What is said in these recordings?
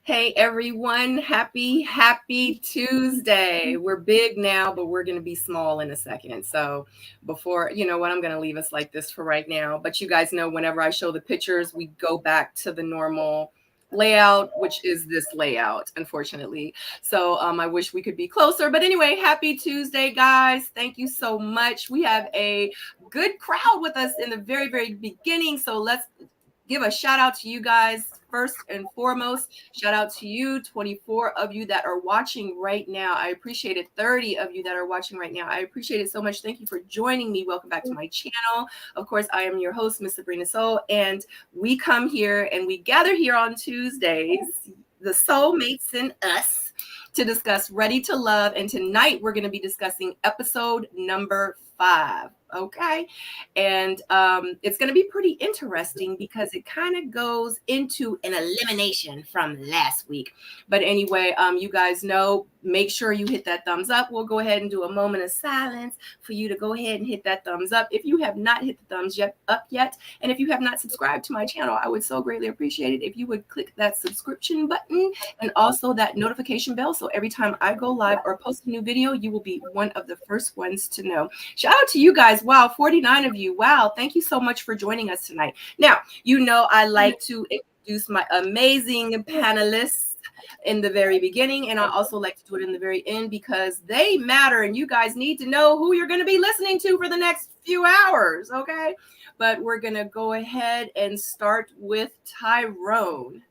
Hey everyone, happy Tuesday. We're big now, but we're going to be small in a second. So, before, you know what, I'm going to leave us like this for right now. But you guys know whenever I show the pictures, we go back to the normal layout, which is this layout, unfortunately. So, I wish we could be closer. But anyway, happy Tuesday, guys. Thank you so much. We have a good crowd with us in the very beginning. So, let's give a shout out to you guys first and foremost. Shout out to you, 24 of you that are watching right now. I appreciate it. 30 of you that are watching right now. I appreciate it so much. Thank you for joining me. Welcome back to my channel. Of course, I am your host, Miss Sabrina Soul, and we come here and we gather here on Tuesdays, the soulmates and us, to discuss Ready to Love. And tonight we're going to be discussing episode number 5. Okay. And it's going to be pretty interesting because it kind of goes into an elimination from last week. But anyway, you guys know, make sure you hit that thumbs up. We'll go ahead and do a moment of silence for you to go ahead and hit that thumbs up. If you have not hit the thumbs up yet, and if you have not subscribed to my channel, I would so greatly appreciate it if you would click that subscription button and also that notification bell. So every time I go live or post a new video, you will be one of the first ones to know. Shout out to you guys. Wow, 49 of you. Wow, thank you so much for joining us tonight. Now, you know I like to introduce my amazing panelists in the very beginning, and I also like to do it in the very end because they matter, and you guys need to know who you're going to be listening to for the next few hours, okay? But we're going to go ahead and start with Tyrone.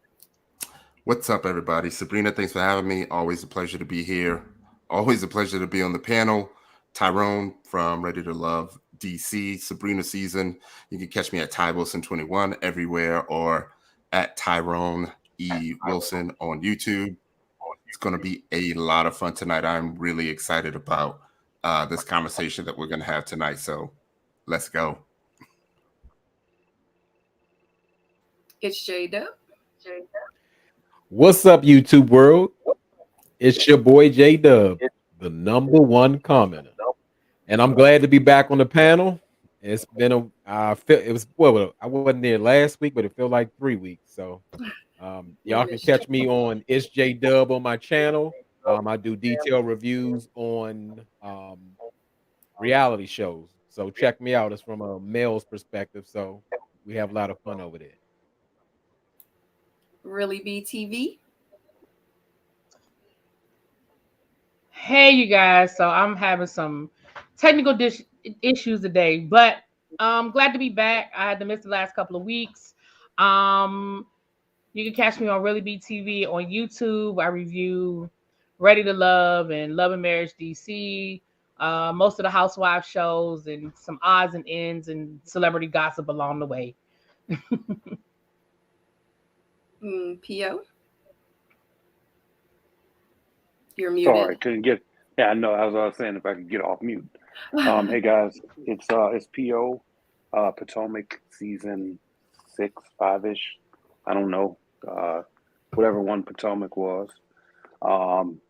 What's up, everybody? Sabrina, thanks for having me. Always a pleasure to be here. Always a pleasure to be on the panel. Tyrone from Ready to Love DC, Sabrina season. You can catch me at Ty Wilson 21 everywhere or at Tyrone E. Wilson on YouTube. It's going to be a lot of fun tonight. I'm really excited about this conversation that we're going to have tonight. So let's go. It's Jada. What's up, YouTube world? It's your boy J Dub, the #1 commenter, and I'm glad to be back on the panel. It's been I wasn't there last week, but it felt like 3 weeks. So y'all can catch me on It's J Dub on my channel. I do detailed reviews on reality shows, so check me out. It's from a male's perspective, so we have a lot of fun over there. Really BTV. Hey, you guys. So I'm having some technical issues today, but I'm glad to be back. I had to miss the last couple of weeks. You can catch me on Really BTV on YouTube. I review Ready to Love and Love and Marriage DC, most of the housewife shows, and some odds and ends and celebrity gossip along the way. P.O.? You're muted. Sorry, couldn't get. Yeah, I know. I was saying if I could get off mute. Hey guys, it's PO, Potomac season 6, 5-ish. I don't know, whatever one Potomac was.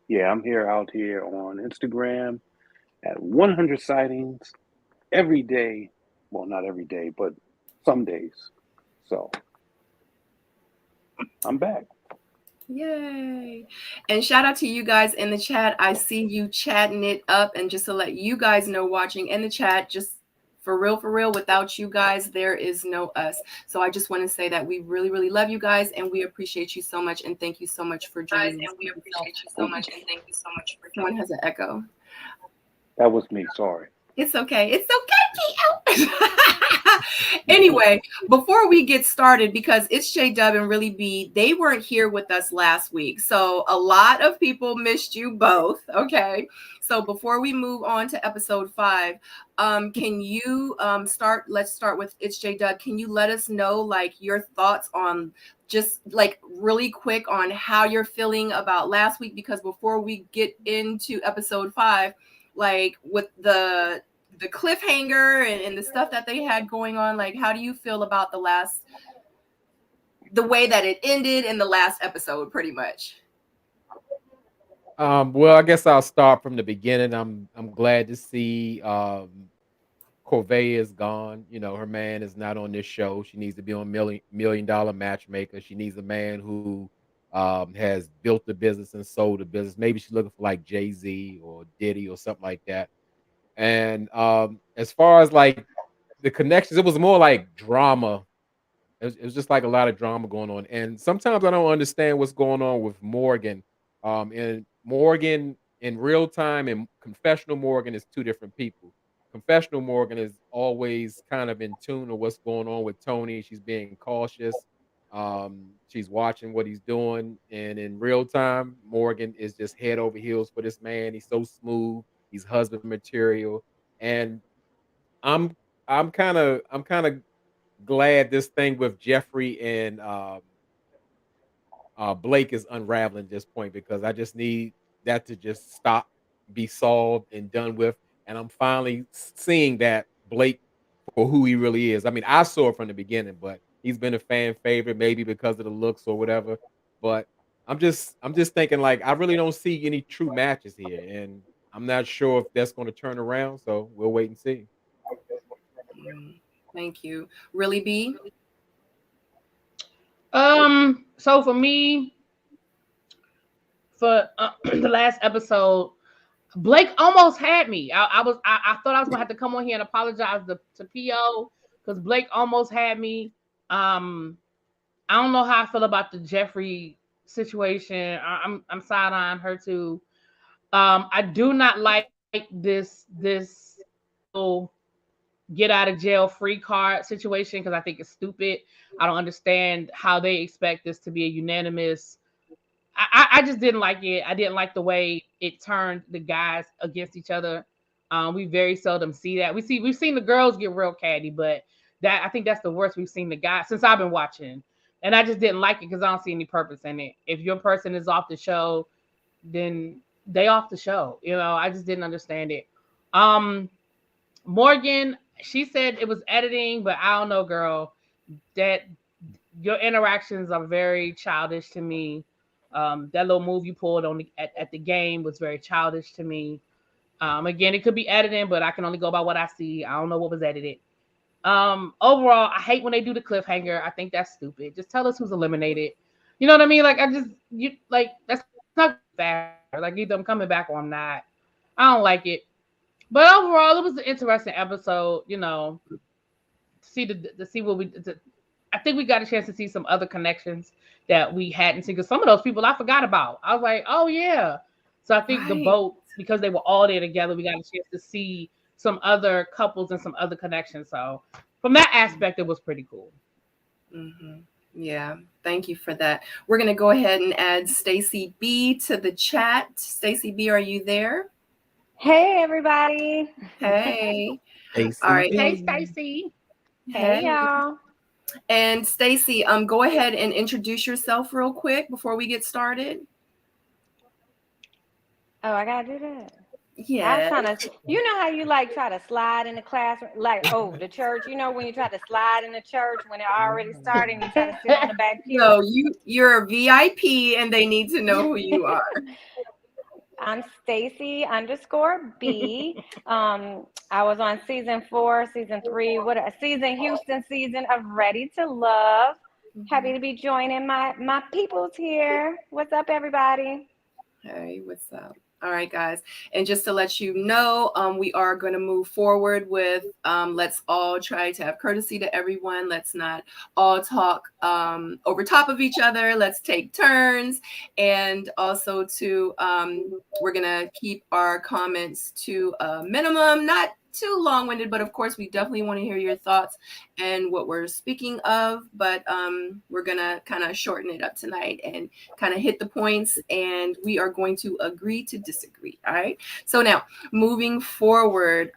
Yeah, I'm out here on Instagram at 100 sightings every day. Well, not every day, but some days. So I'm back. Yay. And shout out to you guys in the chat. I see you chatting it up. And just to let you guys know, watching in the chat, just for real, without you guys, there is no us. So I just want to say that we really love you guys, and we appreciate you so much. And thank you so much for joining us. And we appreciate you so much. And thank you so much for joining. Someone has an echo. That was me. Sorry. It's okay. It's okay, P.O. Anyway, before we get started, because it's J Dub and Really B, they weren't here with us last week. So a lot of people missed you both. Okay. So before we move on to episode 5, can you let's start with It's J Dub. Can you let us know like your thoughts on just like really quick on how you're feeling about last week? Because before we get into episode 5, like with the cliffhanger and the stuff that they had going on, like how do you feel about the way that it ended in the last episode, pretty much? Well, I guess I'll start from the beginning. I'm glad to see Corvée is gone. You know, her man is not on this show. She needs to be on Million Dollar Matchmaker. She needs a man who has built the business and sold the business. Maybe she's looking for like Jay-Z or Diddy or something like that. And as far as like the connections, it was more like drama. It was just like a lot of drama going on. And sometimes I don't understand what's going on with Morgan. And Morgan in real time and confessional Morgan is two different people. Confessional Morgan is always kind of in tune with what's going on with Tony. She's being cautious. She's watching what he's doing. And in real time, Morgan is just head over heels for this man. He's so smooth. He's husband material. And I'm I'm kind of glad this thing with Jeffrey and Blake is unraveling at this point, because I just need that to just stop, be solved and done with. And I'm finally seeing that Blake for who he really is. I mean, I saw it from the beginning, but he's been a fan favorite, maybe because of the looks or whatever. But I'm just thinking, like, I really don't see any true matches here, and I'm not sure if that's going to turn around. So we'll wait and see. Thank you. Really, B? So for me, for the last episode, Blake almost had me. I thought I was gonna have to come on here and apologize to PO, because Blake almost had me. I don't know how I feel about the Jeffrey situation. I'm side on her too. I do not like this whole get out of jail free card situation, because I think it's stupid. I don't understand how they expect this to be a unanimous. I just didn't like it. I didn't like the way it turned the guys against each other. We very seldom see that. We've seen the girls get real catty, but that, I think that's the worst we've seen the guys since I've been watching. And I just didn't like it because I don't see any purpose in it. If your person is off the show, then they off the show. You know, I just didn't understand it. Morgan, she said it was editing, but I don't know, girl. That your interactions are very childish to me. That little move you pulled on at the game was very childish to me. Again, it could be editing, but I can only go by what I see. I don't know what was edited. Overall, I hate when they do the cliffhanger. I think that's stupid. Just tell us who's eliminated. You know what I mean? Like, that's not fair. Like, either I'm coming back or I'm not. I don't like it. But overall, it was an interesting episode. You know, see what we. I think we got a chance to see some other connections that we hadn't seen, because some of those people I forgot about. I was like, oh yeah. So I think the vote, because they were all there together, we got a chance to see some other couples and some other connections. So from that aspect, it was pretty cool. Mm-hmm. Yeah, thank you for that. We're going to go ahead and add Stacy B to the chat. Stacy B, are you there? Hey, everybody. Hey. Stacey All right. B. Hey, Stacy. Hey, y'all. And Stacy, go ahead and introduce yourself real quick before we get started. Oh, I gotta do that. Yeah. I was trying to, you know how you like try to slide in the classroom, like the church. You know when you try to slide in the church when they're already starting, you try to sit on the back pew. No, you're a VIP, and they need to know who you are. I'm Stacy _B. I was on season 4, season 3, Houston season of Ready to Love. Happy to be joining my peoples here. What's up, everybody? Hey, what's up? All right, guys. And just to let you know, we are going to move forward with let's all try to have courtesy to everyone. Let's not all talk over top of each other. Let's take turns. And also to we're going to keep our comments to a minimum, not too long-winded, but of course we definitely want to hear your thoughts and what we're speaking of, but we're gonna kind of shorten it up tonight and kind of hit the points, and we are going to agree to disagree. All right, so now moving forward,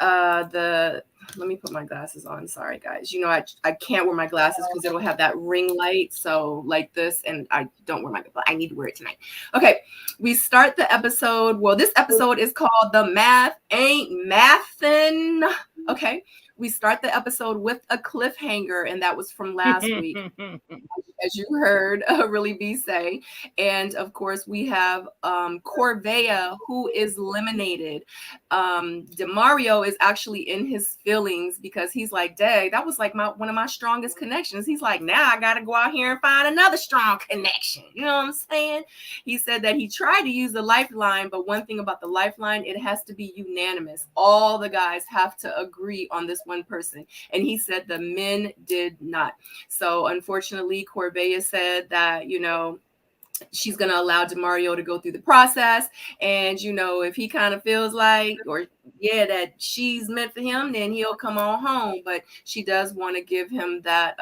let me put my glasses on. Sorry, guys. You know, I can't wear my glasses because it'll have that ring light. So like this, and I don't wear my glasses. I need to wear it tonight. Okay, we start the episode. Well, this episode is called The Math Ain't Mathin'. Okay, start the episode with a cliffhanger, and that was from last week, as you heard Really B say. And of course, we have Corvea, who is eliminated. Demario is actually in his feelings because he's like, dang, that was like one of my strongest connections. He's like, now I got to go out here and find another strong connection. You know what I'm saying? He said that he tried to use the lifeline, but one thing about the lifeline, it has to be unanimous. All the guys have to agree on this one person. And he said the men did not. So unfortunately, Corvea said that, you know, she's going to allow Demario to go through the process. And, you know, if he kind of feels like, or yeah, that she's meant for him, then he'll come on home. But she does want to give him that,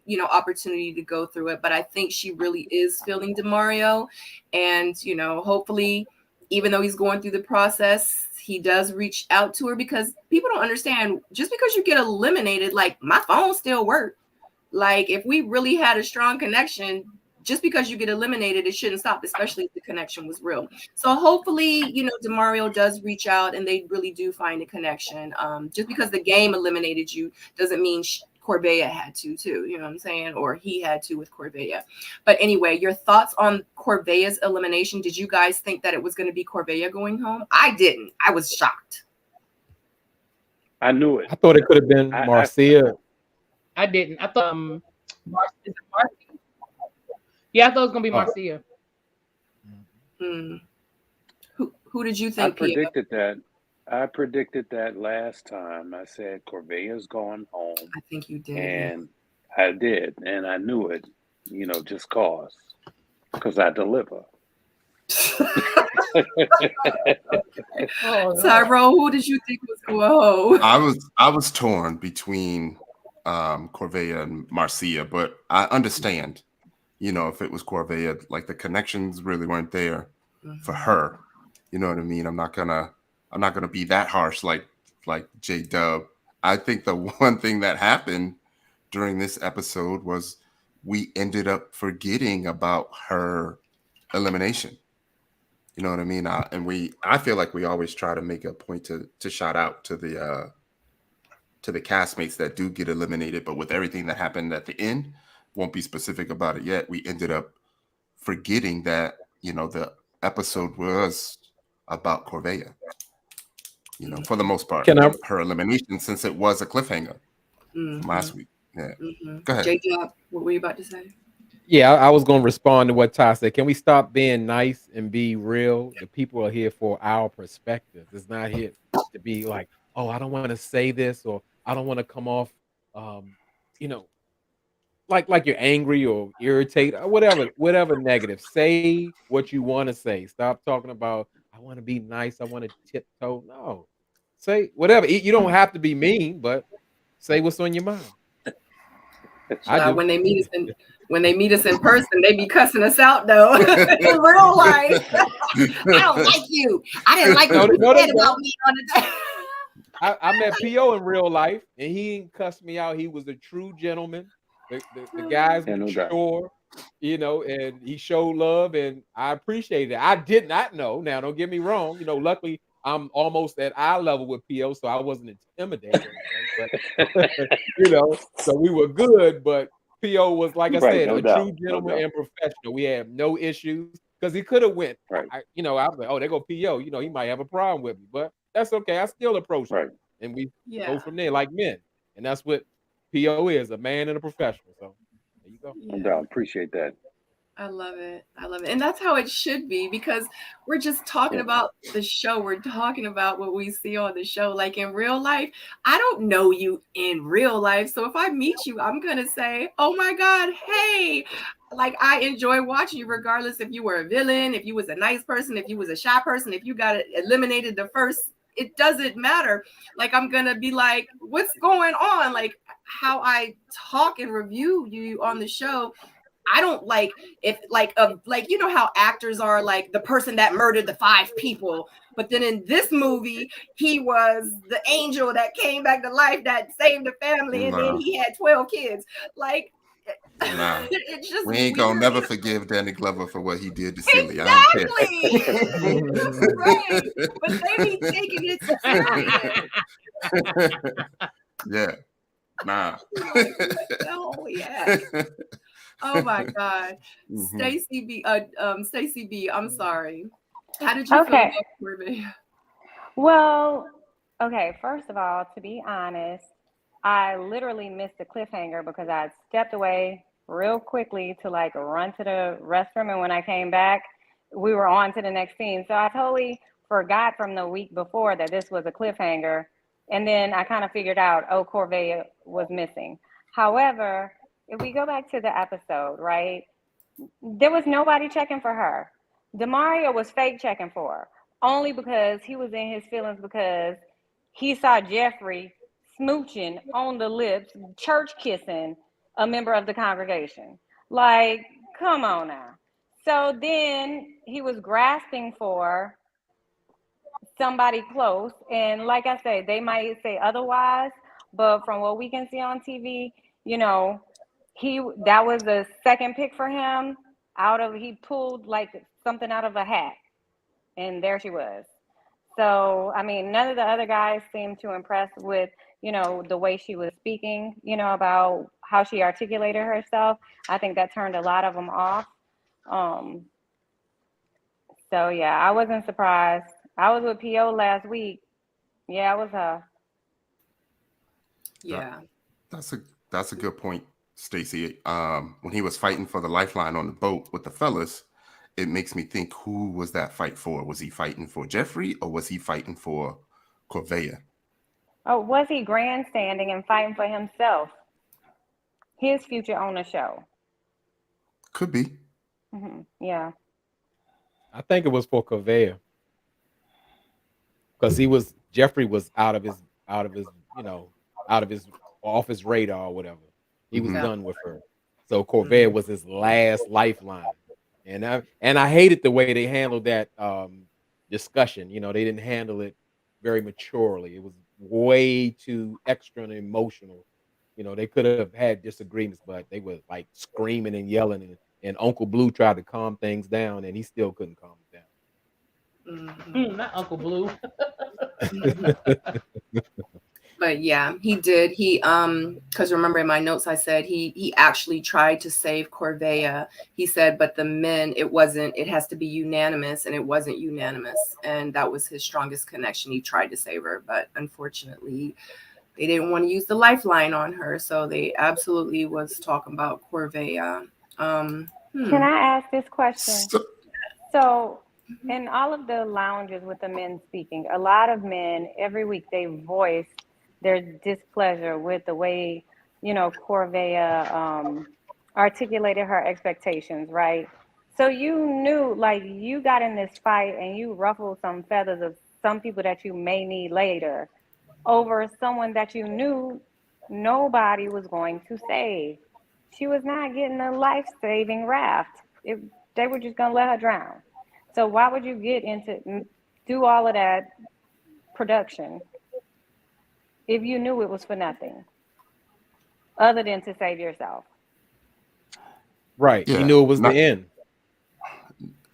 you know, opportunity to go through it. But I think she really is feeling Demario. And, you know, hopefully, even though he's going through the process, he does reach out to her, because people don't understand, just because you get eliminated, like my phone still works. Like if we really had a strong connection, just because you get eliminated, it shouldn't stop, especially if the connection was real. So hopefully, you know, Demario does reach out and they really do find a connection. Just because the game eliminated you doesn't mean Corvea had to too, you know what I'm saying? Or he had to with Corvea. But anyway, your thoughts on Corvea's elimination. Did you guys think that it was going to be Corvea going home? I didn't. I was shocked. I knew it. I thought it could have been Marcia. I didn't. I thought is it Marcia? Yeah, I thought it was gonna be Marcia. Who did you think? I predicted that. I predicted that last time. I said Corvea's going home. I think you did. And I did, and I knew it. You know, just because I deliver. Tyrone, who did you think was going home? I was torn between Corvea and Marcia, but I understand, you know, if it was Corvea, like the connections really weren't there for her. You know what I mean? I'm not gonna be that harsh like J Dub. I think the one thing that happened during this episode was we ended up forgetting about her elimination. You know what I mean? I feel like we always try to make a point to shout out to the castmates that do get eliminated, but with everything that happened at the end, won't be specific about it yet. We ended up forgetting that, you know, the episode was about Corvea. You know, for the most part, her elimination, since it was a cliffhanger from last week. Yeah. Go ahead. J-Job, what were you about to say? Yeah, I was going to respond to what Ty said. Can we stop being nice and be real? The people are here for our perspective. It's not here to be like, oh, I don't want to say this, or I don't want to come off, you know, like you're angry or irritated or whatever negative. Say what you want to say. Stop talking about, I want to be nice, I want to tiptoe. No, say whatever. You don't have to be mean, but say what's on your mind. When they meet us in person, they be cussing us out though. In real life, I don't like you. I didn't like what you said about me on the day. I met P.O. in real life, and he didn't cuss me out. He was a true gentleman. The guy's mature, you know, and he showed love, and I appreciated it. I did not know. Now, don't get me wrong. You know, luckily, I'm almost at eye level with P.O., so I wasn't intimidated. But, you know, so we were good, but P.O. was, like I said, a true gentleman and professional. We had no issues, because he could have went. Right. I was like, oh, there go P.O. You know, he might have a problem with me, but that's okay. I still approach him, and we go from there like men. And that's what P.O. is, a man and a professional. So there you go. Yeah. I appreciate that. I love it. And that's how it should be, because we're just talking about the show. We're talking about what we see on the show. Like in real life, I don't know you in real life. So if I meet you, I'm going to say, oh my God, hey, like I enjoy watching you regardless if you were a villain, if you was a nice person, if you was a shy person, if you got eliminated the first, it doesn't matter. Like I'm going to be like, what's going on? Like how I talk and review you on the show. I don't like if like you know how actors are like the person that murdered the 5 people, but then in this movie he was the angel that came back to life that saved the family, and then he had 12 kids. Like it's just we ain't gonna never forgive Danny Glover for what he did to Silly. Exactly. I don't care. Right. But they be taking it serious. Yeah. Nah. Oh yeah. Oh my God. Mhm. Stacy B, I'm sorry. How did you feel Okay. about Corbett? Well, okay, first of all, to be honest, I literally missed the cliffhanger because I stepped away real quickly to like run to the restroom. And when I came back, we were on to the next scene. So I totally forgot from the week before that this was a cliffhanger. And then I kind of figured out, oh, Corvée was missing. However, if we go back to the episode, right, there was nobody checking for her. Demario was fake checking for her only because he was in his feelings because he saw Jeffrey smooching on the lips, church kissing a member of the congregation. Like, come on now. So then he was grasping for somebody close. And like I said, they might say otherwise, but from what we can see on TV, you know, that was the second pick for him he pulled like something out of a hat and there she was. So, I mean, none of the other guys seemed too impressed with, the way she was speaking, about how she articulated herself. I think that turned a lot of them off. Um, so yeah, I wasn't surprised. I was with PO last week. Yeah, it was her. Yeah. That's a good point, Stacey. When he was fighting for the lifeline on the boat with the fellas, it makes me think, who was that fight for? Was he fighting for Jeffrey or was he fighting for Corvée? Oh, was he grandstanding and fighting for himself? His future on the show. Could be. Yeah. I think it was for Corvée because Jeffrey was out of his out of his off his radar or whatever. He was Mhm. done with her. So Corvée was his last lifeline. And I hated the way they handled that discussion. They didn't handle it very maturely. It was way too extra and emotional. They could have had disagreements, but they were like screaming and yelling, and Uncle Blue tried to calm things down, and he still couldn't calm it down. Not Uncle Blue. But yeah, he did. Because remember in my notes I said he actually tried to save Corvée. He said, but the men, it has to be unanimous, and it wasn't unanimous. And that was his strongest connection. He tried to save her, but unfortunately they didn't want to use the lifeline on her. So they absolutely was talking about Corvée. Can I ask this question? So in all of the lounges with the men speaking, a lot of men every week they voice their displeasure with the way, Corvée articulated her expectations, right? So you knew, like, you got in this fight and you ruffled some feathers of some people that you may need later over someone that you knew nobody was going to save. She was not getting a life-saving raft. They were just going to let her drown. So why would you do all of that production if you knew it was for nothing other than to save yourself? Right. Yeah. He knew it was the end.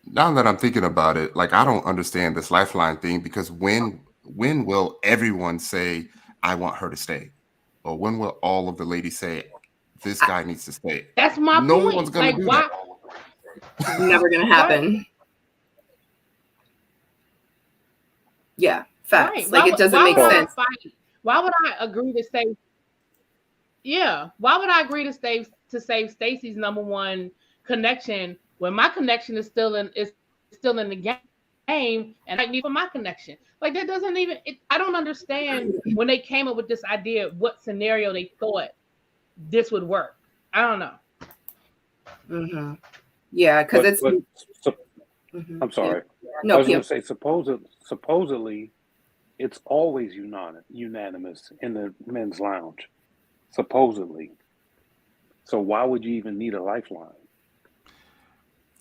Now that I'm thinking about it, like, I don't understand this lifeline thing, because when will everyone say, I want her to stay? Or when will all of the ladies say, this guy needs to stay? That's my No point. one's gonna Like, do why? that. Never gonna happen. Yeah, facts. Right. Like, it doesn't make sense. Why would I agree to save? Yeah. Why would I agree to save Stacy's number one connection when my connection is still in the game, and I need for my connection? Like, that doesn't even. I don't understand when they came up with this idea, what scenario they thought this would work. I don't know. Yeah, because it's. I'm sorry. No, I was going to say, supposedly, it's always unanimous in the men's lounge. Supposedly. So why would you even need a lifeline?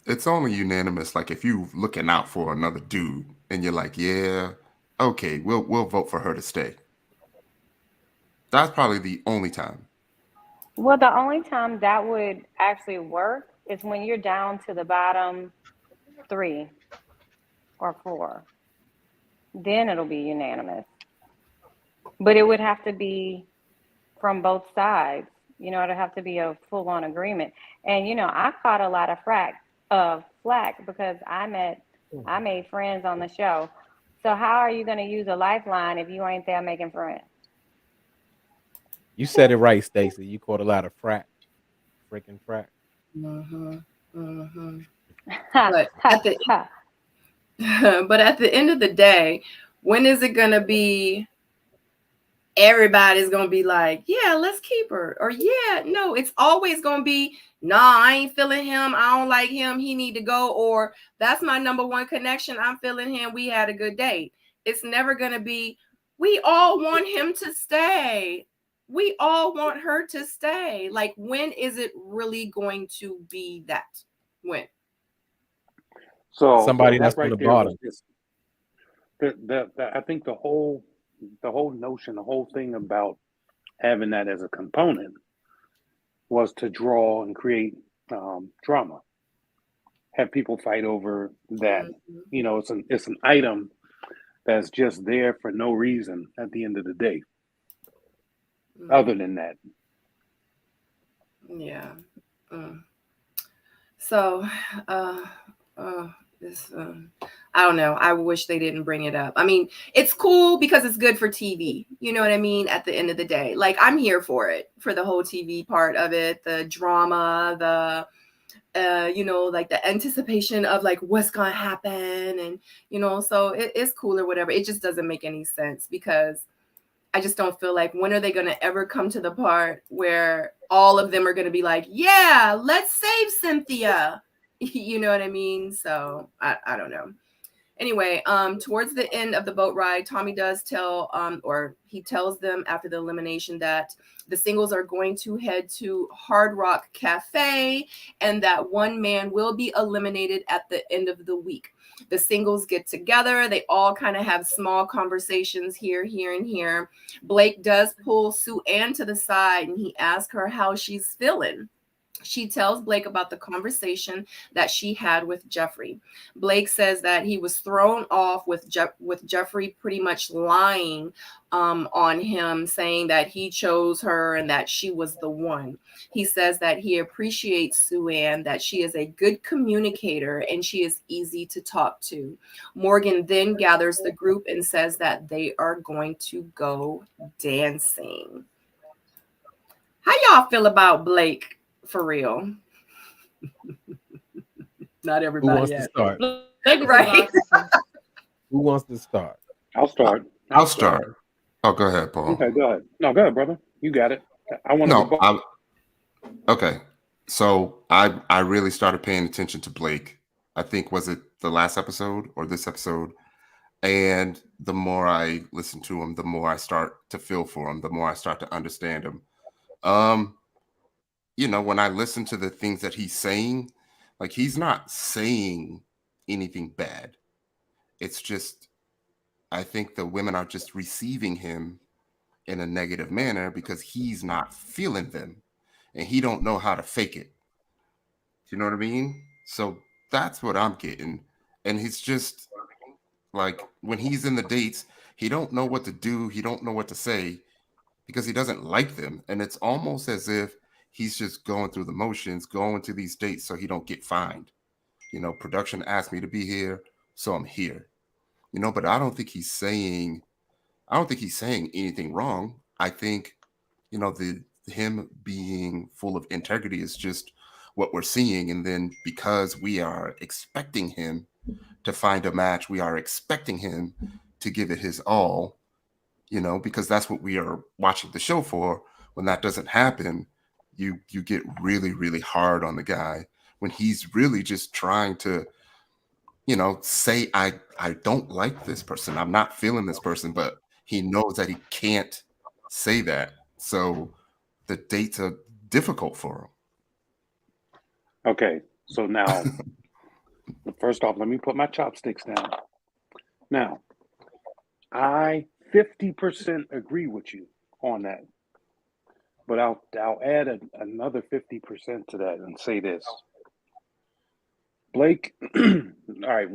It's only unanimous, like, if you're looking out for another dude and you're like, yeah, okay, we'll vote for her to stay. That's probably the only time. Well, the only time that would actually work is when you're down to the bottom 3 or 4. Then it'll be unanimous. But it would have to be from both sides. You know, it'd have to be a full on agreement. And I caught a lot of flack because I made friends on the show. So how are you going to use a lifeline if you ain't there making friends? You said it right, Stacy. You caught a lot of freaking frack. Mhm. Mhm. Ha But ha at the ha. but at the end of the day, when is it gonna be everybody's gonna be like, yeah, let's keep her? Or yeah, no, it's always gonna be, nah, I ain't feeling him, I don't like him, he need to go, or that's my number one connection, I'm feeling him, we had a good date. It's never gonna be, we all want him to stay. We all want her to stay. Like, when is it really going to be that? When? So Somebody that that's on right the there was bottom. just I think the whole notion, the whole thing about having that as a component was to draw and create drama, have people fight over that. Mhm. It's an item that's just there for no reason at the end of the day, other than that. Yeah. Mm. So, uh, uh, this, I don't know. I wish they didn't bring it up. I mean, it's cool because it's good for TV. You know what I mean? At the end of the day, like, I'm here for it, for the whole TV part of it, the drama, like the anticipation of like what's gonna happen, and so it's cool or whatever. It just doesn't make any sense because I just don't feel like, when are they going to ever come to the part where all of them are going to be like, yeah, let's save Cynthia. You know what I mean? So I don't know. Anyway, towards the end of the boat ride, Tommy does tell, or he tells them after the elimination, that the singles are going to head to Hard Rock Cafe and that one man will be eliminated at the end of the week. The singles get together. They all kind of have small conversations here, and here. Blake does pull Sue Ann to the side and he asks her how she's feeling. She tells Blake about the conversation that she had with Jeffrey. Blake says that he was thrown off with Jeffrey pretty much lying on him, saying that he chose her and that she was the one. He says that he appreciates Sue Ann, that she is a good communicator and she is easy to talk to. Morgan then gathers the group and says that they are going to go dancing. How y'all feel about Blake? For real. Not Who everybody wants to yet. start? Blake is Right. exhausting. Who wants to start? I'll start. I'll start. Oh, go ahead, Paul. Okay, go ahead. No, go ahead, brother. You got it. I want to No, okay. So I really started paying attention to Blake. I think, was it the last episode or this episode? And the more I listen to him, the more I start to feel for him, the more I start to understand him. When I listen to the things that he's saying, like, he's not saying anything bad. It's just, I think the women are just receiving him in a negative manner because he's not feeling them and he don't know how to fake it. Do you know what I mean? So that's what I'm getting. And he's just like, when he's in the dates, he don't know what to do. He don't know what to say because he doesn't like them. And it's almost as if he's just going through the motions, going to these dates so he don't get fined. Production asked me to be here, so I'm here. But I don't think he's saying anything wrong. I think, the him being full of integrity is just what we're seeing. And then because we are expecting him to find a match, we are expecting him to give it his all, because that's what we are watching the show for. When that doesn't happen, you get really, really hard on the guy when he's really just trying to, say, I don't like this person. I'm not feeling this person, but he knows that he can't say that. So the dates are difficult for him. Okay, so now, first off, let me put my chopsticks down. Now, I 50% agree with you on that, but I'll add another 50% to that and say this. Blake, all right,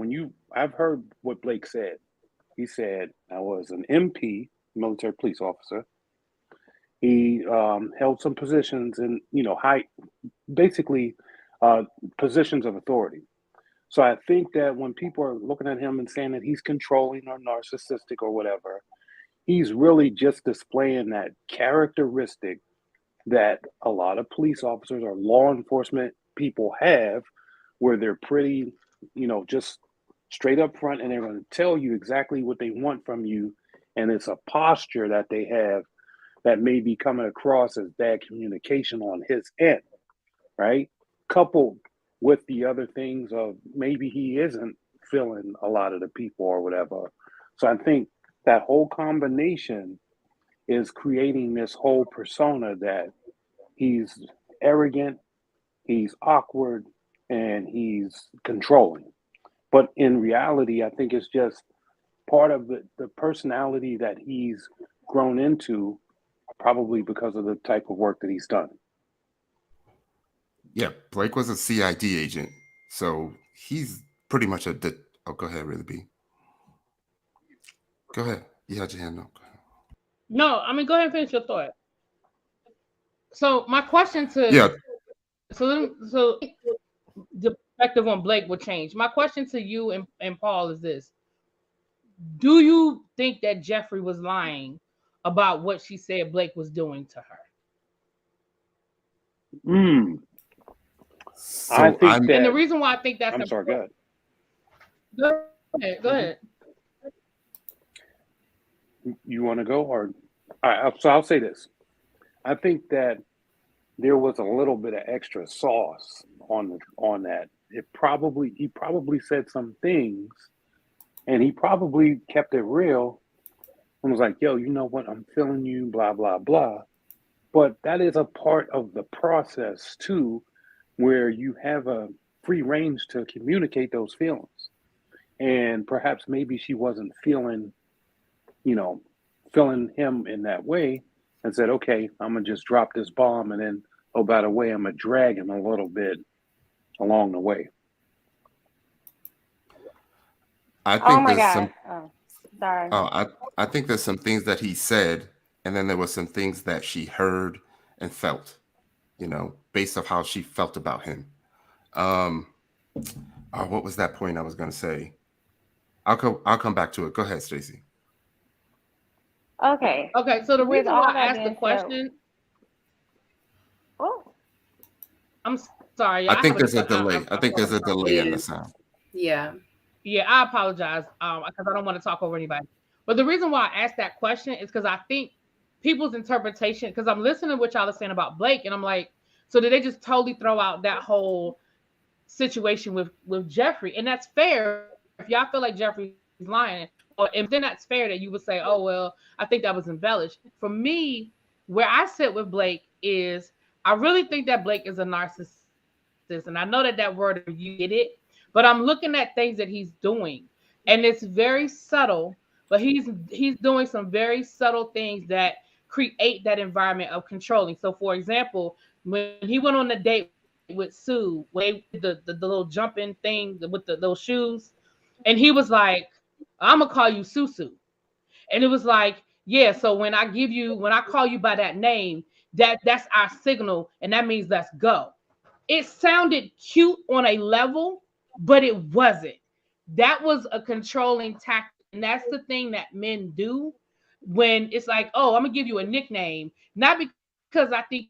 I've heard what Blake said. He said, I was an MP, military police officer, He held some positions in, basically positions of authority. So I think that when people are looking at him and saying that he's controlling or narcissistic or whatever, he's really just displaying that characteristic that a lot of police officers or law enforcement people have, where they're pretty, just straight up front, and they're going to tell you exactly what they want from you. And it's a posture that they have that may be coming across as bad communication on his end, right? Coupled with the other things of maybe he isn't feeling a lot of the people or whatever. So I think that whole combination is creating this whole persona that he's arrogant, he's awkward, and he's controlling. But in reality, I think it's just part of the personality that he's grown into, probably because of the type of work that he's done. Yeah, Blake was a CID agent, so he's pretty much oh, go ahead, Really B. Go ahead. You had your hand up. No, I mean, go ahead and finish your thought. So my question to so the perspective on Blake will change. My question to you and Paul is this: do you think that Jeffrey was lying about what she said Blake was doing to her? So I think that, and the reason why I think that's I'm sorry, go ahead. Go ahead. You want to go, or so I'll say this. I think that there was a little bit of extra sauce on that. He probably said some things, and he probably kept it real and was like, "Yo, you know what? I'm feeling you, blah blah blah." But that is a part of the process too, where you have a free range to communicate those feelings. And perhaps maybe she wasn't feeling him in that way, and said, okay, I'm going to just drop this bomb, and then, oh, by the way, I'm going to drag him a little bit along the way. I think Oh my God. Sorry. I think there's some things that he said, and then there was some things that she heard and felt, based off how she felt about him. What was that point I was going to say? I'll come back to it. Go ahead, Stacey. Okay. So the reason why I asked the question. I'm sorry. I think there's a delay. I think there's a delay in the sound. Yeah. Yeah, I apologize because I don't want to talk over anybody. But the reason why I asked that question is because I think people's interpretation, because I'm listening to what y'all are saying about Blake, and I'm like, so did they just totally throw out that whole situation with Jeffrey? And that's fair if y'all feel like Jeffrey's lying, and then that's fair that you would say, oh, well, I think that was embellished. For me, where I sit with Blake is I really think that Blake is a narcissist. And I know that word, you get it, but I'm looking at things that he's doing, and it's very subtle, but he's doing some very subtle things that create that environment of controlling. So, for example, when he went on the date with Sue, when they did the little jumping thing with those shoes, and he was like, I'm gonna call you Susu. And it was like, yeah, so when I call you by that name, that's our signal, and that means let's go. It sounded cute on a level, but it wasn't. That was a controlling tactic. And that's the thing that men do when it's like, oh, I'm gonna give you a nickname, not because I think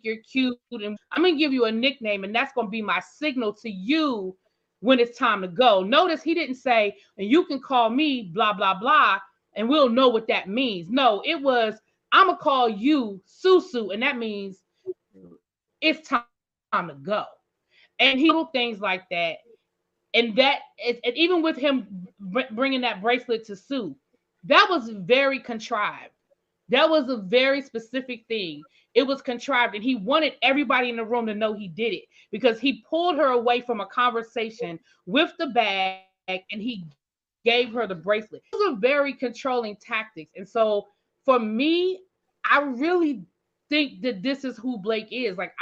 you're cute, and I'm gonna give you a nickname, and that's gonna be my signal to you when it's time to go. Notice he didn't say, and you can call me blah blah blah, and we'll know what that means. No, it was, I'm gonna call you Susu, and that means it's time to go. And he little things like that. And even with him bringing that bracelet to Sue, that was very contrived. That was a very specific thing. It was contrived, and he wanted everybody in the room to know he did it because he pulled her away from a conversation with the bag, and he gave her the bracelet. Those are very controlling tactics. And so for me, I really think that this is who Blake is. Like,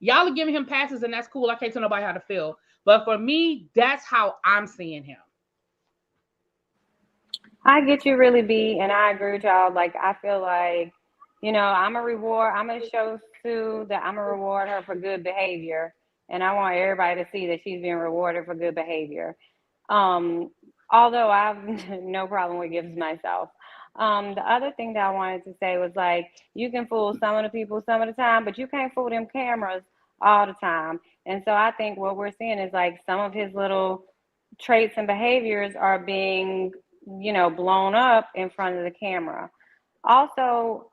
y'all are giving him passes, and that's cool. I can't tell nobody how to feel. But for me, that's how I'm seeing him. I get you, Really B, and I agree with y'all. Like, I feel like You know, I'm gonna show Sue that I'm gonna reward her for good behavior. And I want everybody to see that she's being rewarded for good behavior. Um, Although I have no problem with gifts myself. The other thing that I wanted to say was like, you can fool some of the people some of the time, but you can't fool them cameras all the time. And so I think what we're seeing is like some of his little traits and behaviors are being, you know, blown up in front of the camera. Also,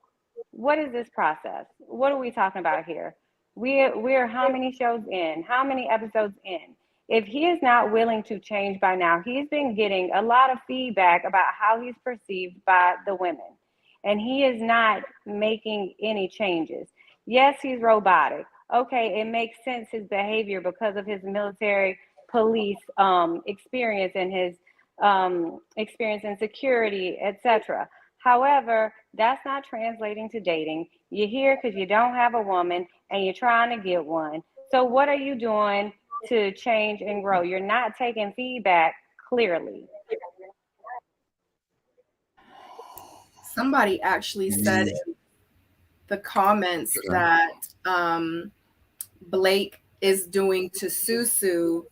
what is this process? What are we talking about here? We're how many shows in? How many episodes in? If he is not willing to change by now, he's been getting a lot of feedback about how he's perceived by the women. And he is not making any changes. Yes, he's robotic. Okay, it makes sense his behavior because of his military police experience and his experience in security, etc. However, that's not translating to dating. You're here because you don't have a woman and you're trying to get one. So, what are you doing to change and grow? You're not taking feedback clearly. Somebody actually said in the comments that Blake is doing to Susu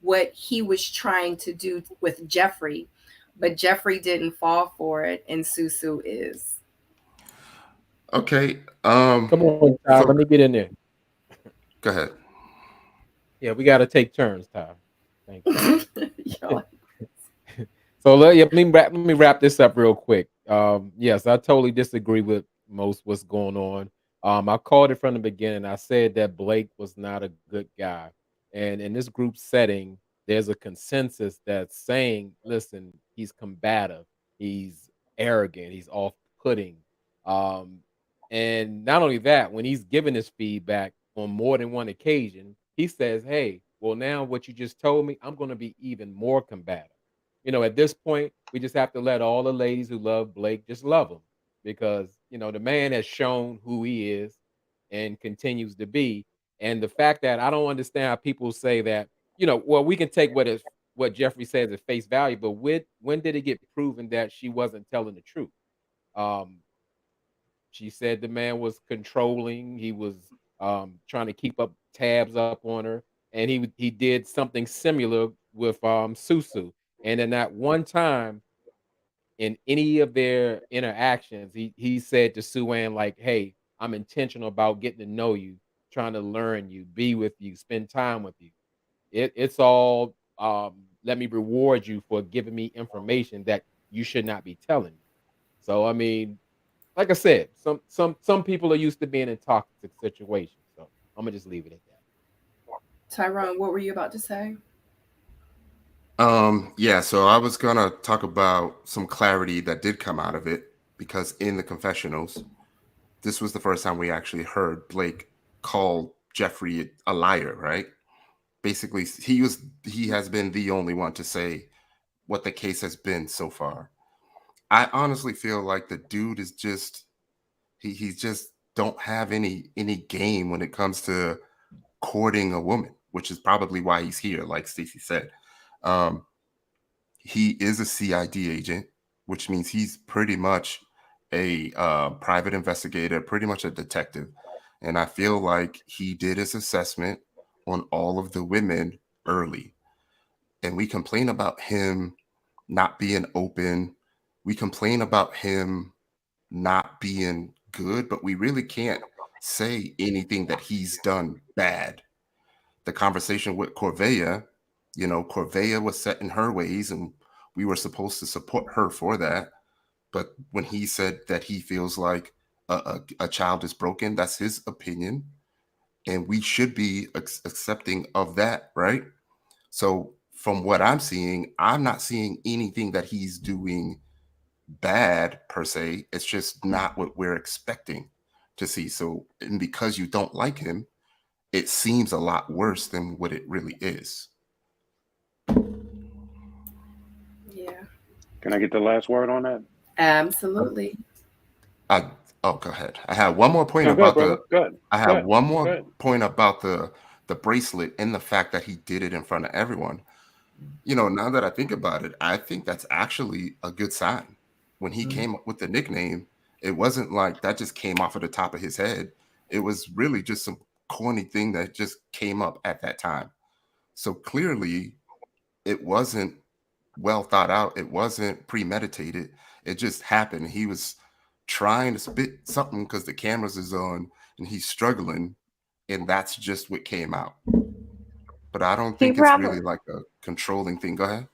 what he was trying to do with Jeffrey, but Jeffrey didn't fall for it, and Susu is. Okay. Come on, Ty. So Let me get in there. go ahead. Yeah, we got to take turns, Ty. Thank you. Y'all- So let me wrap this up real quick. Yes, I totally disagree with most what's going on. I called it from the beginning. I said that Blake was not a good guy, and in this group setting, there's a consensus that's saying, "Listen, he's combative, he's arrogant, he's off-putting." Um, and not only that, when he's given his feedback on more than one occasion, he says, "Hey, well, now what you just told me, I'm going to be even more combative." At this point, we just have to let all the ladies who love Blake just love him because, the man has shown who he is and continues to be. And the fact that I don't understand how people say that, well, we can take what Jeffrey says at face value, but when did it get proven that she wasn't telling the truth? Um, she said the man was controlling. He was trying to keep up tabs up on her, and he did something similar with Susu. And then that one time in any of their interactions, he said to Suan like, "Hey, I'm intentional about getting to know you, trying to learn you, be with you, spend time with you. It's all let me reward you for giving me information that you should not be telling me." So I mean, like I said, some people are used to being in toxic situations. So I'm gonna just leave it at that. Tyrone, what were you about to say? Yeah, so I was gonna talk about some clarity that did come out of it because in the confessionals, this was the first time we actually heard Blake call Jeffrey a liar, right? Basically, he has been the only one to say what the case has been so far. I honestly feel like the dude is just he's just don't have any game when it comes to courting a woman, which is probably why he's here, like Stacey said. Um, he is a CID agent, which means he's pretty much a private investigator, pretty much a detective. And I feel like he did his assessment on all of the women early. And we complain about him not being open. We complain about him not being good, but we really can't say anything that he's done bad. The conversation with Corvea, Corvea was set in her ways and we were supposed to support her for that. But when he said that he feels like a child is broken, that's his opinion. And we should be accepting of that, right? So from what I'm seeing, I'm not seeing anything that he's doing bad per se. It's just not what we're expecting to see. So, and because you don't like him, it seems a lot worse than what it really is. Yeah, Can I get the last word on that? absolutely. Go ahead. I have one more point No, go ahead, about brother. Go ahead. I Go have ahead. one Go more ahead. point about the bracelet and the fact that he did it in front of everyone. Now that I think about it, I think that's actually a good sign. When he came up with the nickname It wasn't like that just came off of the top of his head. It was really just some corny thing that just came up at that time. So clearly it wasn't well thought out. It wasn't premeditated. It just happened. He was trying to spit something because the cameras is on and he's struggling, and that's just what came out. But I don't think it's really like a controlling thing. Go ahead.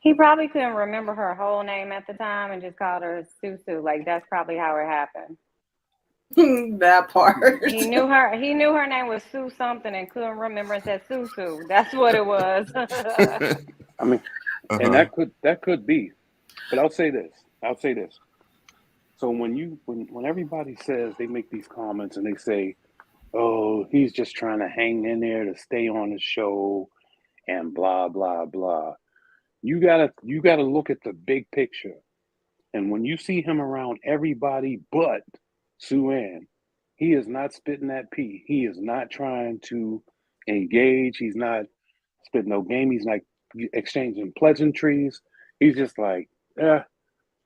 He probably couldn't remember her whole name at the time and just called her Susu. Like, that's probably how it happened. That part. He knew her name was Sue something and couldn't remember and said Susu. That's what it was. I mean, and that could be. But I'll say this. So when everybody says, they make these comments and they say, oh, he's just trying to hang in there to stay on the show and blah, blah, blah. You gotta look at the big picture. And when you see him around everybody but Sue-Ann, he is not spitting that pee. He is not trying to engage. He's not spitting no game. He's not exchanging pleasantries. He's just like, I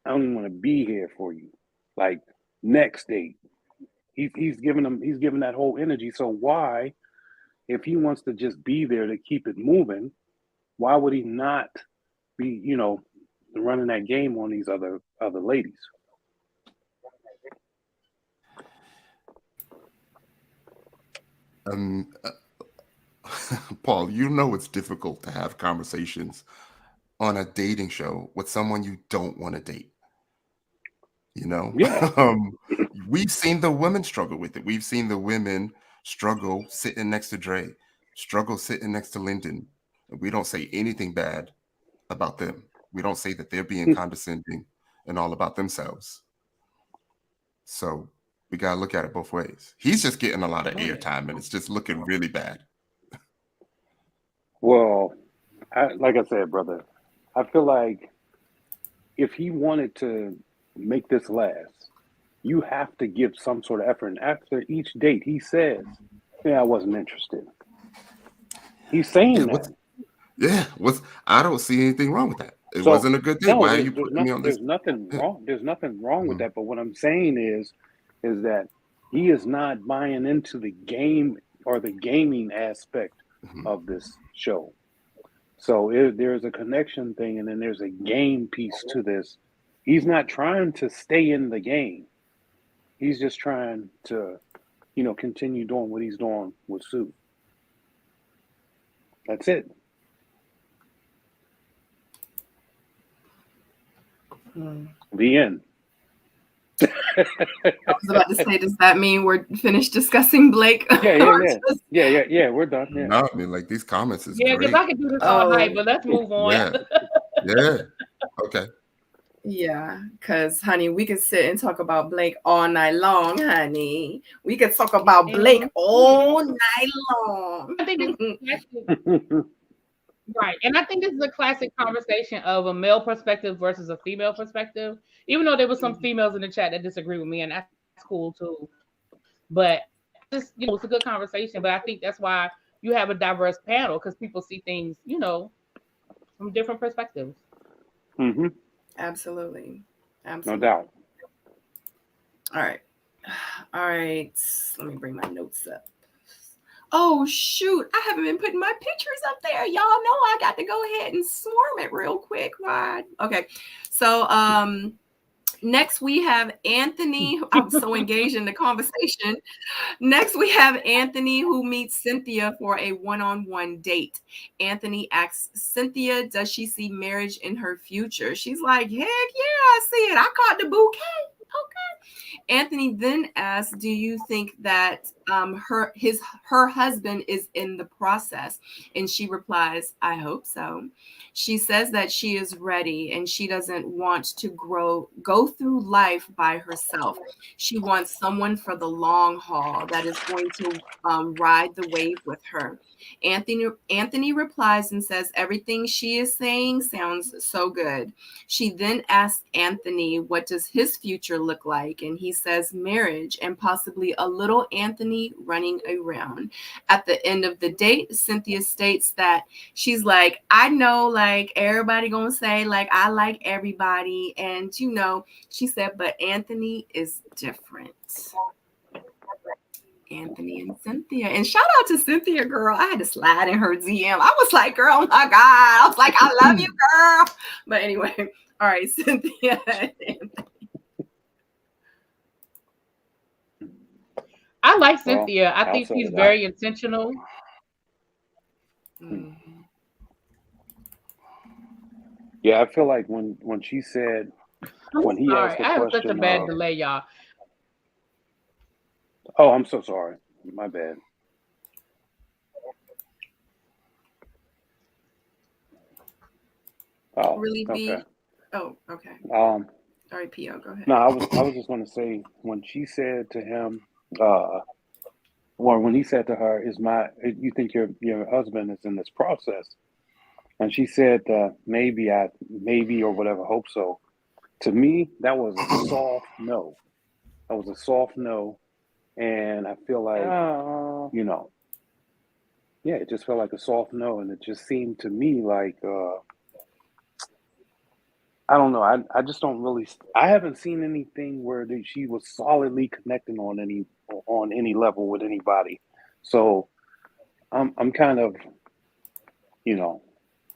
don't want to be here for you. Like, next date. He's giving that whole energy. So why, if he wants to just be there to keep it moving, why would he not be, running that game on these other ladies? Paul, it's difficult to have conversations on a dating show with someone you don't want to date. Yeah. We've seen the women struggle with it. We've seen the women struggle sitting next to Dre, struggle sitting next to Lyndon. We don't say anything bad about them. We don't say that they're being condescending and all about themselves. So we got to look at it both ways. He's just getting a lot of airtime, and it's just looking really bad. Well, like I said, brother, I feel like if he wanted to make this last, you have to give some sort of effort. And after each date, he says, I wasn't interested. He's saying that. I don't see anything wrong with that. It wasn't a good thing. Why are you putting me on this? There's nothing wrong. There's nothing wrong with that. But what I'm saying is that he is not buying into the game or the gaming aspect of this show. So there's a connection thing, and then there's a game piece to this. He's not trying to stay in the game. He's just trying to, continue doing what he's doing with Sue. That's it. The end. I was about to say, does that mean we're finished discussing Blake? Yeah. We're done. Yeah. No, I mean, like, these comments is great. Because I could do this all night, but let's move on. Yeah. Okay. Yeah, because, honey, we could sit and talk about Blake all night long, honey. We could talk about Blake all night long. I think right. And I think this is a classic conversation of a male perspective versus a female perspective. Even though there were some females in the chat that disagree with me, and that's cool too. But just, it's a good conversation. But I think that's why you have a diverse panel, because people see things, from different perspectives. Mm-hmm. Absolutely. No doubt. All right. Let me bring my notes up. Oh, shoot. I haven't been putting my pictures up there. Y'all know I got to go ahead and swarm it real quick. Right? Okay. So next we have Anthony. I'm so engaged in the conversation. Next we have Anthony, who meets Cynthia for a one-on-one date. Anthony asks Cynthia, does she see marriage in her future? She's like, heck yeah, I see it. I caught the bouquet. Okay. Anthony then asks, do you think that her husband is in the process? And she replies, I hope so. She says that she is ready and she doesn't want to go through life by herself. She wants someone for the long haul that is going to ride the wave with her. Anthony replies and says everything she is saying sounds so good. She then asks Anthony, what does his future look like? And he says marriage and possibly a little Anthony running around. At the end of the date, Cynthia states that she's like, I know like everybody gonna say like I like everybody. And you know, she said, but Anthony is different. Anthony and Cynthia. And shout out to Cynthia, girl. I had to slide in her DM. I was like, girl, oh my God. I was like, I love you, girl. But anyway, all right, Cynthia. I like Cynthia. I think outside she's of that, very intentional. yeah, I feel like when she said, when he asked Sorry, the I have such a question bad of, delay, y'all. oh, I'm so sorry, my bad. Oh, Really be? okay. Oh, okay. Um, All right, P.O., go ahead. no, I was just going to say when she said to him, uh, or when he said to her, "Is my you think your husband is in this process?" And she said, maybe or whatever, hope so. To me, that was a soft no. That was a soft no, and I feel like Oh. you know, yeah, it just felt like a soft no, and it just seemed to me like I don't know. I just don't really. I haven't seen anything where she was solidly connecting on any level with anybody. So I'm kind of you know,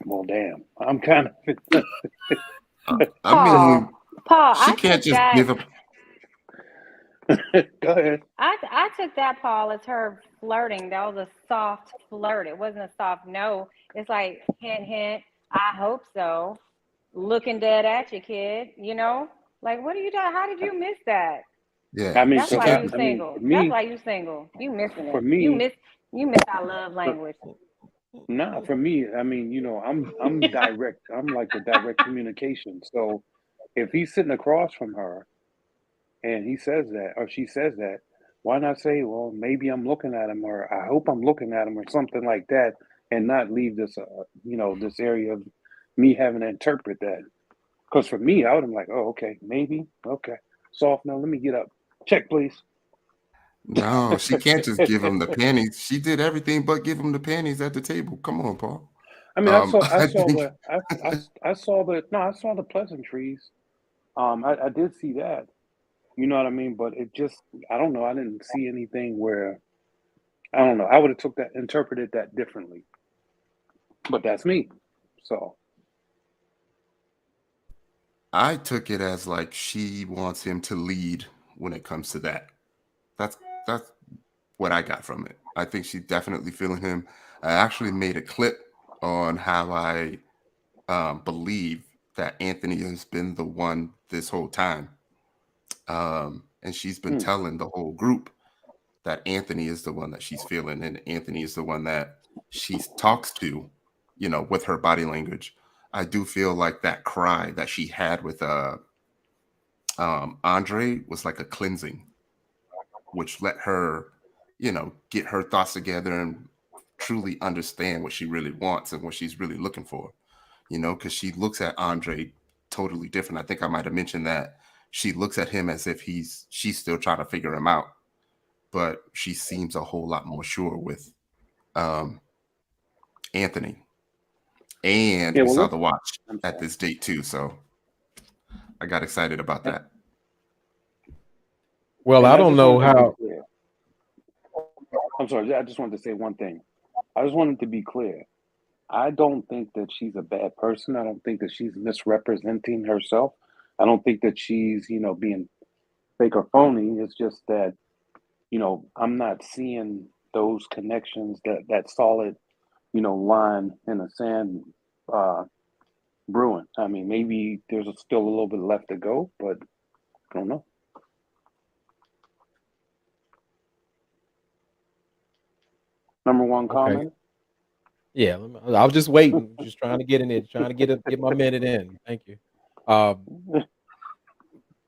well, damn, I'm kind of. I mean, Paul, she I can't took just that. give up. Go ahead. I took that, Paul, as her flirting. That was a soft flirt. It wasn't a soft no. It's like hint, hint. I hope so. Looking dead at you, kid. You know, like what are you doing? How did you miss that? Yeah, I mean, That's she because why can't. you I mean, single. That's why you single. You missing for it. me, You miss our love for, language. nah, for me, I mean, I'm direct. I'm like the direct communication. So if he's sitting across from her and he says that, or she says that, why not say, well, maybe I'm looking at him, or I hope I'm looking at him, or something like that, and not leave this, this area of me having to interpret that. Because for me, I would have been like, oh, okay, maybe, okay, soft. No, let me get up. Check, please. No, she can't just give him the panties. She did everything but give him the panties at the table. Come on, Paul. I mean, I saw, I I saw think the, I saw the, no, I saw the pleasantries. I did see that. You know what I mean? But it just, I don't know. I didn't see anything where, I don't know. I would have interpreted that differently. But that's me. So, I took it as like she wants him to lead when it comes to that. That's that's what I got from it. I think she's definitely feeling him. I actually made a clip on how I believe that Anthony has been the one this whole time. And she's been hmm. telling the whole group that Anthony is the one that she's feeling, and Anthony is the one that she talks to, with her body language. I do feel like that cry that she had with Andre was like a cleansing, which let her, get her thoughts together and truly understand what she really wants and what she's really looking for, because she looks at Andre totally different. I think I might have mentioned that she looks at him as if she's still trying to figure him out, but she seems a whole lot more sure with um, Anthony. And Yeah, we well, saw the watch I'm at sorry. this date too, so I got excited about And, that. Well, and I I don't just know wanted to be how. clear. I'm sorry. I just wanted to say one thing. I just wanted to be clear. I don't think that she's a bad person. I don't think that she's misrepresenting herself. I don't think that she's, being fake or phony. It's just that, I'm not seeing those connections, that solid, line in the sand uh, brewing. I mean, maybe there's still a little bit left to go, but I don't know. Number one Okay. comment. Yeah, I was just waiting, just trying to get in there, trying to get my minute in. Thank you. Um,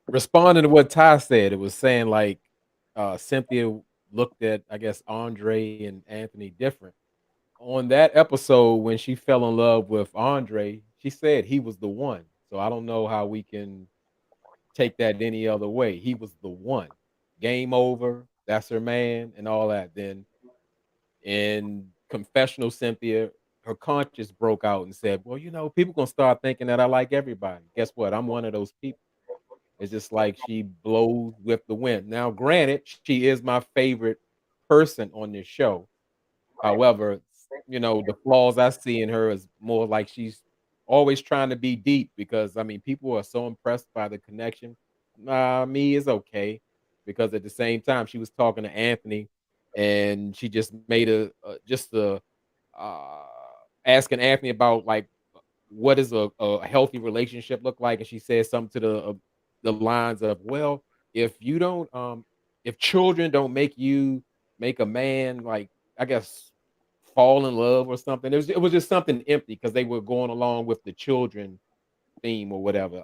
Responding to what Ty said, it was saying like Cynthia looked at, I guess, Andre and Anthony different. On that episode, when she fell in love with Andre, she said he was the one. So I don't know how we can take that any other way. He was the one. Game over. That's her man and all that. Then in Confessional Cynthia, her conscience broke out and said, well, people gonna start thinking that I like everybody. Guess what? I'm one of those people. It's just like she blows with the wind. Now, granted, she is my favorite person on this show. However, the flaws I see in her is more like she's always trying to be deep because people are so impressed by the connection. Me is okay because at the same time she was talking to Anthony and she just made a uh asking Anthony about like what does a healthy relationship look like, and she said something to the lines of, well, if you don't if children don't make a man, like, I guess, fall in love or something. It was just something empty because they were going along with the children theme or whatever.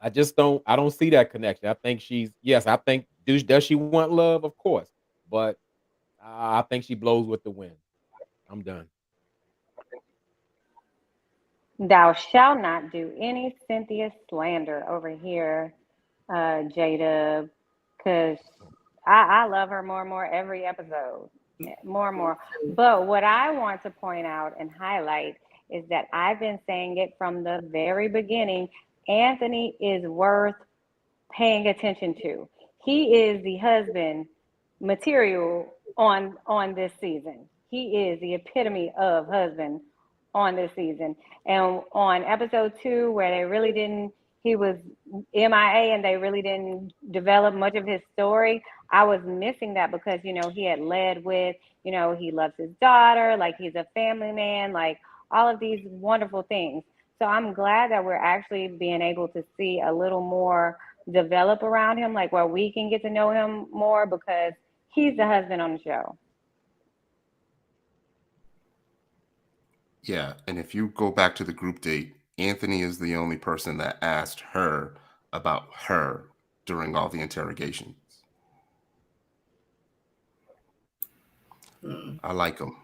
I don't see that connection. I think I think, does she want love? Of course, but I think she blows with the wind. I'm done. Thou shalt not do any Cynthia slander over here, Jada, because I love her more and more every episode, more and more. But what I want to point out and highlight is that I've been saying it from the very beginning. Anthony is worth paying attention to. He is the husband material on this season. He is the epitome of husband on this season. And on episode 2, where he was MIA and they really didn't develop much of his story, I was missing that because, he had led with, he loves his daughter, like he's a family man, like all of these wonderful things. So I'm glad that we're actually being able to see a little more develop around him, like where we can get to know him more because he's the husband on the show. Yeah, and if you go back to the group date, Anthony is the only person that asked her about her during all the interrogations. I like him.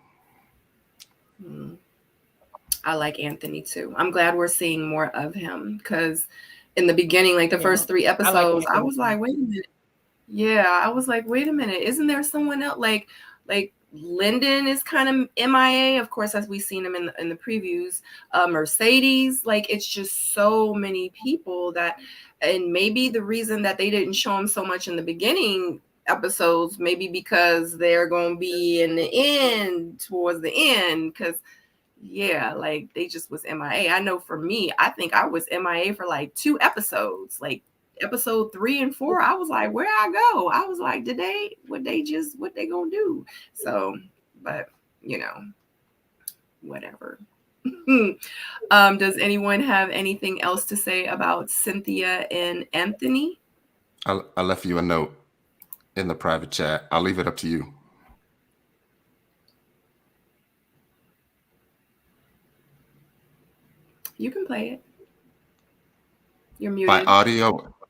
I like Anthony too. I'm glad we're seeing more of him because in the beginning, like the first 3 episodes, I was like, wait a minute. Yeah, I was like, wait a minute. Isn't there someone else? Like Lyndon is kind of MIA, of course, as we've seen him in the previews. Mercedes, like it's just so many people and maybe the reason that they didn't show him so much in the beginning episodes, maybe because they're going to be in the end, towards the end, because yeah, like they just was MIA. I know for me, I think I was MIA for like 2 episodes, like episode 3 and 4. I was like, where I go? I was like, what they gonna do? So, but whatever. Does anyone have anything else to say about Cynthia and Anthony? I left you a note in the private chat. I'll leave it up to you. You can play it. You're muted.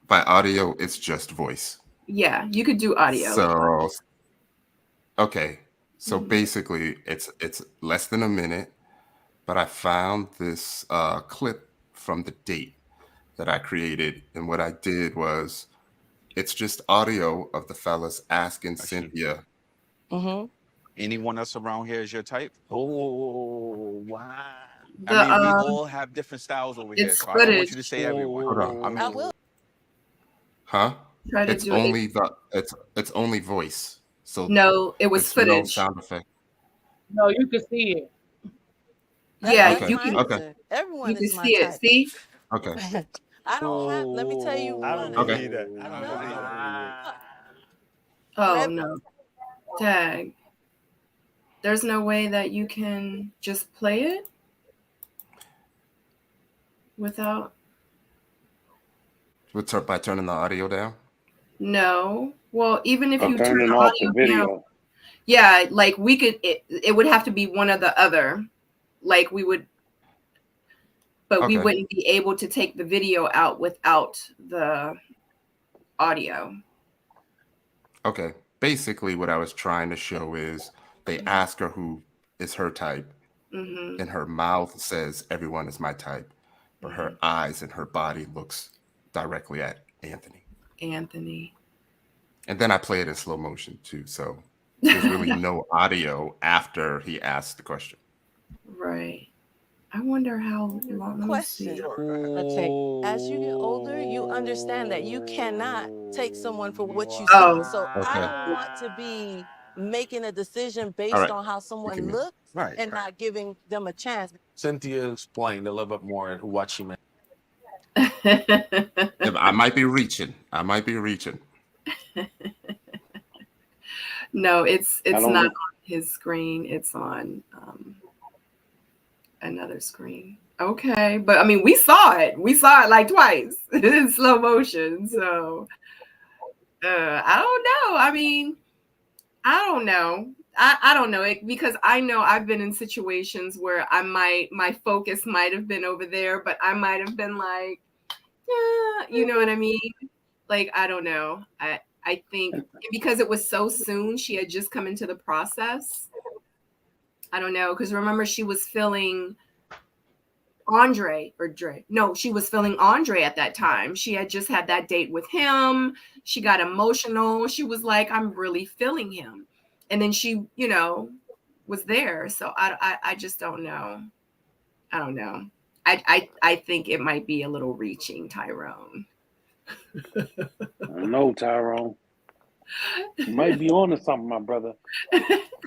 By audio, it's just voice. Yeah, you could do audio. So, okay. So basically, it's less than a minute, but I found this clip from the date that I created, and what I did was, it's just audio of the fellas asking Cynthia. Anyone else around here is your type? Oh, wow. We all have different styles over here, so I don't want you to say everyone. Hold on. I will. Huh? Try to It's do only it. it's only voice. So no, it was footage. No sound effect. No, you can see it. Yeah, okay. you can. Okay. Everyone you is can my see type. it. See? Okay. I don't have. Let me tell you. I don't believe that. I don't believe that. Oh no, tag. There's no way that you can just play it without. By turning the audio down? No. Well, even if you turn turning the off audio the video. down, yeah, like we could. It would have to be one or the other. Like we would, but we wouldn't be able to take the video out without the audio. Okay. Basically, what I was trying to show is they ask her who is her type, and her mouth says everyone is my type, but her eyes and her body looks directly at Anthony. Anthony. And then I play it in slow motion too. So there's really no audio after he asked the question. Right. I wonder how long. Question. Okay. As you get older, you understand that you cannot take someone for what you see. Oh, So Okay. I don't want to be making a decision based right. on how someone can- looks Right. and not giving them a chance. Cynthia explained a little bit more what she meant. I might be reaching. No, it's I don't not know. on his screen. It's on another screen. Okay, but I mean, we saw it. We saw it like twice in slow motion. So I don't know. I mean, I don't know. I don't know it because I know I've been in situations where my focus might have been over there, but I might have been like, yeah, you know what I mean? Like, I don't know. I think because it was so soon, she had just come into the process. I don't know, because remember she was filling Andre or Dre. No, she was filling Andre at that time. She had just had that date with him. She got emotional. She was like, I'm really feeling him. And then she, was there. So I just don't know. I don't know. I think it might be a little reaching, Tyrone. No, Tyrone. You might be on to something, my brother.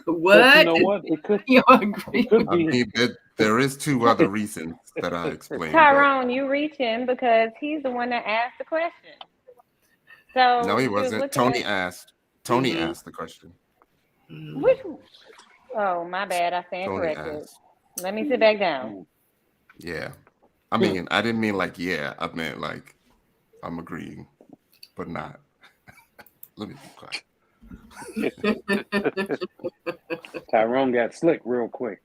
What? But you know what? It could be. I mean, there is two other reasons that I explained. Tyrone, you reach him because he's the one that asked the question. So No, he wasn't. Tony asked. Tony asked the question. Which? Oh, my bad. I stand corrected. Let me sit back down. Yeah. I mean, I didn't mean like, yeah. I meant like, I'm agreeing, but not. Let me be quiet. Tyrone got slick real quick.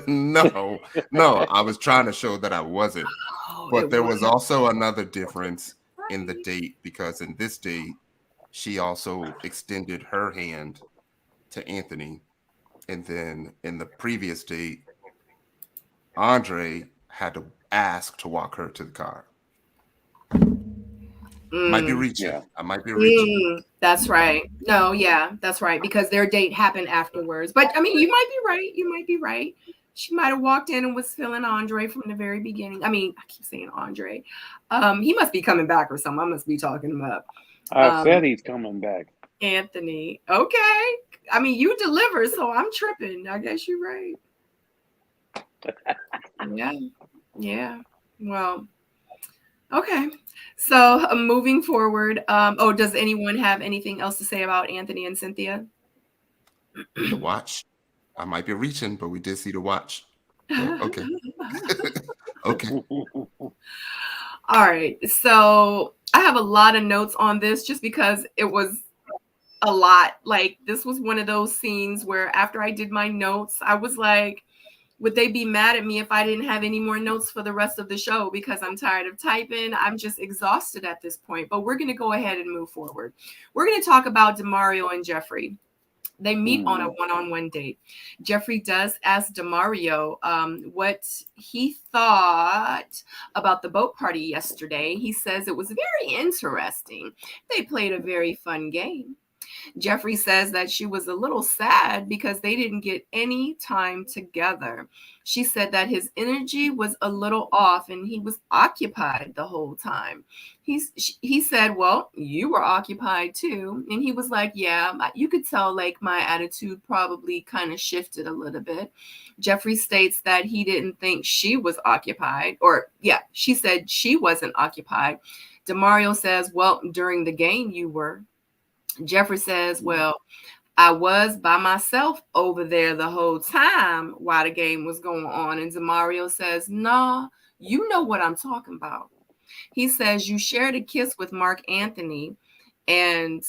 No. I was trying to show that I wasn't. But there was also another difference in the date because in this date, she also extended her hand to Anthony. And then in the previous date, Andre had to ask to walk her to the car. Might be reaching. Yeah. I might be reaching. That's right. No, yeah, that's right. Because their date happened afterwards. But I mean, you might be right. She might have walked in and was feeling Andre from the very beginning. I mean, I keep saying Andre. He must be coming back or something. I must be talking him up. I said he's coming back. Anthony. Okay. I mean, you deliver, so I'm tripping. I guess you're right. Yeah. Well, okay. So moving forward, does anyone have anything else to say about Anthony and Cynthia? The watch. I might be reaching, but we did see the watch. So, okay. Okay. All right. So I have a lot of notes on this just because it was a lot. Like, this was one of those scenes where after I did my notes, I was like, would they be mad at me if I didn't have any more notes for the rest of the show because I'm tired of typing? I'm just exhausted at this point, but we're going to go ahead and move forward. We're going to talk about Demario and Jeffrey. They meet on a one-on-one date. Jeffrey does ask Demario what he thought about the boat party yesterday. He says it was very interesting. They played a very fun game. Jeffrey says that she was a little sad because they didn't get any time together. She said that his energy was a little off and he was occupied the whole time. He said, well, you were occupied too. And he was like, yeah, you could tell like my attitude probably kind of shifted a little bit. Jeffrey states that he didn't think she was occupied, she said she wasn't occupied. Demario says, well, during the game you were. Jeffrey says, well, I was by myself over there the whole time while the game was going on. And Demario says, nah, you know what I'm talking about. He says, you shared a kiss with Mark Anthony. And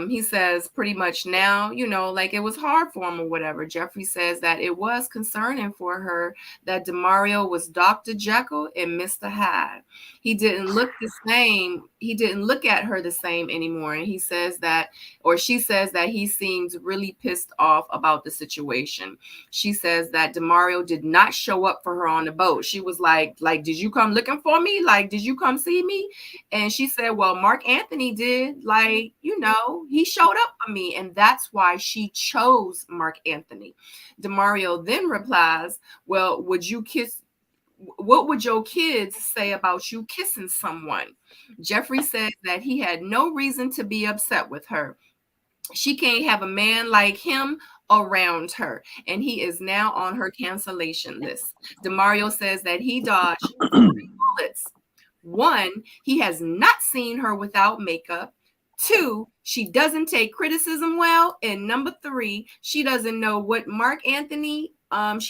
He says pretty much now, like it was hard for him or whatever. Jeffrey says that it was concerning for her that DeMario was Dr. Jekyll and Mr. Hyde. He didn't look the same. He didn't look at her the same anymore. And he says that, or she says that he seems really pissed off about the situation. She says that DeMario did not show up for her on the boat. She was like, did you come looking for me? Like, did you come see me? And she said, well, Mark Anthony did. Like, he showed up for me. And that's why she chose Mark Anthony. DeMario then replies, well, what would your kids say about you kissing someone? Jeffrey said that he had no reason to be upset with her. She can't have a man like him around her, and he is now on her cancellation list. DeMario says that he dodged 3 bullets. 1, he has not seen her without makeup. 2, she doesn't take criticism well. And number 3, she doesn't know Mark Anthony, and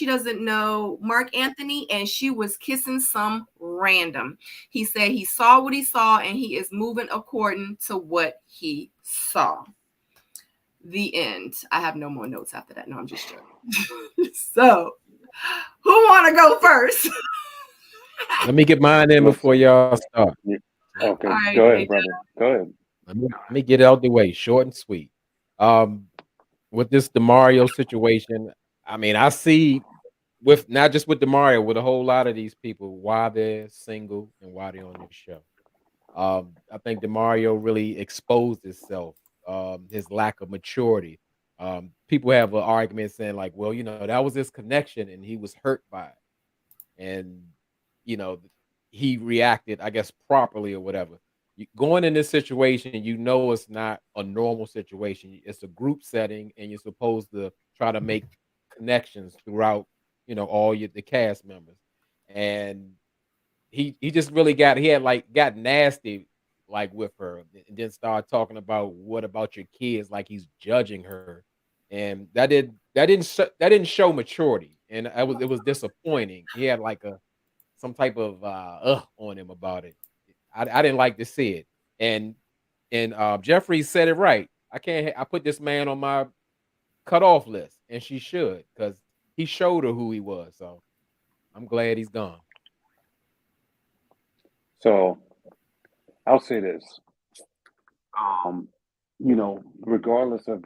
she was kissing some random. He said he saw what he saw, and he is moving according to what he saw. The end. I have no more notes after that. No, I'm just joking. So, who want to go first? Let me get mine in before y'all start. Okay, right, go ahead, brother. Go ahead. Let me get it out the way, short and sweet. With this DeMario situation, I mean, I see with not just with DeMario, with a whole lot of these people, why they're single and why they're on this show. I think DeMario really exposed himself, his lack of maturity. People have an argument saying like, well, that was his connection and he was hurt by it. And, he reacted, I guess, properly or whatever. Going in this situation, it's not a normal situation. It's a group setting and you're supposed to try to make connections throughout, all the cast members. And he just really got nasty like with her and then started talking about what about your kids, like he's judging her. And that didn't show maturity. And it was disappointing. He had like some type of on him about it. I didn't like to see it. And Jeffrey said it right. I put this man on my cutoff list, and she should, because he showed her who he was. So I'm glad he's gone. So I'll say this. Regardless of,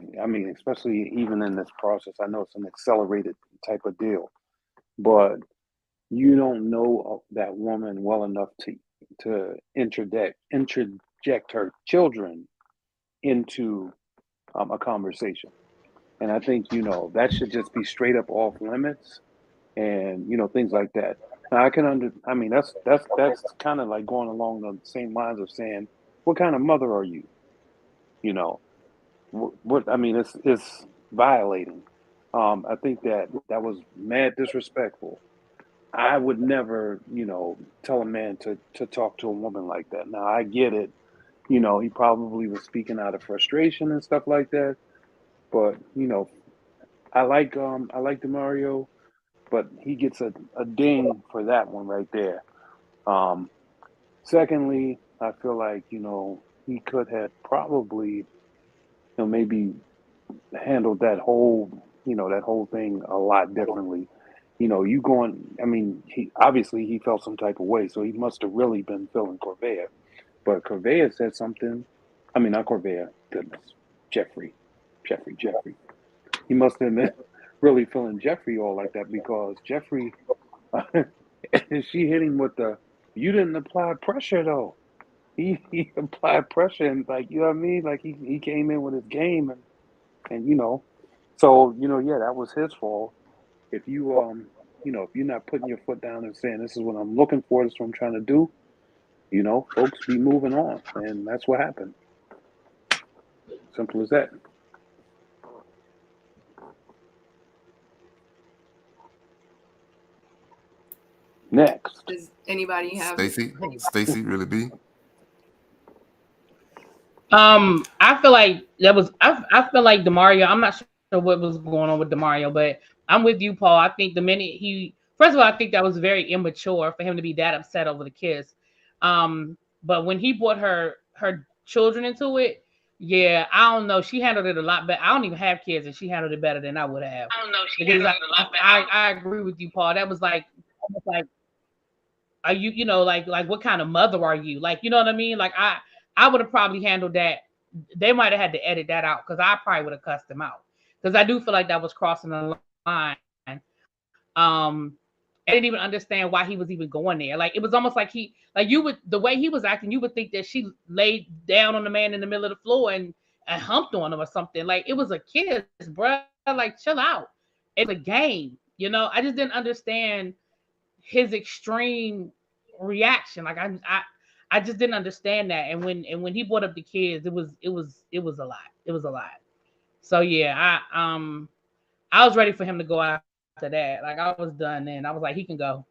especially even in this process, I know it's an accelerated type of deal, but you don't know that woman well enough to interject her children into a conversation. And I think, that should just be straight up off limits and, things like that. Now that's kind of like going along the same lines of saying, what kind of mother are you? It's violating. I think that was mad disrespectful. I would never, tell a man to talk to a woman like that. Now I get it. He probably was speaking out of frustration and stuff like that. But, I like DeMario, but he gets a ding for that one right there. Secondly, I feel like, he could have probably, maybe handled that whole thing a lot differently. He obviously he felt some type of way, so he must have really been feeling Corvea. But Corvea said something. Not Corvea, goodness. Jeffrey. He must have been really feeling Jeffrey all like that, because Jeffrey, she hit him with you didn't apply pressure though. He applied pressure and like, like he came in with his game and so, yeah, that was his fault. If you, if you're not putting your foot down and saying, this is what I'm looking for, this is what I'm trying to do, folks be moving on. And that's what happened. Simple as that. Next. Does anybody have Stacy really be? I feel like I feel like DeMario, I'm not sure what was going on with DeMario, but I'm with you, Paul. I think the minute first of all, I think that was very immature for him to be that upset over the kiss. But when he brought her children into it, Yeah, I don't know. She handled it a lot better. I don't even have kids, and she handled it better than I would have. I don't know. She Because handled it a lot better. I agree with you, Paul. That was like almost like, are you, you know, like what kind of mother are you? Like, you know what I mean? Like I would have probably handled that. They might have had to edit that out because I probably would have cussed them out. Because I do feel like that was crossing the line. I didn't even understand why he was even going there. Like it was almost like he, like you would, the way he was acting, you would think that she laid down on the man in the middle of the floor and humped on him or something. Like it was a kiss, bruh. Like chill out. It's a game. You know, I just didn't understand his extreme reaction. Like I just didn't understand that. And when he brought up the kids, it was a lot. It was a lot. So yeah, I was ready for him to go after that. Like I was done then. I was like, he can go.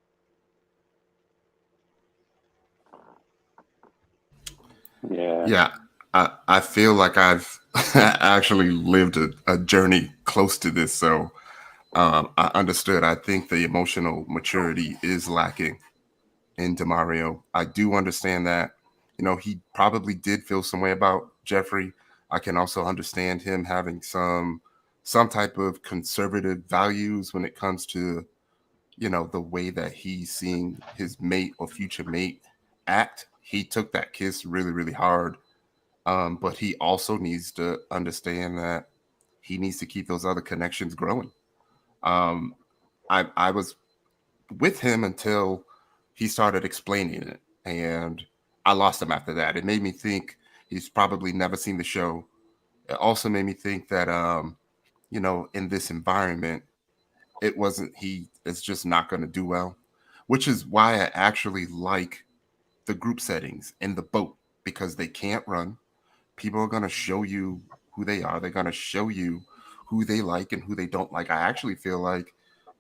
Yeah. I feel like I've actually lived a journey close to this. So I understood. I think the emotional maturity is lacking in DeMario. I do understand that. You know, he probably did feel some way about Jeffrey. I can also understand him having some type of conservative values when it comes to, you know, the way that he's seeing his mate or future mate act. He took that kiss really, really hard. But he also needs to understand that he needs to keep those other connections growing. I was with him until he started explaining it, and I lost him after that. It made me think he's probably never seen the show. It also made me think that you know, in this environment, he is just not going to do well, which is why I actually like the group settings in the boat, because they can't run. People are going to show you who they are. They're going to show you who they like and who they don't like. I actually feel like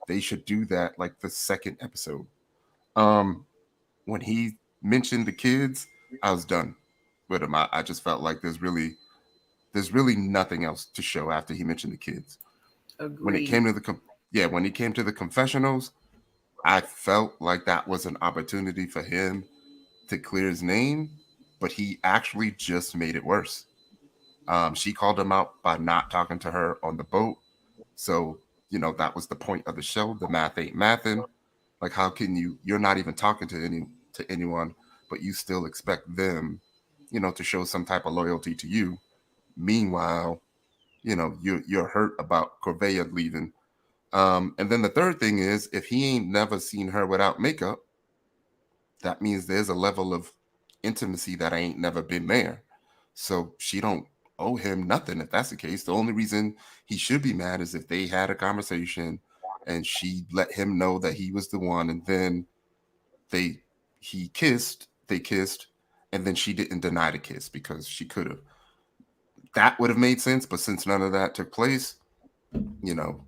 they should do that like the second episode. When he mentioned the kids, I was done with him. I just felt like there's really nothing else to show after he mentioned the kids. Agreed. When it came to when he came to the confessionals, I felt like that was an opportunity for him to clear his name, but he actually just made it worse. She called him out by not talking to her on the boat. So, you know, that was the point of the show. The math ain't mathin'. Like, how can you're not even talking to anyone, but you still expect them, you know, to show some type of loyalty to you. Meanwhile, you know, you're hurt about Corvea leaving. And then the third thing is, if he ain't never seen her without makeup, that means there's a level of intimacy that ain't never been there. So she don't owe him nothing if that's the case. The only reason he should be mad is if they had a conversation and she let him know that he was the one, and then they kissed, and then she didn't deny the kiss because she could have. That would have made sense, but since none of that took place, you know,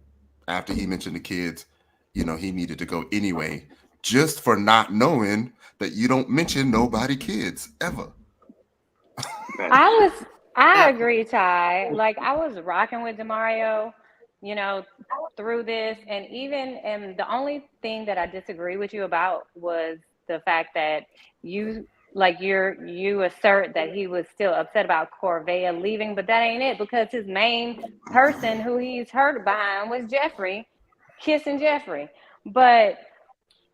after he mentioned the kids, you know, he needed to go anyway, just for not knowing that you don't mention nobody kids ever. I agree, Ty. Like I was rocking with DeMario, you know, through this, and the only thing that I disagree with you about was the fact that you you assert that he was still upset about Corvea leaving, but that ain't it, because his main person who he's hurt behind was Jeffrey, kissing Jeffrey. But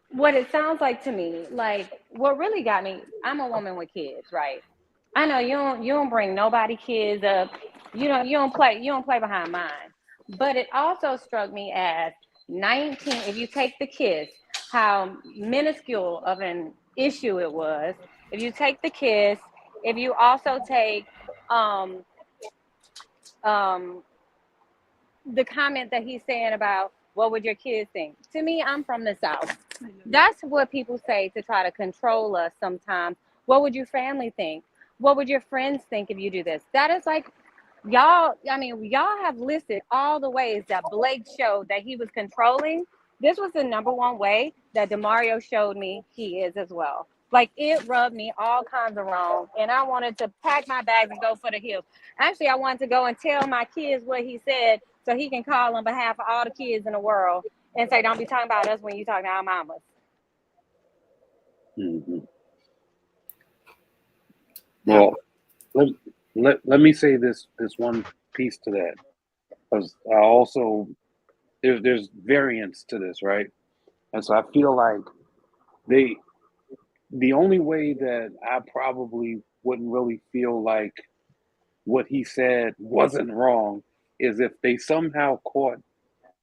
what it sounds like to me, like what really got me, I'm a woman with kids, right? I know you don't bring nobody kids up. You don't play behind mine. But it also struck me as 19, if you take the kiss, how minuscule of an issue it was. If you take the kiss, if you also take the comment that he's saying about what would your kids think. To me, I'm from the South. That's what people say to try to control us sometimes. What would your family think? What would your friends think if you do this? That is like, y'all have listed all the ways that Blake showed that he was controlling. This was the number one way that DeMario showed me he is as well. Like, it rubbed me all kinds of wrong, and I wanted to pack my bags and go for the hills. Actually, I wanted to go and tell my kids what he said so he can call on behalf of all the kids in the world and say, don't be talking about us when you talking to our mamas. Mm-hmm. Well, let me say this one piece to that, because I also there's variance to this, right? And so I feel like they the only way that I probably wouldn't really feel like what he said wasn't wrong is if they somehow caught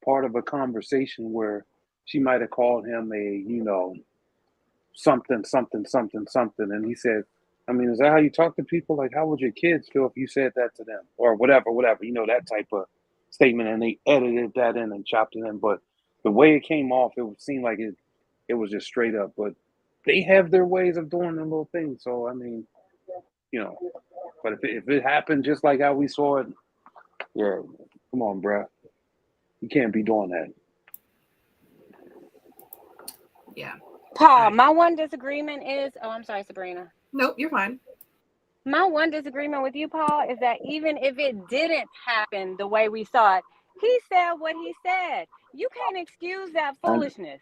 part of a conversation where she might have called him a, something, something, something, something. And he said, I mean, is that how you talk to people? Like, how would your kids feel if you said that to them? Or whatever, that type of statement. And they edited that in and chopped it in. But the way it came off, it would seem like it was just straight up. But they have their ways of doing their little things. So, I mean, but if it happened just like how we saw it, yeah, come on, bruh. You can't be doing that. Yeah. Paul, my one disagreement is, I'm sorry, Sabrina. Nope, you're fine. My one disagreement with you, Paul, is that even if it didn't happen the way we saw it, he said what he said. You can't excuse that foolishness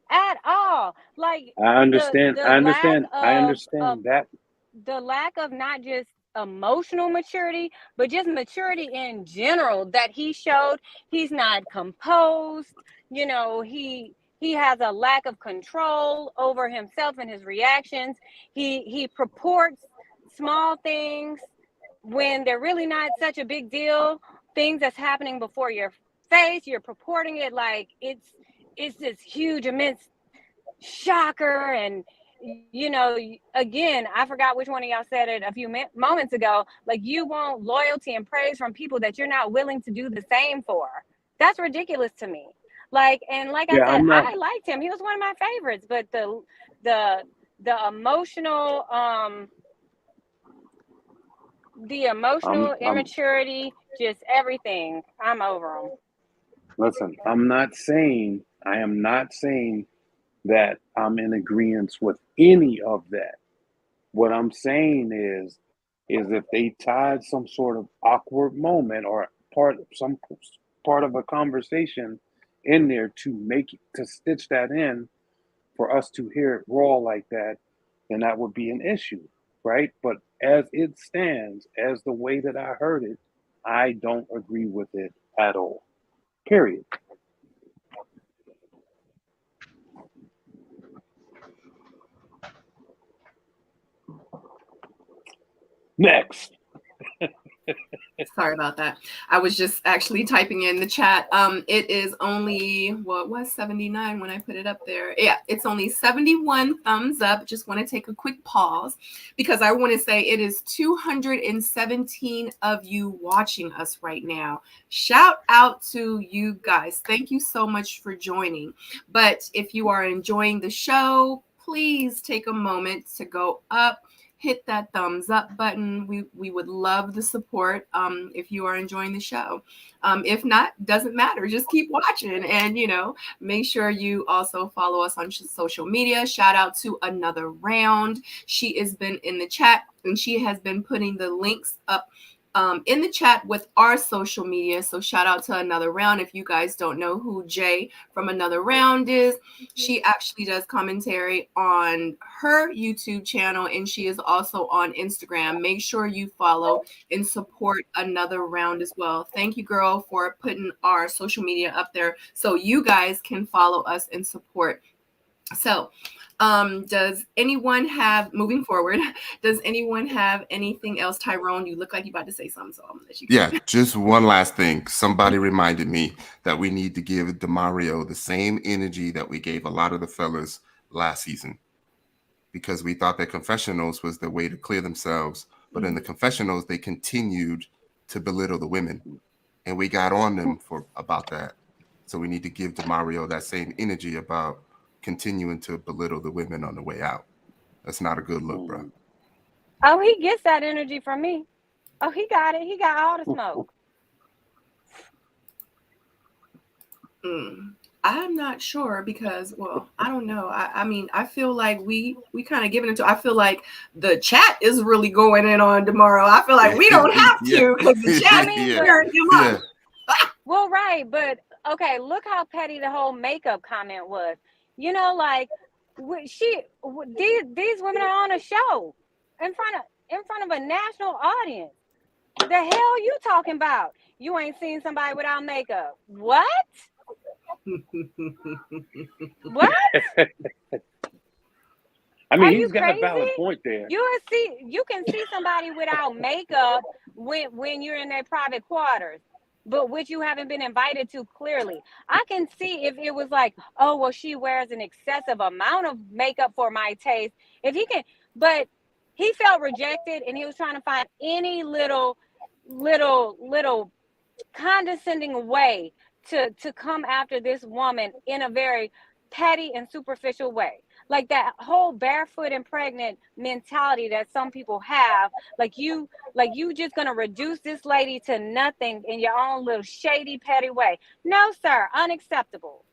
at all. Like I understand. the I lack understand. I of understand that. the lack of not just emotional maturity, but just maturity in general that he showed. He's not composed. He has a lack of control over himself and his reactions. He purports small things when they're really not such a big deal. Things that's happening before your face, you're purporting it like it's this huge, immense shocker. And again, I forgot which one of y'all said it a few moments ago, like, you want loyalty and praise from people that you're not willing to do the same for. That's ridiculous to me. Like I said, I liked him. He was one of my favorites, but the emotional immaturity, just everything, I'm over him. Listen, I am not saying that I'm in agreement with any of that. What I'm saying is if they tied some sort of awkward moment or some part of a conversation in there to stitch that in for us to hear it raw like that, then that would be an issue, right? But as it stands, as the way that I heard it, I don't agree with it at all. Period. Next. Sorry about that. I was just actually typing in the chat. It is only, it was 79 when I put it up there. Yeah, it's only 71 thumbs up. Just want to take a quick pause because I want to say it is 217 of you watching us right now. Shout out to you guys. Thank you so much for joining. But if you are enjoying the show, please take a moment to go up, hit that thumbs up button. We would love the support if you are enjoying the show. If not, doesn't matter. Just keep watching and, make sure you also follow us on social media. Shout out to Another Round. She has been in the chat and she has been putting the links up in the chat with our social media. So shout out to Another Round. If you guys don't know who Jay from Another Round is, she actually does commentary on her YouTube channel and she is also on Instagram. Make sure you follow and support Another Round as well. Thank you, girl, for putting our social media up there so you guys can follow us and support. So does anyone have, moving forward, does anyone have anything else? Tyrone, you look like you're about to say something, so I'm gonna let you go. Yeah, just one last thing. Somebody reminded me that we need to give DeMario the same energy that we gave a lot of the fellas last season, because we thought that confessionals was the way to clear themselves. But in the confessionals, they continued to belittle the women, and we got on them about that. So we need to give DeMario that same energy about continuing to belittle the women on the way out. That's not a good look, bro. Oh, he gets that energy from me. Oh, he got it. He got all the smoke. I'm not sure because, I don't know. I mean, I feel like we kind of given it to. I feel like the chat is really going in on tomorrow. I feel like we don't have to because the chat is wearing him up. Well, right, but okay. Look how petty the whole makeup comment was. Like these women are on a show in front of a national audience. The hell you talking about? You ain't seen somebody without makeup. What? What? I mean, Are he's you got crazy? a valid point there. You can see somebody without makeup when you're in their private quarters, but which you haven't been invited to. Clearly, I can see if it was like, oh well, she wears an excessive amount of makeup for my taste. If he can, but he felt rejected, and he was trying to find any little condescending way to come after this woman in a very petty and superficial way. Like that whole barefoot and pregnant mentality that some people have, like you just gonna reduce this lady to nothing in your own little shady petty way. No sir, unacceptable.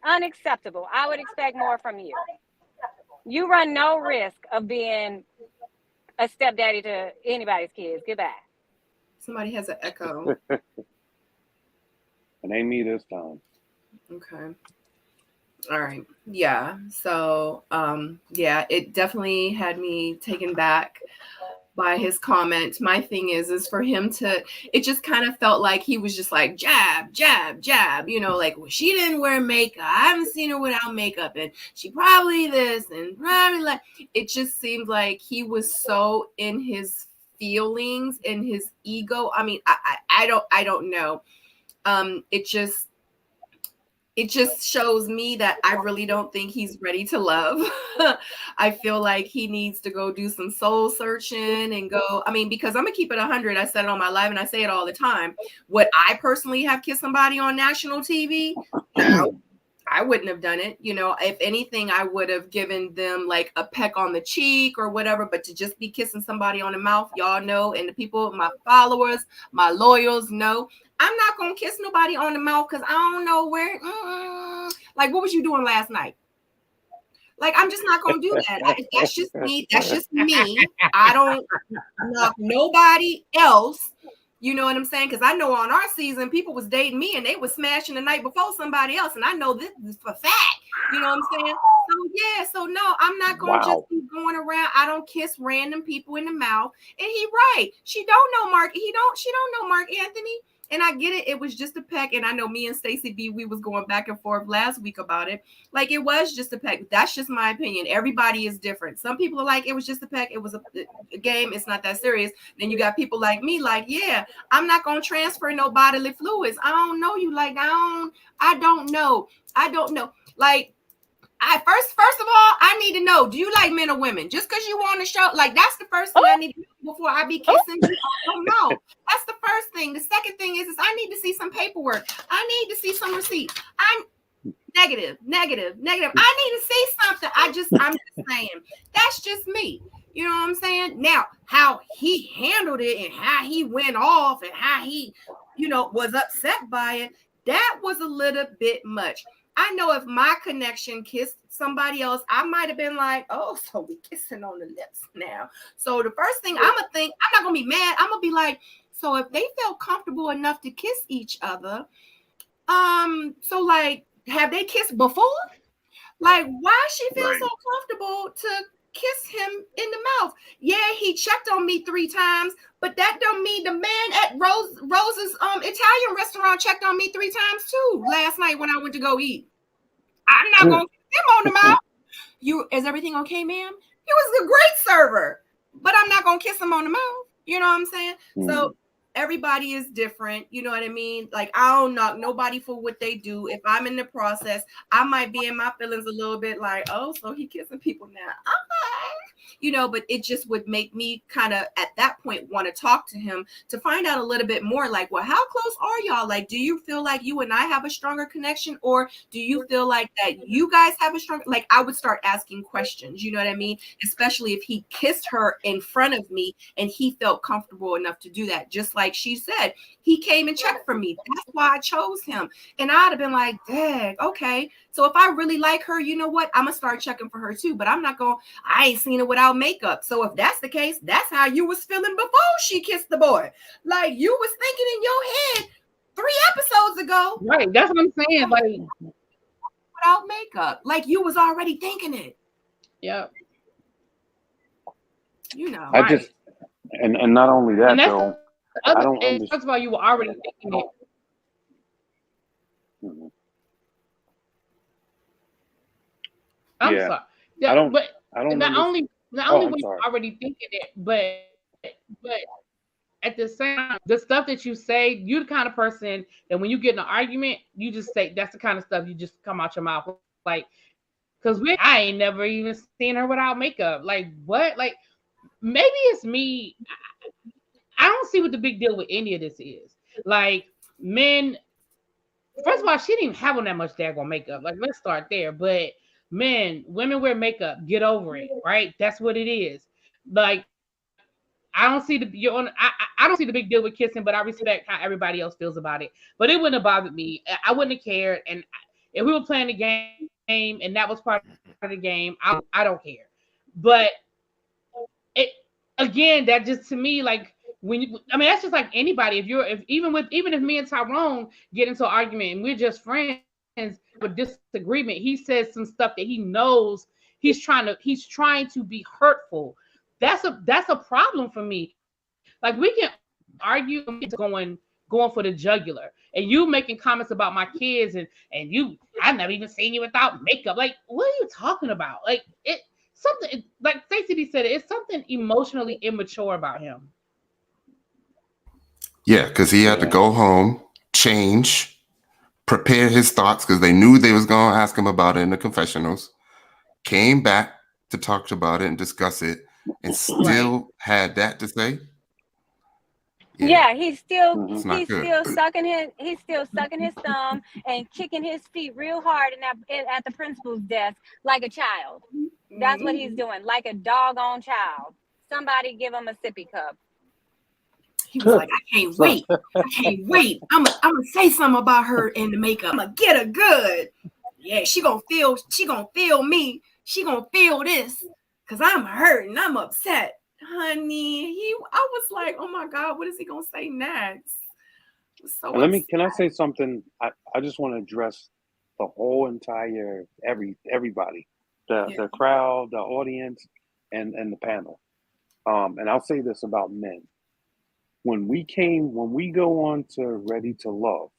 Unacceptable. I would expect more from you. You run no risk of being a stepdaddy to anybody's kids. Goodbye. Somebody has an echo. It ain't me this time. Okay. All right. Yeah. So, yeah, it definitely had me taken back by his comment. My thing is for him to, it just kind of felt like he was just like jab, jab, jab, you know, like, well, she didn't wear makeup. I haven't seen her without makeup, and she probably this and probably like, it just seemed like he was so in his feelings, in his ego. I mean, I don't know. It just shows me that I really don't think he's ready to love. I feel like he needs to go do some soul searching and go, I mean, because I'm gonna keep it 100. I said it on my live and I say it all the time. Would I personally have kissed somebody on national TV? No, I wouldn't have done it. You know, if anything, I would have given them like a peck on the cheek or whatever, but to just be kissing somebody on the mouth, y'all know, and the people, my followers, my loyals know, I'm not going to kiss nobody on the mouth because I don't know where, like, what was you doing last night? Like, I'm just not going to do that. That's just me. That's just me. I don't knock nobody else. You know what I'm saying? Because I know on our season, people was dating me and they was smashing the night before somebody else. And I know this is for fact. You know what I'm saying? So, yeah. So, no, I'm not going to just be going around. I don't kiss random people in the mouth. And he right. She don't know Mark. She don't know Mark Anthony. And I get it. It was just a peck. And I know me and Stacey B, we was going back and forth last week about it. Like, it was just a peck. That's just my opinion. Everybody is different. Some people are like, it was just a peck. It was a game. It's not that serious. Then you got people like me, like, yeah, I'm not going to transfer no bodily fluids. I don't know you. Like, I don't know. Like, first of all, I need to know, do you like men or women? Just because you want to show, like, that's the first thing I need to know before I be kissing you. I don't know. That's the first thing. The second thing is I need to see some paperwork. I need to see some receipts. I'm negative. I need to see something. I'm just saying. That's just me. You know what I'm saying? Now, how he handled it and how he went off and how he, was upset by it, that was a little bit much. I know if my connection kissed somebody else, I might have been like, oh, so we kissing on the lips now. So the first thing I'm going to think, I'm not going to be mad. I'm going to be like, so if they felt comfortable enough to kiss each other, so like, have they kissed before? Like, why she feel so comfortable to kiss him in the mouth? Yeah, he checked on me 3 times, but that don't mean the man at Rose's Italian restaurant checked on me 3 times too last night when I went to go eat. I'm not gonna kiss him on the mouth. Is everything okay, ma'am? He was a great server, but I'm not gonna kiss him on the mouth. You know what I'm saying? So everybody is different. You know what I mean? Like, I don't knock nobody for what they do. If I'm in the process, I might be in my feelings a little bit like, oh, so he kissing people now. Okay. But it just would make me kind of at that point want to talk to him to find out a little bit more like, well, how close are y'all? Like, do you feel like you and I have a stronger connection, or do you feel like that you guys have a stronger, like, I would start asking questions, you know what I mean? Especially if he kissed her in front of me and he felt comfortable enough to do that. Just like she said, he came and checked for me. That's why I chose him. And I'd have been like, dang, okay. So if I really like her, you know what? I'm going to start checking for her too. But I ain't seen her without makeup. So if that's the case, that's how you was feeling before she kissed the boy. Like, you was thinking in your head 3 episodes ago. Right. That's what I'm saying. Like, without makeup. Like, you was already thinking it. Yep. I just, and not only that, though, I don't understand. First of all, you were already thinking it. Mhm. I'm Yeah, sorry. I Yeah, don't. but I don't not understand. only Oh, were I'm you sorry. already thinking it, but at the same time, the stuff that you say, you're the kind of person that when you get in an argument, you just say that's the kind of stuff you just come out your mouth. Like, because I ain't never even seen her without makeup. Like, what? Like, maybe it's me. I don't see what the big deal with any of this is. Like, men, first of all, she didn't even have on that much daggone makeup. Like, let's start there. But men, women wear makeup. Get over it, right? That's what it is. Like, I don't see I don't see the big deal with kissing, but I respect how everybody else feels about it. But it wouldn't have bothered me. I wouldn't have cared. And if we were playing the game and that was part of the game, I don't care. But it again, that just to me, like I mean, that's just like anybody. Even if me and Tyrone get into an argument and we're just friends, have a disagreement, he says some stuff that he knows he's trying to be hurtful. That's a problem for me. Like, we can argue and we get to going for the jugular, and you making comments about my kids, and I've never even seen you without makeup. Like, what are you talking about? Like, something like Stacey said, it's something emotionally immature about him. Yeah, because he had to Yeah. go home, change, prepare his thoughts because they knew they was going to ask him about it in the confessionals. Came back to talk about it and discuss it, and still had that to say. Yeah, he's still Mhm. It's not good. he's still sucking his thumb and kicking his feet real hard at the principal's desk like a child. That's what he's doing, like a doggone child. Somebody give him a sippy cup. He was like, I can't wait. I can't wait. I'm gonna say something about her in the makeup. I'm gonna get her good. Yeah, she gonna feel me. She gonna feel this. Cause I'm hurt and I'm upset. Honey, I was like, oh my God, what is he gonna say next? So Can I say something? I just want to address the whole entire everybody, the crowd, the audience, and the panel. And I'll say this about men. When we go on to Ready to Love,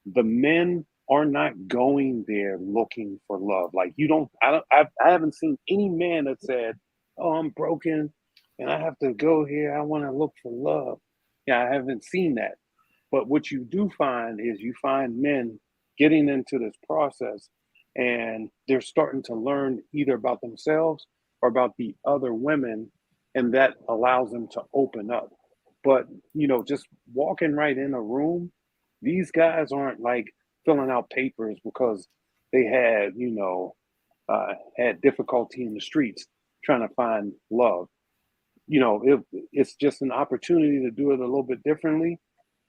the men are not going there looking for love. Like, I haven't seen any man that said, "Oh, I'm broken and I have to go here. I want to look for love." Yeah, I haven't seen that. But what you do find is you find men getting into this process and they're starting to learn either about themselves or about the other women, and that allows them to open up. But, just walking right in a room, these guys aren't like filling out papers because they had difficulty in the streets trying to find love. It's just an opportunity to do it a little bit differently.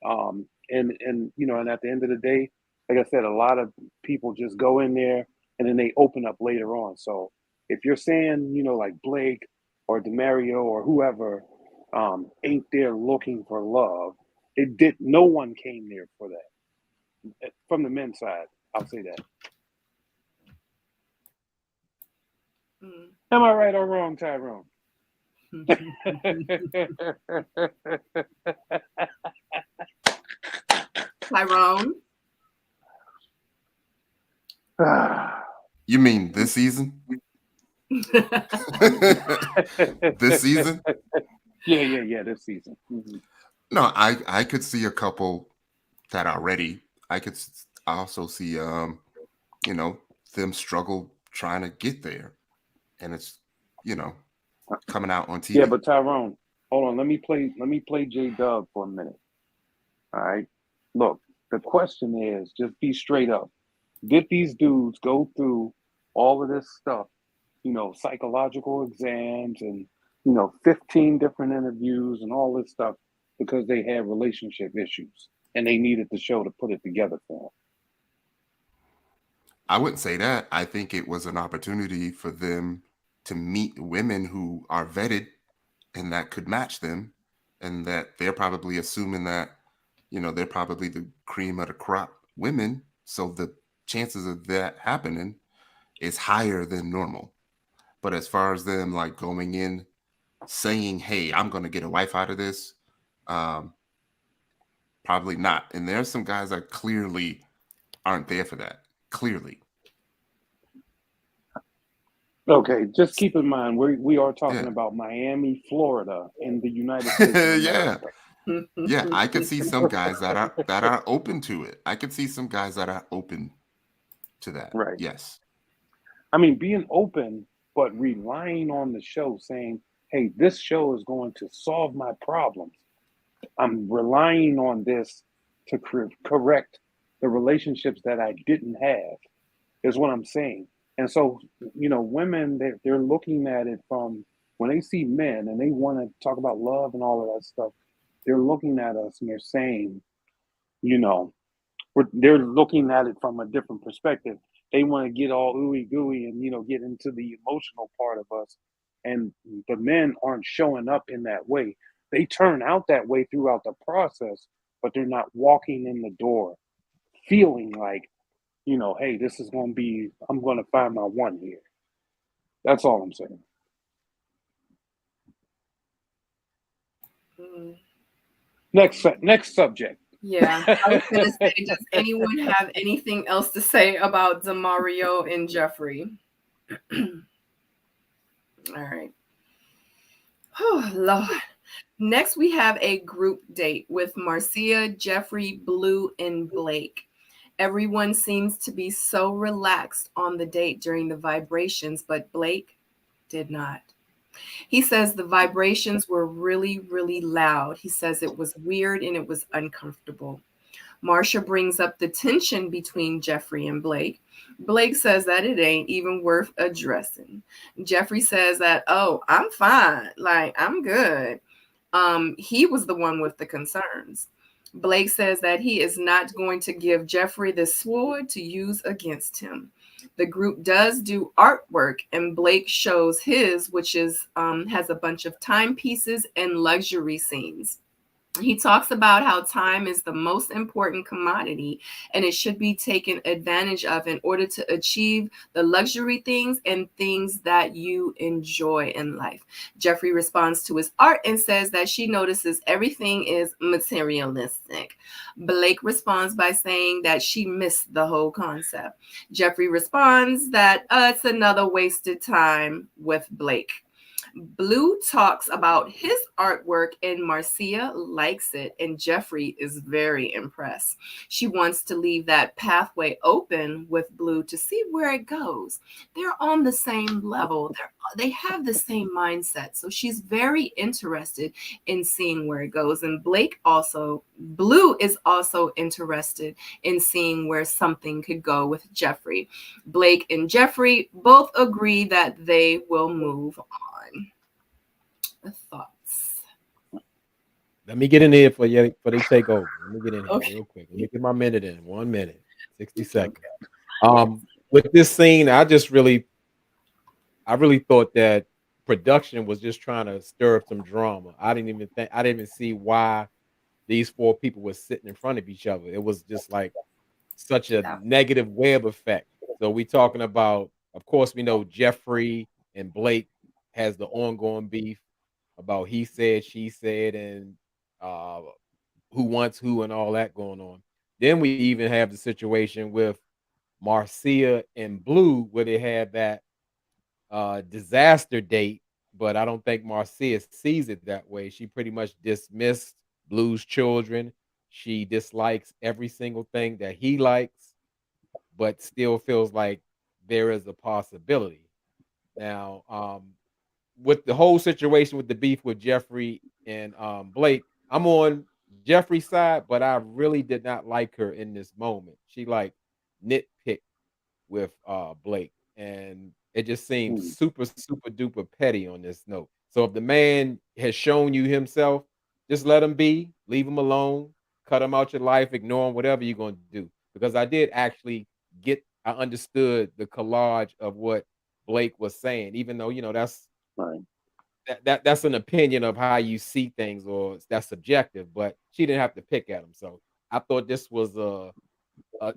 And at the end of the day, like I said, a lot of people just go in there and then they open up later on. So if you're saying, like Blake or Demario or whoever ain't there looking for love, no one came there for that. From the men's side, I'll say that. Am I right or wrong, Tyrone? Tyrone. You mean this season? This season? Yeah, this season. Mm-hmm. No, I could see a couple that are ready. I also see them struggle trying to get there, and it's coming out on TV. Yeah, but Tyrone, hold on. Let me play J Dub for a minute. All right. Look, the question is, just be straight up. Did these dudes go through all of this stuff, psychological exams and 15 different interviews and all this stuff because they had relationship issues and they needed the show to put it together for them? I wouldn't say that. I think it was an opportunity for them to meet women who are vetted and that could match them, and that they're probably assuming that, they're probably the cream of the crop women. So the chances of that happening is higher than normal. But as far as them like going in saying, hey, I'm going to get a wife out of this, Um, probably not. And there's some guys that clearly aren't there for that. Clearly. Okay, just keep in mind we are talking about Miami, Florida, in the United States of America. Yeah, I could see some guys that are open to it. I could see some guys that are open to that. Right. Yes. I mean, being open, but relying on the show, saying, "Hey, this show is going to solve my problems. I'm relying on this to correct the relationships that I didn't have," is what I'm saying. And so, women, they're looking at it from when they see men and they want to talk about love and all of that stuff. They're looking at us and they're saying, you know, they're looking at it from a different perspective. They want to get all ooey gooey and get into the emotional part of us, and the men aren't showing up in that way. They turn out that way throughout the process, but they're not walking in the door feeling like, hey, this is going to be, I'm going to find my one here. That's all I'm saying. Next subject. Yeah, I was going to say, does anyone have anything else to say about Demario and Jeffrey? All right. Oh, Lord. Next, we have a group date with Marcia, Jeffrey, Blue, and Blake. Everyone seems to be so relaxed on the date during the vibrations, but Blake did not. He says the vibrations were really, really loud. He says it was weird and it was uncomfortable. Marcia brings up the tension between Jeffrey and Blake. Blake says that it ain't even worth addressing. Jeffrey says that, oh, I'm fine. Like, I'm good. He was the one with the concerns. Blake says that he is not going to give Jeffrey the sword to use against him. The group does do artwork, and Blake shows his, which is has a bunch of timepieces and luxury scenes. He talks about how time is the most important commodity and it should be taken advantage of in order to achieve the luxury things and things that you enjoy in life. Jeffrey responds to his art and says that she notices everything is materialistic. Blake responds by saying that she missed the whole concept. Jeffrey responds that it's another wasted time with Blake. Blue talks about his artwork and Marcia likes it, and Jeffrey is very impressed. She wants to leave that pathway open with Blue to see where it goes. They're on the same level. They have the same mindset. So she's very interested in seeing where it goes. And Blue is also interested in seeing where something could go with Jeffrey. Blake and Jeffrey both agree that they will move on. Thoughts? Let me get in here for they take over. Let me get in here real quick. Let me get my minute in. 1 minute, 60 seconds. With this scene, I really thought that production was just trying to stir up some drama. I didn't even see why these four people were sitting in front of each other. It was just like such a negative web effect. So we talking about, of course, we know Jeffrey and Blake has the ongoing beef about he said, she said, and who wants who and all that going on. Then we even have the situation with Marcia and Blue where they had that disaster date, but I don't think Marcia sees it that way. She pretty much dismissed Blue's children. She dislikes every single thing that he likes, but still feels like there is a possibility. Now, with the whole situation with the beef with Jeffrey and Blake, I'm on Jeffrey's side, but I really did not like her in this moment. She like nitpicked with Blake, and it just seems super duper petty on this note. So if the man has shown you himself, just let him be, leave him alone, cut him out your life, ignore him, whatever you're going to do. Because I did actually I understood the collage of what Blake was saying, even though that's right. That's an opinion of how you see things, or that's subjective. But she didn't have to pick at him, so I thought this was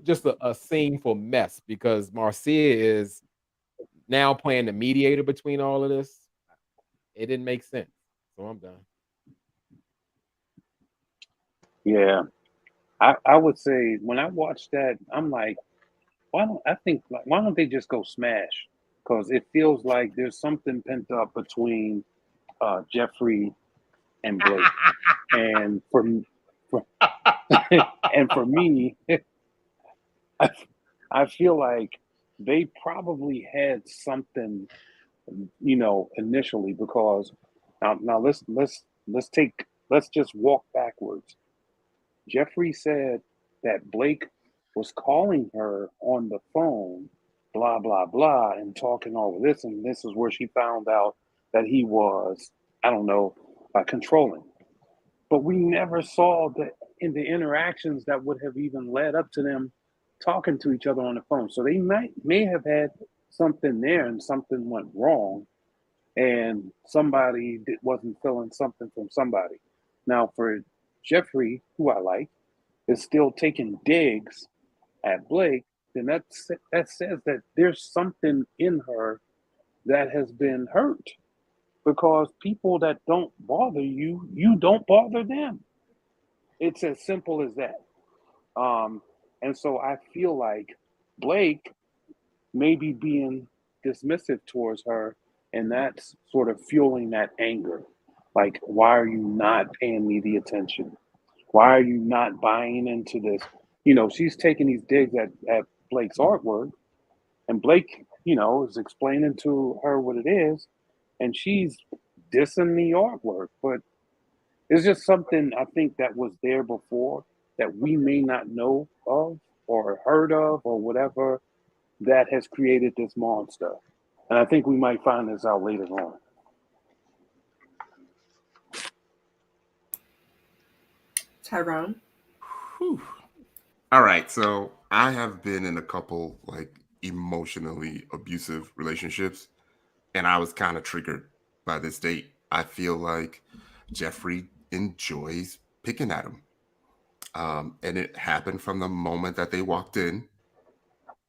just a scene for mess because Marcia is now playing the mediator between all of this. It didn't make sense, so I'm done. Yeah, I would say when I watched that, I'm like, why don't they just go smash? Because it feels like there's something pent up between Jeffrey and Blake, and for and for me, I, I feel like they probably had something, initially, because now let's just walk backwards. Jeffrey said that Blake was calling her on the phone, blah blah blah, and talking all of this, and this is where she found out that he was, I don't know, controlling. But we never saw the interactions that would have even led up to them talking to each other on the phone. So they may have had something there, and something went wrong, and somebody wasn't feeling something from somebody. Now, for Jeffrey, who I like, is still taking digs at Blake, then that says that there's something in her that has been hurt, because people that don't bother you, you don't bother them. It's as simple as that. Um, and so I feel like Blake may be being dismissive towards her, and that's sort of fueling that anger. Like, why are you not paying me the attention? Why are you not buying into this? She's taking these digs at Blake's artwork, and Blake, is explaining to her what it is, and she's dissing the artwork. But it's just something, I think, that was there before that we may not know of or heard of or whatever, that has created this monster. And I think we might find this out later on. Tyrone. Whew. All right, so I have been in a couple like emotionally abusive relationships, and I was kind of triggered by this date. I feel like Jeffrey enjoys picking at him. And it happened from the moment that they walked in.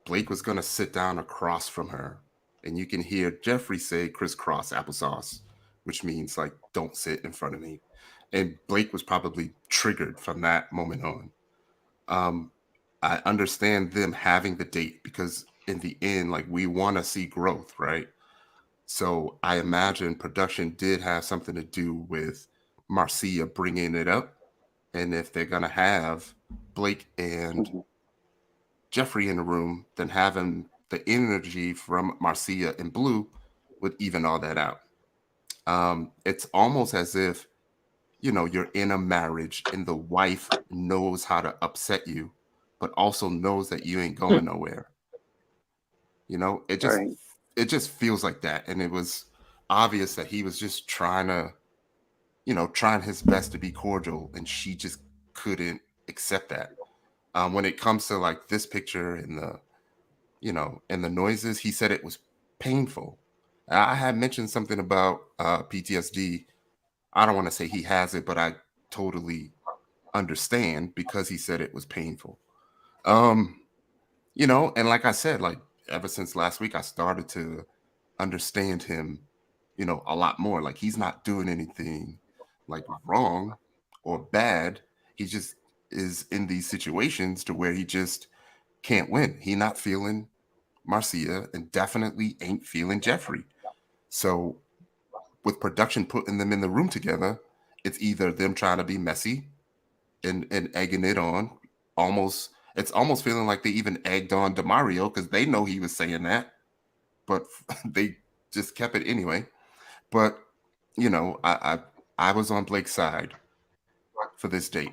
Blake was going to sit down across from her, and you can hear Jeffrey say crisscross applesauce, which means like, don't sit in front of me. And Blake was probably triggered from that moment on. I understand them having the date because in the end, like, we want to see growth, right? So I imagine production did have something to do with Marcia bringing it up. And if they're going to have Blake and Jeffrey in the room, then having the energy from Marcia and Blue would even all that out. It's almost as if, you're in a marriage and the wife knows how to upset you, but also knows that you ain't going nowhere. It just Right. it just feels like that. And it was obvious that he was just trying his best to be cordial, and she just couldn't accept that. When it comes to like this picture and the noises, he said it was painful. I had mentioned something about PTSD. I don't want to say he has it, but I totally understand because he said it was painful. And like I said, like ever since last week, I started to understand him, a lot more. Like, he's not doing anything like wrong or bad. He just is in these situations to where he just can't win. He not feeling Marcia and definitely ain't feeling Jeffrey. So with production putting them in the room together, it's either them trying to be messy and egging it on. It's almost feeling like they even egged on DeMario because they know he was saying that, but they just kept it anyway. But I was on Blake's side for this date.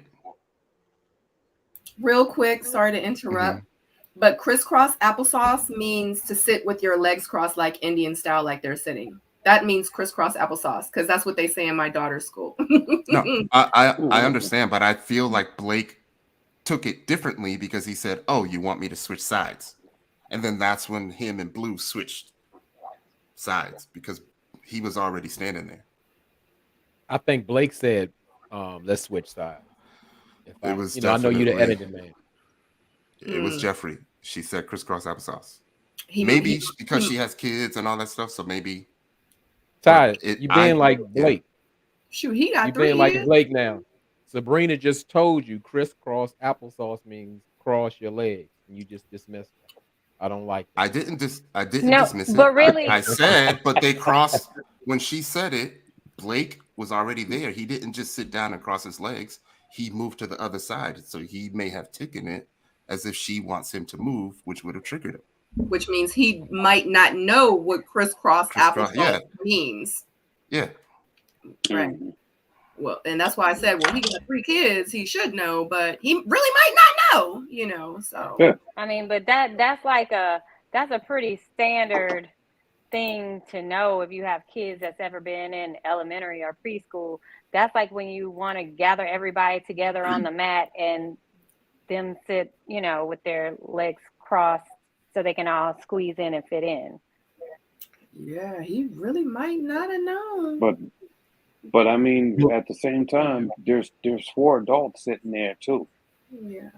Real quick, sorry to interrupt, but crisscross applesauce means to sit with your legs crossed like Indian style, like they're sitting. That means crisscross applesauce because that's what they say in my daughter's school. No, I understand, but I feel like Blake took it differently because he said, "Oh, you want me to switch sides?" And then that's when him and Blue switched sides because he was already standing there. I think Blake said, let's switch sides. It was I know you the editing man. It was Jeffrey. She said crisscross applesauce. Maybe because she has kids and all that stuff, so maybe. Ty, you being like Blake. Shoot, he got you 3 being years. like Blake now. Sabrina just told you crisscross applesauce means cross your legs, and you just dismissed her. I don't like that. I didn't No, dismiss it. but really, I said, but they crossed when she said it. Blake was already there. He didn't just sit down and cross his legs. He moved to the other side, so he may have taken it as if she wants him to move, which would have triggered him. Which means he might not know what crisscross applesauce means. Yeah. Right. Well, and that's why I said, well, he got 3 kids. He should know, but he really might not know, you know. So I mean, but that's a pretty standard thing to know if you have kids that's ever been in elementary or preschool. That's like when you want to gather everybody together on the mat and them sit, you know, with their legs crossed so they can all squeeze in and fit in. Yeah, he really might not have known. But I mean, at the same time, there's 4 adults sitting there too. Yeah.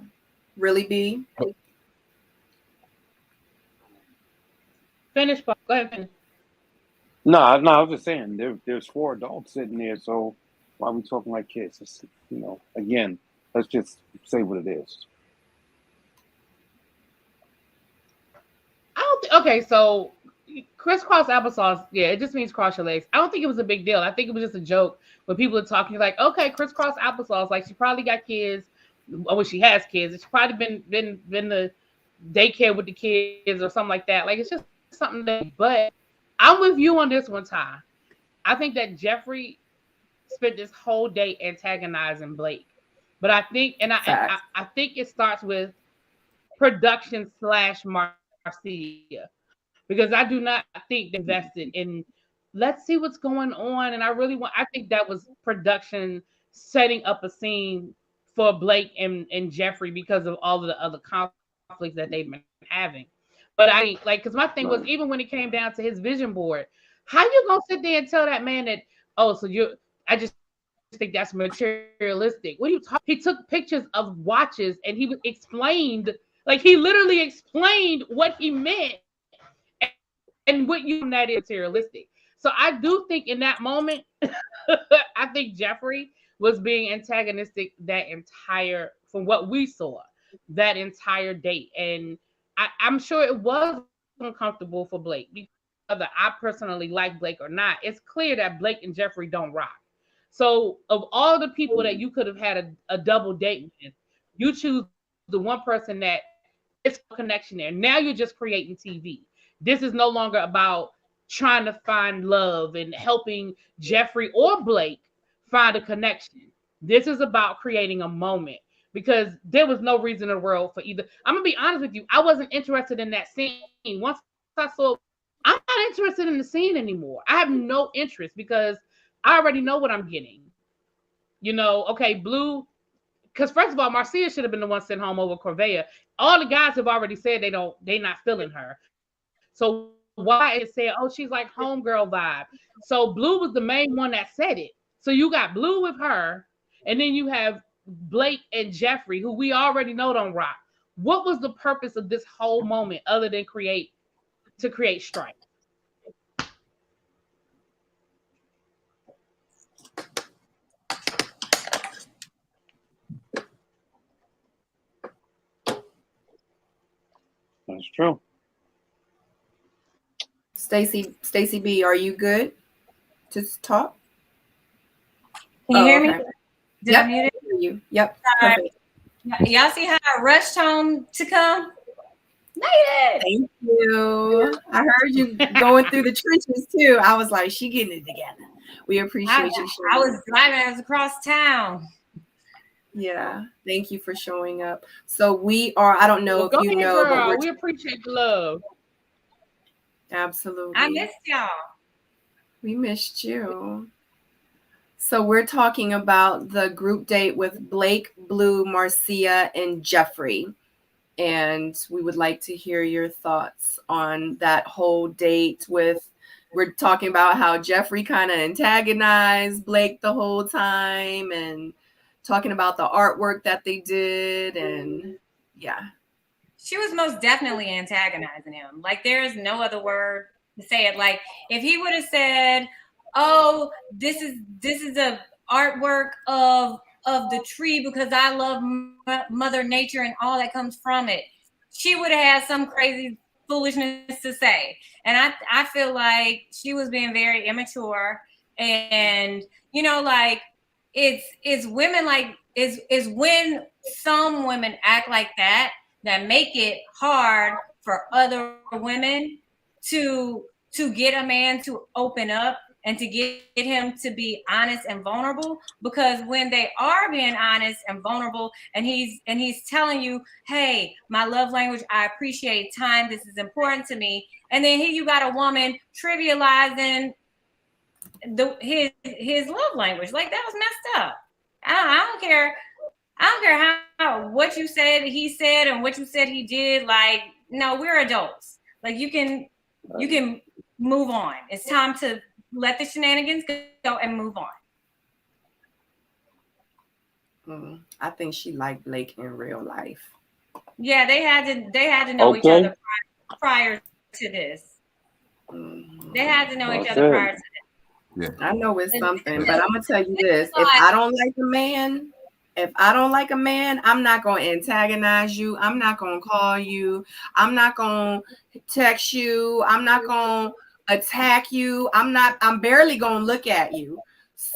Really, B? Finish, Paul. Go ahead, finish. No, I was just saying there's 4 adults sitting there, so why are we talking like kids? It's, you know, again, let's just say what it is. Okay, so crisscross applesauce, yeah, it just means cross your legs. I don't think it was a big deal. I think it was just a joke when people are talking like, okay, crisscross applesauce, like she probably got kids, or she has kids. It's probably been the daycare with the kids or something like that. Like it's just something that. But I'm with you on this one, Ty. I think that Jeffrey spent this whole day antagonizing Blake, but I think, and I think it starts with production / Marcia. Because I do not think they invested in let's see what's going on. And I think that was production setting up a scene for Blake and Jeffrey because of all of the other conflicts that they've been having. But I like, because my thing was, even when it came down to his vision board, how you gonna sit there and tell that man that, oh, so I just think that's materialistic. What are you talking? He took pictures of watches and he he literally explained what he meant and what you that is materialistic. So I do think in that moment, I think Jeffrey was being antagonistic from what we saw, that entire date. And I'm sure it was uncomfortable for Blake, because whether I personally like Blake or not, it's clear that Blake and Jeffrey don't rock. So of all the people that you could have had a double date with, you choose the one person that is a connection there. Now you're just creating TV. This is no longer about trying to find love and helping Jeffrey or Blake find a connection. This is about creating a moment, because there was no reason in the world for either. I'm going to be honest with you. I wasn't interested in that scene. Once I saw, I'm not interested in the scene anymore. I have no interest because I already know what I'm getting. You know, okay, Blue, because first of all, Marcia should have been the one sent home over Corvea. All the guys have already said they're not feeling her. So why is saying, oh, she's like homegirl vibe? So Blue was the main one that said it. So you got Blue with her, and then you have Blake and Jeffrey, who we already know don't rock. What was the purpose of this whole moment other than create strife? That's true. Stacy B, are you good to talk? Can you hear me? Okay. Did I mute it? You. Yep. Perfect. Y'all see how I rushed home to come? Made it. Thank you. I heard you going through the trenches too. I was like, she getting it together. We appreciate you. I was driving. I was across town. Yeah. Thank you for showing up. So we are, I don't know if you know, but we appreciate the love. Absolutely. I missed y'all. We missed you. So we're talking about the group date with Blake, Blue, Marcia, and Jeffrey. And we would like to hear your thoughts on that whole date we're talking about how Jeffrey kind of antagonized Blake the whole time, and talking about the artwork that they did. And yeah. She was most definitely antagonizing him. Like, there's no other word to say it. Like, if he would have said, oh, this is a artwork of of the tree because I love Mother Nature and all that comes from it, she would have had some crazy foolishness to say. And I feel like she was being very immature. And, you know, like it's women like is when some women act like that make it hard for other women to get a man to open up and to get him to be honest and vulnerable. Because when they are being honest and vulnerable and he's telling you, hey, my love language, I appreciate time, this is important to me, and then here you got a woman trivializing his love language, like that was messed up. I don't care how what you said he said and what you said he did. Like, no, we're adults. Like you can move on. It's time to let the shenanigans go and move on. I think she liked Blake in real life. Yeah, they had to know each other prior to this. They had to know each other prior to this. Yeah. I know it's something, but I'm gonna tell you this: if I don't like a man, I'm not gonna antagonize you. I'm not gonna call you. I'm not gonna text you. I'm not gonna attack you. I'm barely gonna look at you.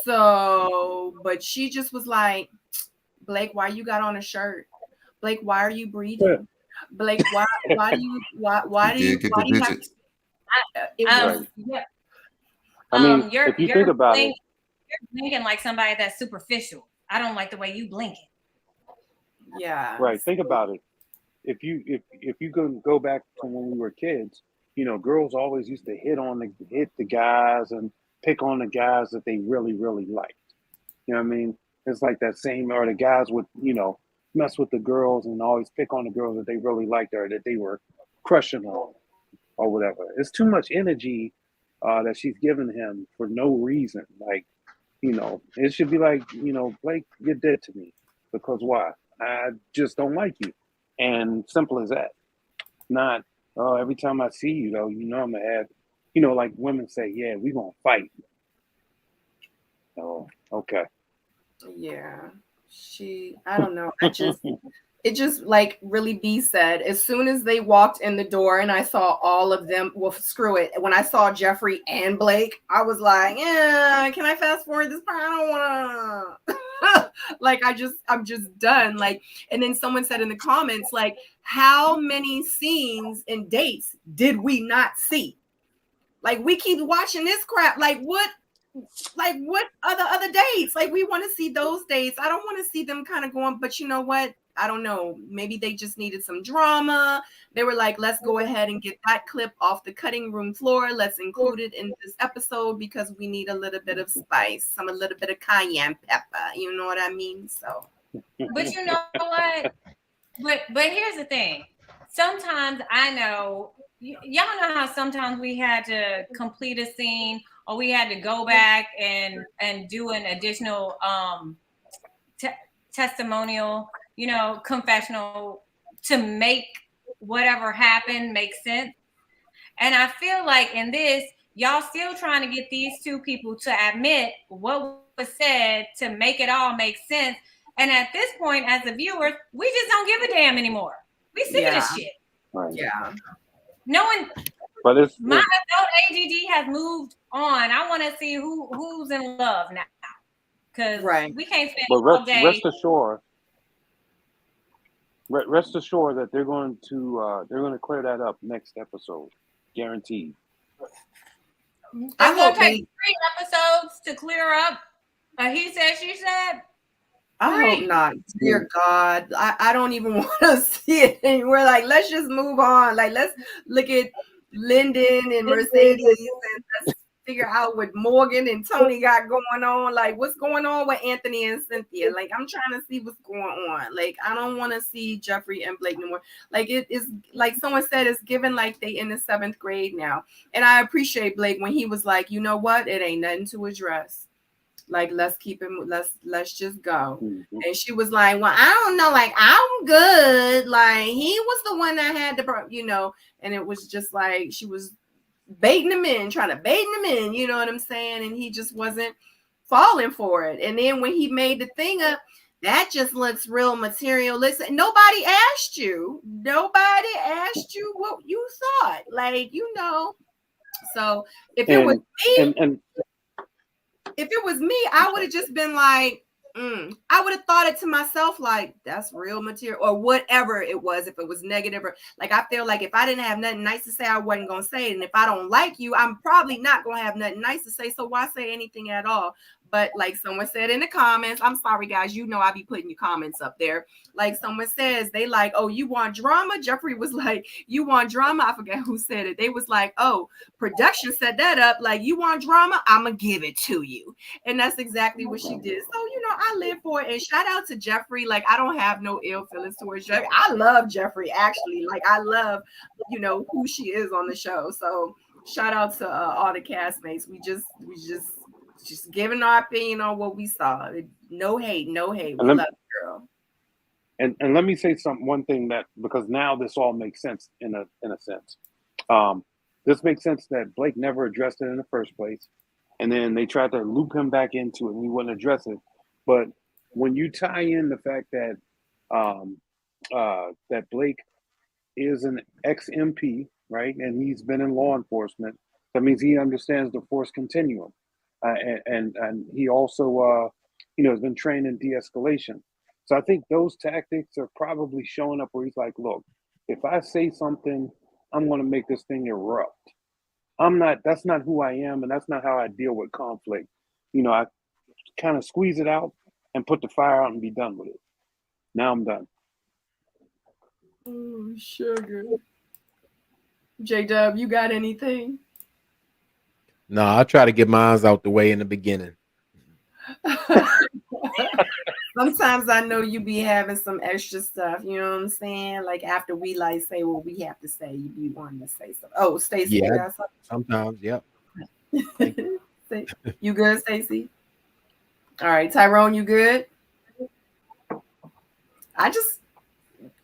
So, but she just was like, Blake, why you got on a shirt? Blake, why are you breathing? Blake, why do you have I mean, if you think about it, you're blinking like somebody that's superficial. I don't like the way you blinking. Yeah. Right. Think about it. If you go back to when we were kids, you know, girls always used to hit the guys and pick on the guys that they really, really liked. You know what I mean? It's like that same, or the guys would, you know, mess with the girls and always pick on the girls that they really liked or that they were crushing on or whatever. It's too much energy that she's giving him for no reason. Like, you know, it should be like, you know, Blake, you're dead to me. Because why? I just don't like you. And simple as that. Not, oh, every time I see you, though, you know, I'm going to have, you know, like women say, yeah, we're going to fight. Oh, okay. Yeah. I don't know. It just like really B said, as soon as they walked in the door and I saw all of them, well, screw it. When I saw Jeffrey and Blake, I was like, yeah, can I fast forward this part? I don't want to. Like, I'm just done. Like, and then someone said in the comments, like, how many scenes and dates did we not see? Like, we keep watching this crap. Like, what other dates? Like, we want to see those dates. I don't want to see them kind of going, but you know what? I don't know. Maybe they just needed some drama. They were like, let's go ahead and get that clip off the cutting room floor. Let's include it in this episode because we need a little bit of spice, a little bit of cayenne pepper. You know what I mean? So, but you know what? But here's the thing. Sometimes I know, y'all know how sometimes we had to complete a scene or we had to go back and do an additional testimonial, you know, confessional to make whatever happened make sense. And I feel like in this, y'all still trying to get these two people to admit what was said to make it all make sense. And at this point, as a viewer, we just don't give a damn anymore. We sick of this shit. Right. Yeah. No one. But my adult ADD has moved on. I want to see who's in love now, because we can't spend all day. Rest assured that they're going to clear that up next episode, guaranteed. It's going to take 3 episodes to clear up. He said, she said. I hope not. Dear God, I don't even want to see it. And we're like, let's just move on. Like, let's look at Lyndon and Mercedes and let's figure out what Morgan and Tony got going on. Like, what's going on with Anthony and Cynthia? Like, I'm trying to see what's going on. Like, I don't want to see Jeffrey and Blake no more. Like, it is like someone said, it's given like they in the 7th grade now. And I appreciate Blake when he was like, you know what? It ain't nothing to address. Like, let's keep him. Let's just go. Mm-hmm. And she was like, well, I don't know. Like, I'm good. Like, he was the one that had the, you know, and it was just like, she was baiting him in, trying to bait him in. You know what I'm saying? And he just wasn't falling for it. And then when he made the thing up, that just looks real materialistic. Nobody asked you. Nobody asked you what you thought. Like, you know. So if it was me, if it was me, I would have just been like, I would have thought it to myself, like, that's real material, or whatever it was. If it was negative, or like, I feel like if I didn't have nothing nice to say, I wasn't gonna say it. And if I don't like you, I'm probably not gonna have nothing nice to say. So why say anything at all? But like someone said in the comments, I'm sorry guys, you know I be putting your comments up there. Like someone says, they like, oh, you want drama? Jeffrey was like, you want drama? I forget who said it. They was like, oh, production set that up. Like, you want drama? I'ma give it to you. And that's exactly what she did. So, you know, I live for it. And shout out to Jeffrey. Like, I don't have no ill feelings towards Jeffrey. I love Jeffrey, actually. Like, I love, you know, who she is on the show. So shout out to all the castmates. We just giving our opinion on what we saw. No hate. We love the girl. And let me say one thing, that because now this all makes sense in a sense. This makes sense that Blake never addressed it in the first place. And then they tried to loop him back into it and he wouldn't address it. But when you tie in the fact that that Blake is an ex-MP, right? And he's been in law enforcement, that means he understands the force continuum. And he also, has been trained in de-escalation. So I think those tactics are probably showing up where he's like, look, if I say something, I'm going to make this thing erupt. That's not who I am, and that's not how I deal with conflict. You know, I kind of squeeze it out and put the fire out and be done with it. Now I'm done. Oh, sugar. J-Dub, you got anything? No, I try to get mine out the way in the beginning. Sometimes I know you be having some extra stuff, you know what I'm saying? Like after we like say what we have to say, you be wanting to say something. Oh, Stacey, yeah, you got something? Sometimes, yep. You good, Stacey? All right, Tyrone, you good?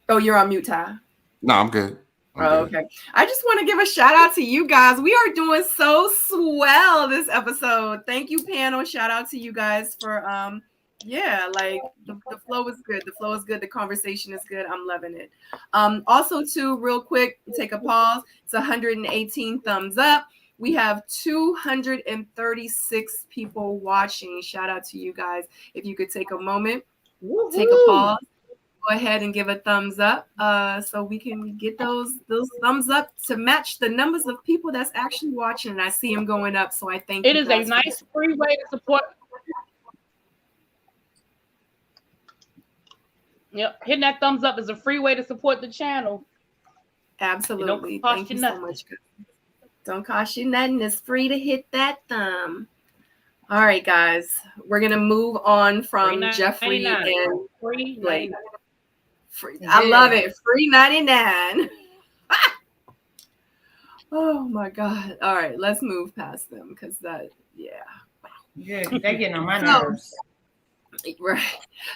Oh, you're on mute, Ty. No, I'm good. Okay. I just want to give a shout out to you guys. We are doing so swell this episode. Thank you, panel. Shout out to you guys for like the flow is good. The flow is good. The conversation is good. I'm loving it. Also, too, real quick, take a pause. It's 118 thumbs up. We have 236 people watching. Shout out to you guys. If you could take a moment, take a pause. Go ahead and give a thumbs up so we can get those thumbs up to match the numbers of people that's actually watching. And I see them going up, so I thank you. It is a nice free way to support. Yep, hitting that thumbs up is a free way to support the channel. Absolutely. Thank you so much. Don't cost you nothing. It's free to hit that thumb. All right, guys. We're going to move on from Jeffrey and Blake. I love it. Free 99. Oh my God. All right, let's move past them because that, yeah. Yeah, they're getting on my nerves. Right.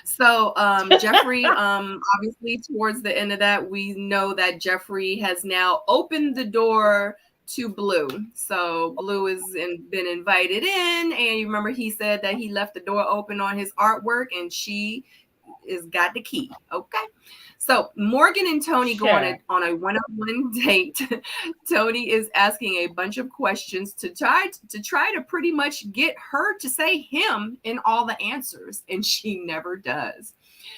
So Jeffrey, obviously towards the end of that, we know that Jeffrey has now opened the door to Blue. So Blue has been invited in, and you remember he said that he left the door open on his artwork, and she is got the key. Okay. So Morgan and Tony go on a one-on-one date. Tony is asking a bunch of questions to try to pretty much get her to say him in all the answers, and she never does.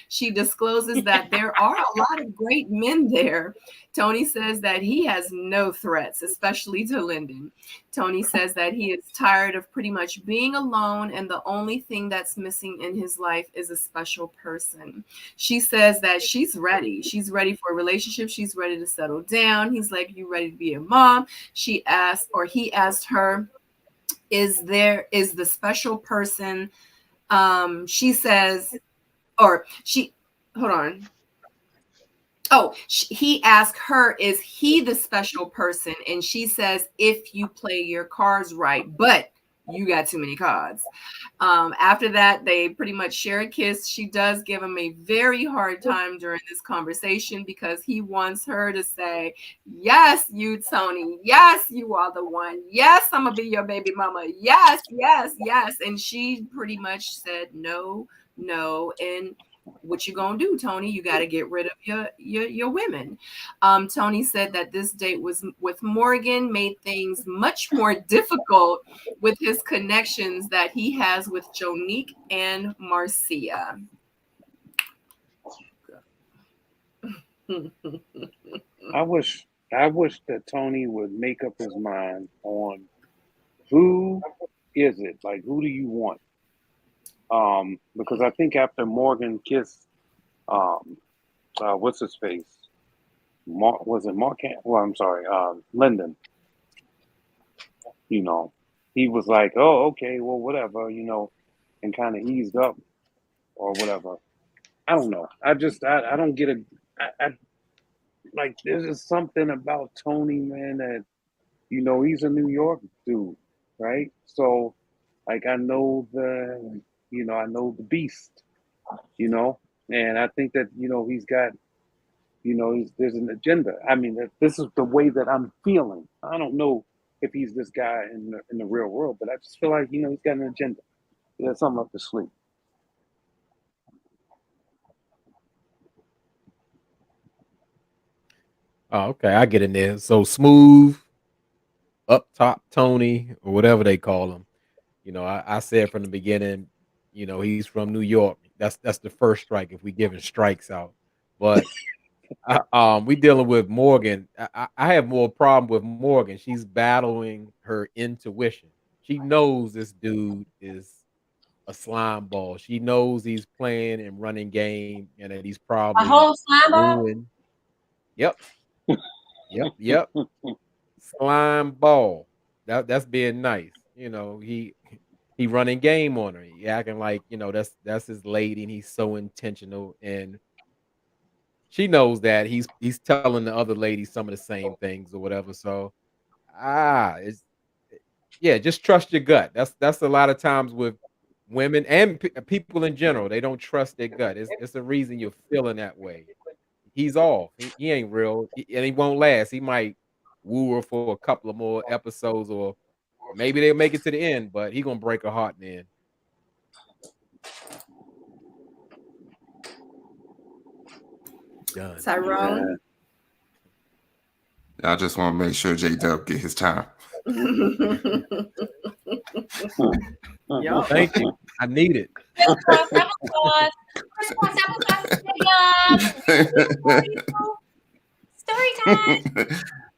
She discloses that there are a lot of great men there. Tony says that he has no threats, especially to Lyndon. Tony says that he is tired of pretty much being alone, and the only thing that's missing in his life is a special person. She says that she's ready. She's ready for a relationship. She's ready to settle down. He's like, "You ready to be a mom?" He asked her, is the special person? She says, he asked her, is he the special person? And she says, if you play your cards right, but you got too many cards. After that, they pretty much share a kiss. She does give him a very hard time during this conversation because he wants her to say, yes, you, Tony. Yes, you are the one. Yes, I'm going to be your baby mama. Yes, yes, yes. And she pretty much said, no, no. And what you gonna do, Tony? You got to get rid of your women. Tony said that this date was with Morgan made things much more difficult with his connections that he has with Jonique and Marcia. I wish that Tony would make up his mind on who is it? Like, who do you want? Because I think after Morgan kissed, what's his face? Was it Mark? Well, I'm sorry, Lyndon. You know, he was like, oh, okay, well, whatever, you know, and kind of eased up or whatever. I don't know. I don't get it. I like, there's just something about Tony, man, that, you know, he's a New York dude, right? So, like, I know the beast, you know, and I think that, you know, he's got, you know, there's an agenda. I mean, this is the way that I'm feeling. I don't know if he's this guy in the real world, but I just feel like, you know, he's got an agenda. There's something up his sleeve. Oh, okay, I get in there. So Smooth, up top Tony, or whatever they call him. You know, I said from the beginning, you know, he's from New York. That's the first strike if we giving strikes out. But we dealing with Morgan. I have more problem with Morgan. She's battling her intuition. She knows this dude is a slime ball. She knows he's playing and running game and that he's A probably whole slime ball? ruined. Yep. Yep. Slime ball. That's being nice. You know, he running game on her. He acting like, you know, that's his lady and he's so intentional. And she knows that he's telling the other ladies some of the same things or whatever. So it's yeah, just trust your gut. That's a lot of times with women and people in general. They don't trust their gut. It's the reason you're feeling that way. He's off. He ain't real, and he won't last. He might woo her for a couple of more episodes, or maybe they'll make it to the end, but he gonna break her heart in the end. Done. Tyrone. I just want to make sure J-Dub get his time. Thank you. I need it. Story time.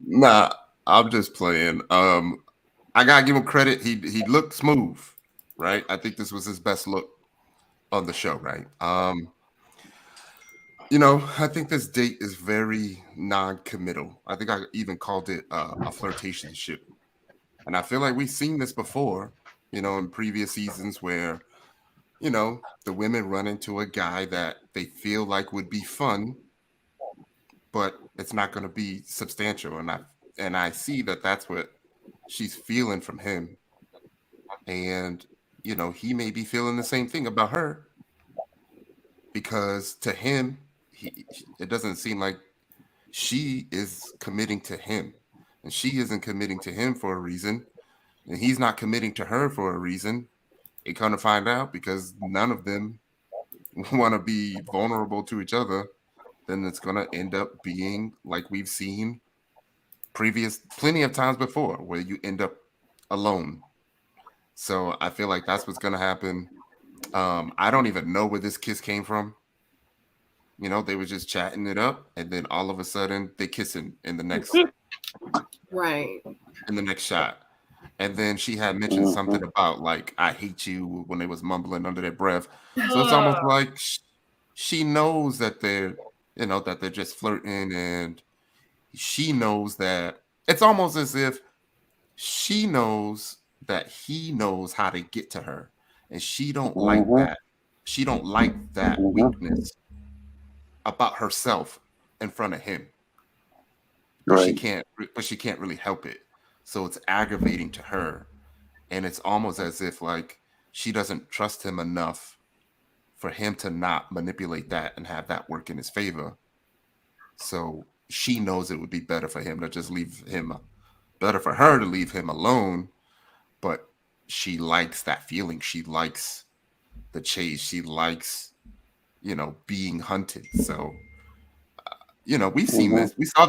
Nah, I'm just playing. I gotta give him credit. He looked smooth, right? I think this was his best look on the show, right? You know, I think this date is very non-committal. I think I even called it a flirtationship. And I feel like we've seen this before, you know, in previous seasons where, you know, the women run into a guy that they feel like would be fun, but it's not going to be substantial. And I see that that's what she's feeling from him. And, you know, he may be feeling the same thing about her because to him, it doesn't seem like she is committing to him, and she isn't committing to him for a reason, and he's not committing to her for a reason. They kind of find out because none of them want to be vulnerable to each other. Then it's going to end up being like we've seen plenty of times before, where you end up alone. So I feel like that's what's going to happen. I don't even know where this kiss came from. You know, they were just chatting it up, and then all of a sudden they kissing in the next right in the next shot. And then she had mentioned something about like "I hate you" when they was mumbling under their breath. So it's almost like she knows that they're, you know, that they're just flirting, and she knows that it's almost as if she knows that he knows how to get to her, and she don't like that. She don't like that weakness about herself in front of him, but she can't really help it. So it's aggravating to her, And it's almost as if like she doesn't trust him enough for him to not manipulate that and have that work in his favor. So she knows it would be better for him to just leave him, better for her to leave him alone. But she likes that feeling. She likes the chase. She likes, being hunted. So, we've seen this. We saw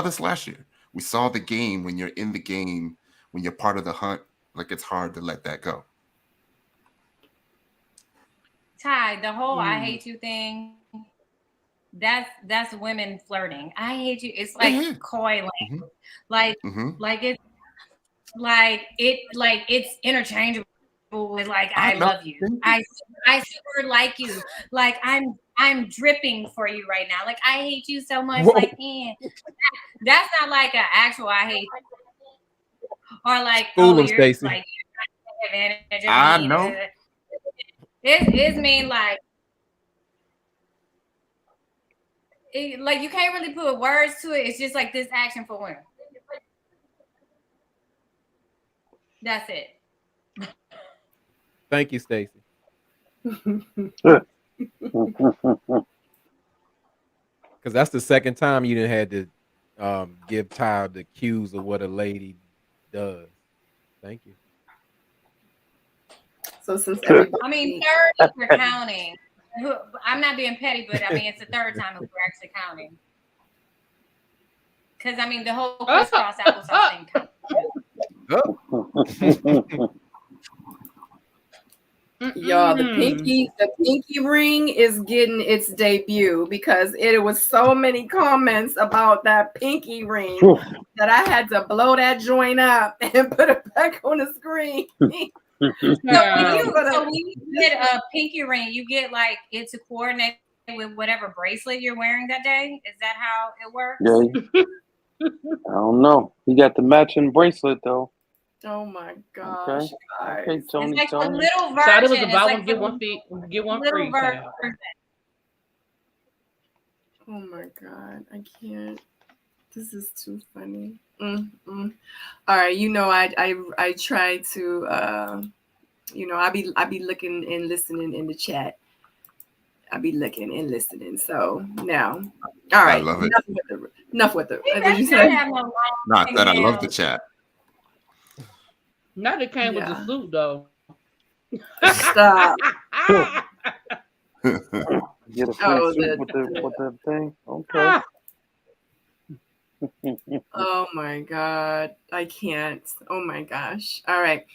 this last year. We saw the game. When you're in the game, when you're part of the hunt, like it's hard to let that go. Ty, the whole I hate you thing, that's women flirting. I hate you. It's like coy language. Like it's interchangeable with like I love you. I super like you. Like I'm dripping for you right now. Like I hate you so much. Whoa. Like that's not like an actual I hate you. Or like you're Stacey. Like advantage of I me. know. It's mean like like you can't really put words to it. It's just like this action for women. That's it. Thank you, Stacey. Because that's the second time you didn't had to give Ty the cues of what a lady does. Thank you. So since everybody, I mean, third if we're counting. I'm not being petty, but I mean it's the third time if we're actually counting. Because I mean the whole crisscross applesauce thing counts. Y'all, the pinky ring is getting its debut because it was so many comments about that pinky ring that I had to blow that joint up and put it back on the screen. So when you get a pinky ring, you get like it to coordinate with whatever bracelet you're wearing that day. Is that how it works? Yeah. I don't know. He got the matching bracelet though. Oh my gosh, guys. Okay, Tony, it's like Tony. a little version. So it was about like get one free. Oh my God, I can't. This is too funny. All right, I try to I be looking and listening in the chat. I be looking and listening. So now, all right. I love it. Enough with the. What did you say? Not that I love the chat. Not it came with the suit though. Stop. Get a free suit with the thing. Okay. Oh my God, I can't. Oh my gosh. All right.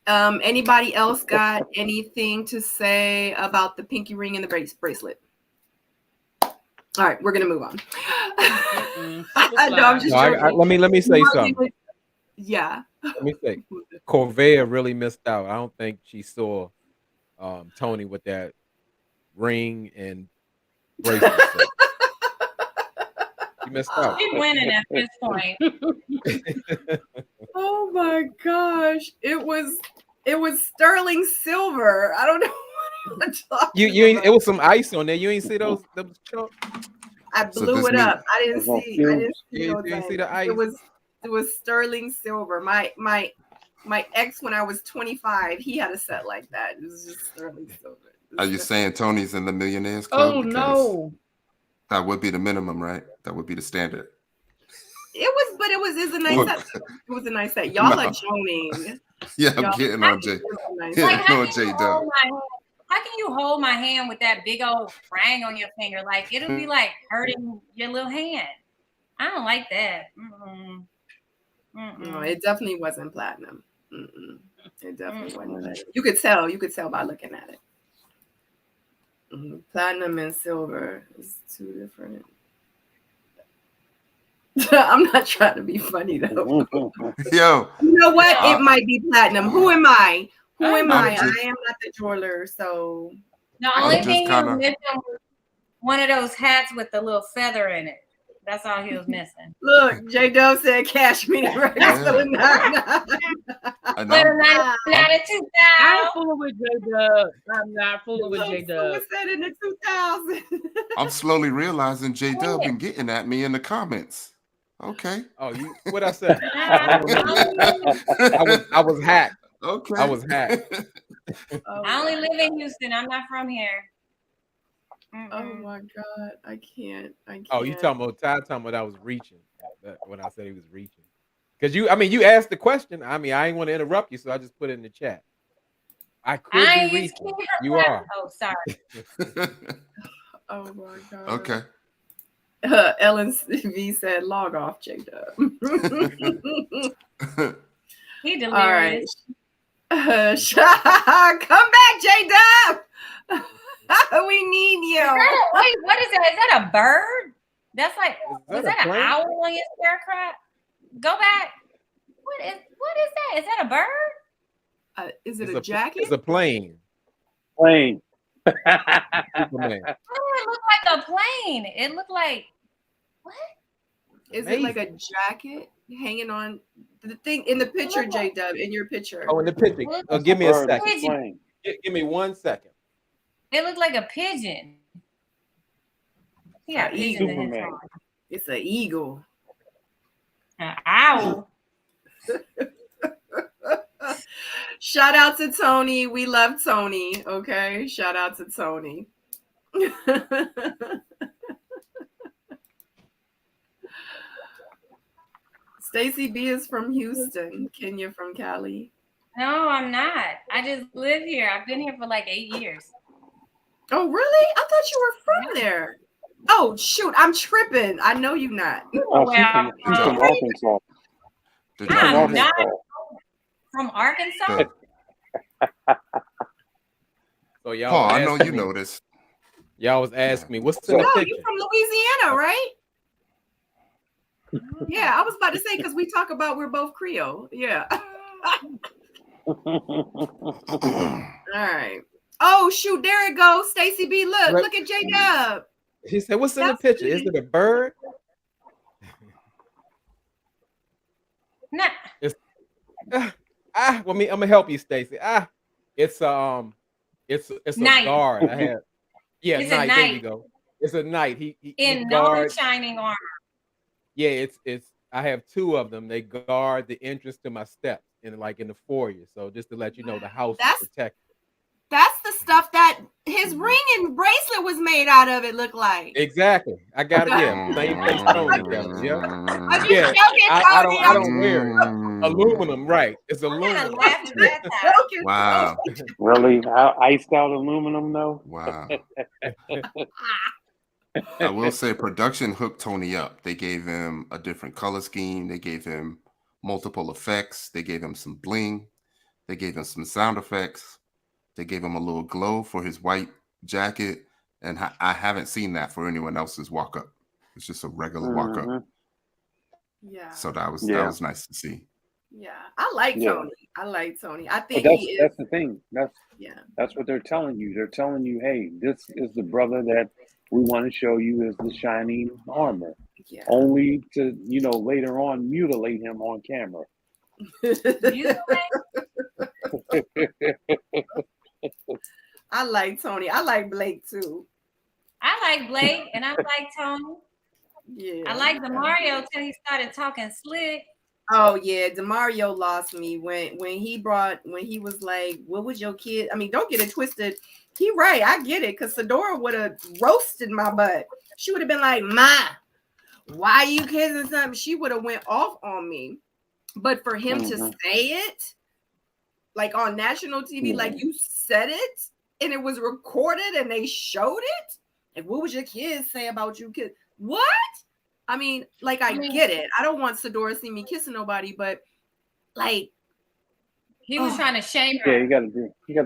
Anybody else got anything to say about the pinky ring and the bracelet? All right, we're gonna move on. Let me say something. Yeah. Let me say, Corvea really missed out. I don't think she saw Tony with that ring and bracelet. She missed out. She's winning at this point. Oh my gosh, it was sterling silver. I don't know what I'm talking about. It was some ice on there. You ain't see those chunks? I blew it up. I didn't see the ice. It was sterling silver. My ex, when I was 25, he had a set like that. It was just sterling silver. Are you saying Tony's in the Millionaires Club? Oh no. That would be the minimum, right? That would be the standard. It's a nice set. It was a nice set. Y'all are joning. Yeah, I'm getting on J. How can you hold my hand with that big old ring on your finger? Like it'll be like hurting your little hand. I don't like that. No, it definitely wasn't platinum. It definitely wasn't. You could tell by looking at it. Platinum and silver is two different. I'm not trying to be funny though. Yo, you know what? It might be platinum. Who am I? I am not the jeweler. So the only thing he was missing was one of those hats with the little feather in it. That's all he was missing. Look, J Dub said cash me right now. I'm fooling with J Dub. I'm not fooling with J Dub. Who said in the 2000s? I'm slowly realizing J Dub been getting at me in the comments. Okay. Oh, what I said? I was hacked. Okay. I was hacked. I only live in Houston. I'm not from here. Oh my God, I can't. Oh, you talking about Ty? Talking about I was reaching when I said he was reaching. Because you asked the question. I ain't want to interrupt you, so I just put it in the chat. I could be reaching. You are. Oh, sorry. Oh my God. Okay. Ellen V said, "Log off, J-Dub." He delirious. All right. Come back, J-Dub. We need you. Wait, what is that? Is that a bird? That's like, was that an owl on your scarecrow? Go back. What is that? Is that a bird? Is it a jacket? It's a plane. Plane. Superman. It looked like a plane. It looked like what? Is it like a jacket hanging on the thing in the picture, J-Dub? In your picture. Oh, in the picture. Give me a second. Give me 1 second. It looked like a pigeon. Yeah, Superman. It's an eagle. An owl. Shout out to Tony. We love Tony. Okay. Shout out to Tony. Stacey B is from Houston. Kenya from Cali. No, I'm not. I just live here. I've been here for like 8 years. Oh, really? I thought you were from there. Oh, shoot. I'm tripping. I know you not. Well, she's from Arkansas. I'm not from Arkansas. So y'all, Paul, I know you noticed. Y'all was asking me, what's in the picture? You're from Louisiana, right? Yeah, I was about to say, because we talk about we're both Creole. Yeah. All right. Oh, shoot. There it goes. Stacey B. Look at J-Dub. He said, what's in the picture? Is it a bird? Nah. It's, well, I'm gonna help you, Stacey. It's a knight. guard. I have. Yeah, it's knight. A knight. There you go. It's a knight. He in guards. non-shining armor. Yeah, it's. I have 2 of them. They guard the entrance to my steps in the foyer. So just to let you know, the house is protected. That's the stuff that his ring and bracelet was made out of. It looked like. Exactly. I got it. Yeah, same stone together. Yeah. I don't wear it. Aluminum, right? It's aluminum. Wow. Really? Iced out aluminum, though? Wow. I will say production hooked Tony up. They gave him a different color scheme. They gave him multiple effects. They gave him some bling. They gave him some sound effects. They gave him a little glow for his white jacket. And I haven't seen that for anyone else's walk up. It's just a regular walk up. Yeah. So that was nice to see. Yeah. I like Tony. I think that's the thing. That's what they're telling you. They're telling you, hey, this is the brother that we want to show you as the shining armor. Yeah. Only to, later on mutilate him on camera. I like Tony. I like Blake too. I like Blake and I like Tony. Yeah. I like DeMario till he started talking slick. Oh yeah, DeMario lost me when he was like, what was your kid? I mean, don't get it twisted. He right, I get it, because Sadorable would have roasted my butt. She would have been like, Ma, why you kissing something? She would have went off on me. But for him to say it, like on national TV, like you said it, and it was recorded and they showed it. Like, what would your kids say about you kids? What? I mean, I get it. I don't want Sadorable to see me kissing nobody, but like he was trying to shame her. Yeah, you gotta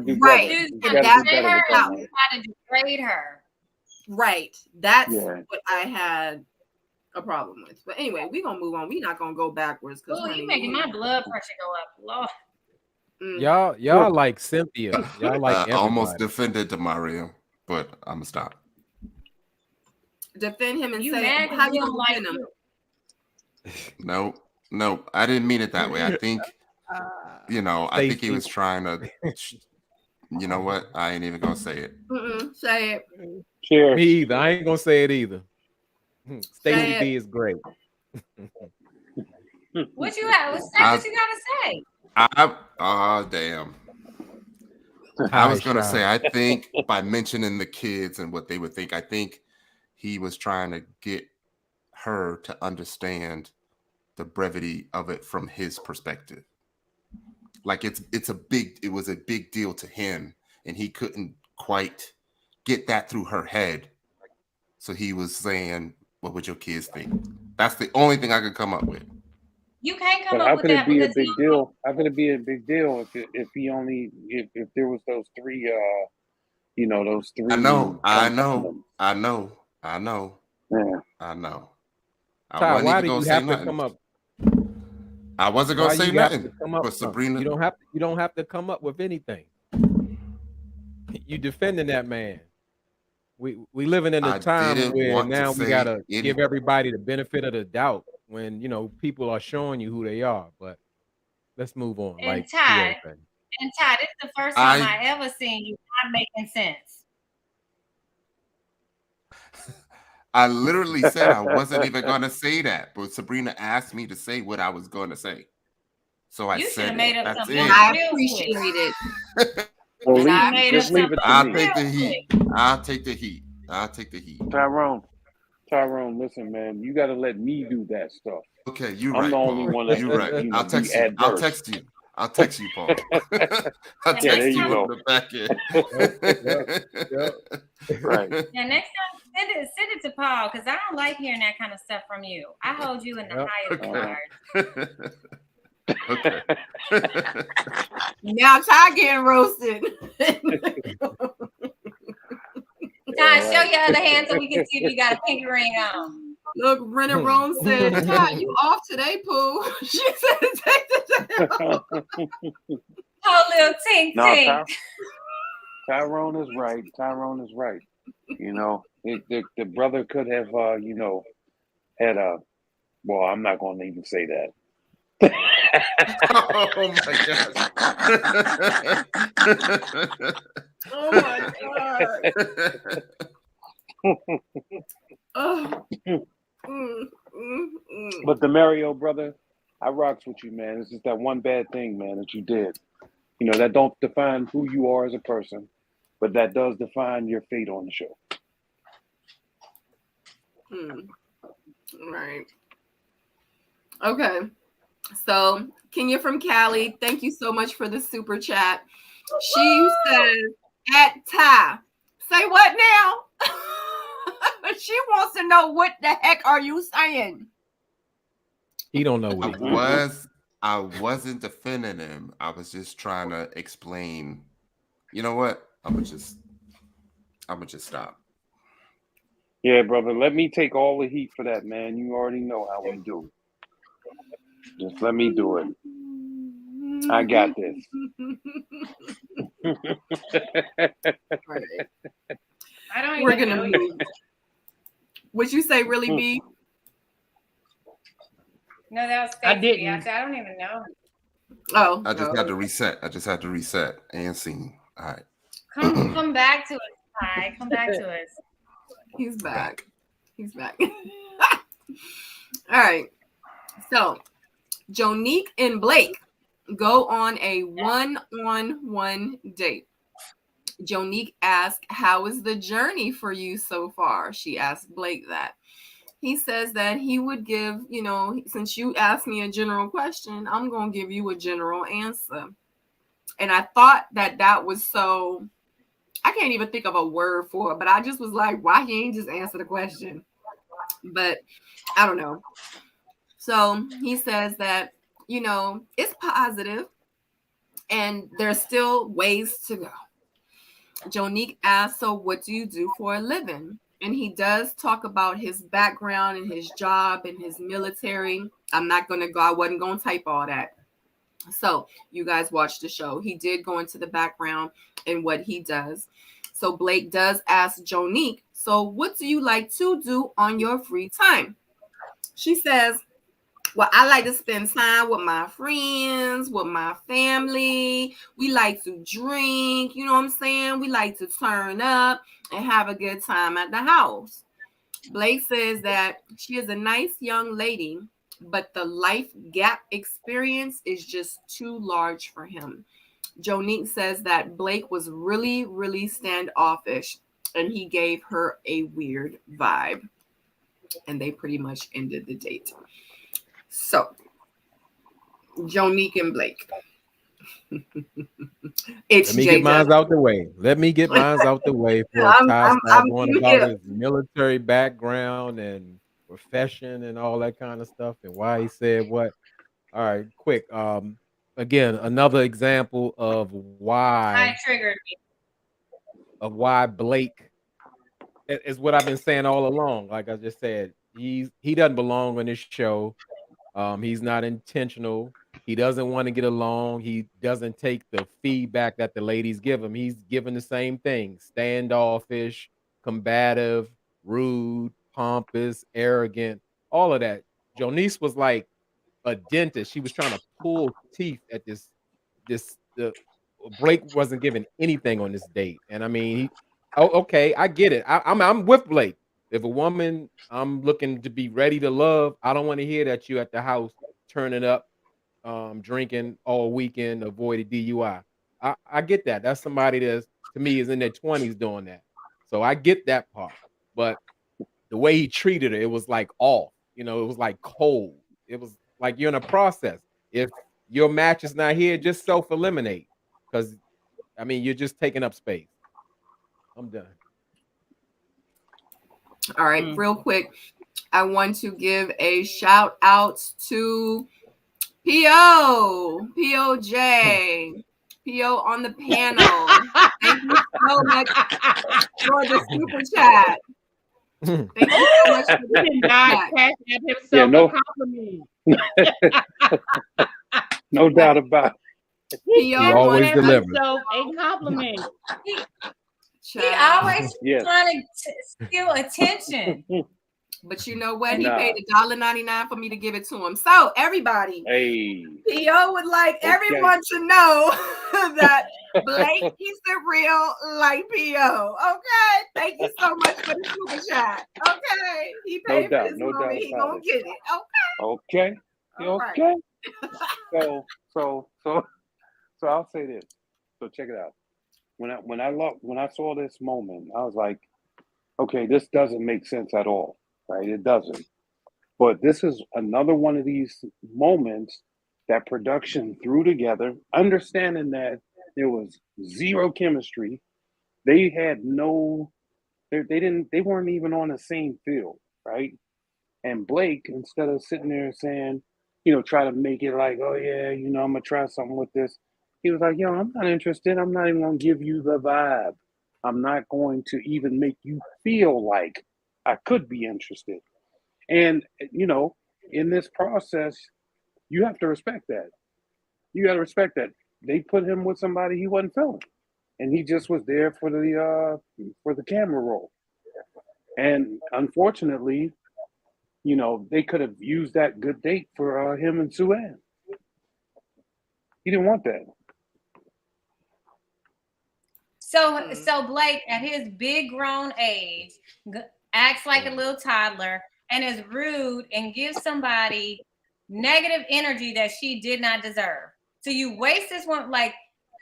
do right. Better. He was trying to shame her and he tried to degrade her. Right. That's what I had a problem with. But anyway, we're gonna move on. We're not gonna go backwards because you're making my blood pressure go up. Lord. Y'all like Cynthia. Y'all like almost defended DeMario, but I'm gonna stop. Defend him and say how you gonna defend him. No, I didn't mean it that way. I think I think he was trying to. You know what? I ain't even gonna say it. Say it. Cheers. Me either. I ain't gonna say it either. Stacey B is great. What you have? Say what you gotta say. Damn. I Hi, was gonna say, Shy. I think by mentioning the kids and what they would think, I think he was trying to get her to understand the brevity of it from his perspective. Like it was a big deal to him, and he couldn't quite get that through her head. So he was saying, "What would your kids think?" That's the only thing I could come up with. You can't come But up how with could it that be a because big deal? How could it be a big deal if he only if there was those three those three I know. commandments? Yeah. I Ty, wasn't why even do gonna you say have to nothing. come up? I wasn't Why gonna say you have to nothing. come up But with something? Sabrina, You don't have to come up with anything. You defending that man. We living in a I time didn't where want to now we say gotta give anything. everybody the benefit of the doubt when people are showing you who they are. But let's move on. And Like Ty, Theo said. this is the first time I ever seen you not making sense. I literally said I wasn't even gonna say that, but Sabrina asked me to say what I was gonna say. So I You should said have made it. up That's something it. else I real appreciate quick. it. Well, You should have made up just leave it something to I'll me. take the real heat. quick. I'll take the heat. I'll take the heat. Tyrone, listen, man, you got to let me do that stuff. Okay, you're I'm right, the only Paul. one that's You're right. I'll be text you. adverse. I'll text you, Paul. I'll Yeah, text there you you on go. the back end. Right. Yeah, next time send it to Paul because I don't like hearing that kind of stuff from you. I hold you in the highest regard. Okay. Now Ty getting roasted. Ty, show your other hand so we can see if you got a pinky ring on. Look, Brenna Rome said, Ty, you off today, Pooh. She said, take the Whole little tink tink. Tyrone is right. The brother could have, had a. Well, I'm not going to even say that. Oh my gosh. Oh my God. But the Mario brother, I rocks with you, man. It's just that one bad thing, man, that you did. That don't define who you are as a person, but that does define your fate on the show. Right. Okay. So Kenya from Cali, thank you so much for the super chat. She says, at Ty, say what now? She wants to know what the heck are you saying? He don't know what I wasn't defending him. I was just trying to explain. You know what? I'm gonna just stop. Yeah, brother. Let me take all the heat for that, man. You already know how we do. Just let me do it. I got this. I don't We're even gonna know move. Would you say really B? No, that was Stacey. I didn't. I said, I don't even know. Oh, I just had to reset. And scene. All right. Come back to us, Ty. Come back to us. He's back. He's back. All right. So Jonique and Blake go on a one-on-one date. Jonique asked, how is the journey for you so far? She asked Blake that. He says that he would give, since you asked me a general question, I'm going to give you a general answer. And I thought that was so, I can't even think of a word for it, but I just was like, why he ain't just answer the question? But I don't know. So he says that, it's positive and there's still ways to go. Jonique asks, so what do you do for a living? And he does talk about his background and his job and his military. I wasn't going to type all that. So you guys watch the show. He did go into the background and what he does. So Blake does ask Jonique, so what do you like to do on your free time? She says, well, I like to spend time with my friends, with my family. We like to drink, you know what I'm saying? We like to turn up and have a good time at the house. Blake says that she is a nice young lady, but the life gap experience is just too large for him. Jonique says that Blake was really, really standoffish and he gave her a weird vibe. And they pretty much ended the date. So, Jonique and Blake. Let me get mine out the way. Let me get mine out the way before Ty starts going about his military background and profession and all that kind of stuff and why he said what. All right, quick. Again, another example of why triggered me. Of why Blake is what I've been saying all along. Like I just said, he doesn't belong on this show. He's not intentional. He doesn't want to get along. He doesn't take the feedback that the ladies give him. He's given the same thing: standoffish, combative, rude, pompous, arrogant, all of that. Jonice was like a dentist. She was trying to pull teeth at this. Blake wasn't given anything on this date, and I mean, okay, I get it. I'm with Blake. If a woman I'm looking to be ready to love, I don't want to hear that you at the house turning up, drinking all weekend, avoid a DUI. I get that. That's somebody that's to me is in their 20s doing that. So I get that part. But the way he treated her, it was like off. You know, it was like cold. It was like you're in a process. If your match is not here, just self-eliminate. Because I mean, you're just taking up space. I'm done. All right, real quick. I want to give a shout out to POJ, PO on the panel. Thank you so much for the super chat. Thank you so much for the compliment. No doubt about it. He always delivers. A compliment. He always trying to steal attention. But you know what? He paid $1.99 for me to give it to him. So everybody, PO would like everyone to know that Blake, he's the real like PO. Okay, thank you so much for the super chat. Okay, he paid for this moment. He gonna get it. Okay. Okay. So I'll say this. So check it out. When I saw this moment, I was like, okay, this doesn't make sense at all. Right? It doesn't. But this is another one of these moments that production threw together, understanding that there was zero chemistry. They had they weren't even on the same field, right? And Blake, instead of sitting there saying, try to make it like, oh yeah, I'm gonna try something with this. He was like, I'm not interested. I'm not even gonna give you the vibe. I'm not going to even make you feel like I could be interested. And, in this process, you have to respect that. You got to respect that. They put him with somebody he wasn't feeling. And he just was there for the camera roll. And unfortunately, they could have used that good date for him and Sue-Ann. He didn't want that. So Blake, at his big grown age, acts like a little toddler and is rude and gives somebody negative energy that she did not deserve. So you waste this one, like,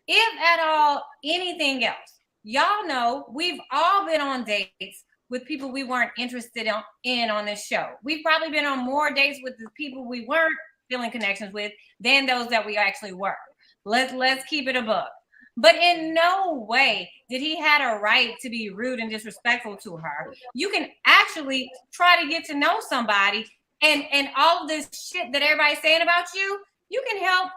if at all anything else. Y'all know we've all been on dates with people we weren't interested in on this show. We've probably been on more dates with the people we weren't feeling connections with than those that we actually were. Let's keep it a buck. But in no way did he have a right to be rude and disrespectful to her. You can actually try to get to know somebody and all of this shit that everybody's saying about you, you can help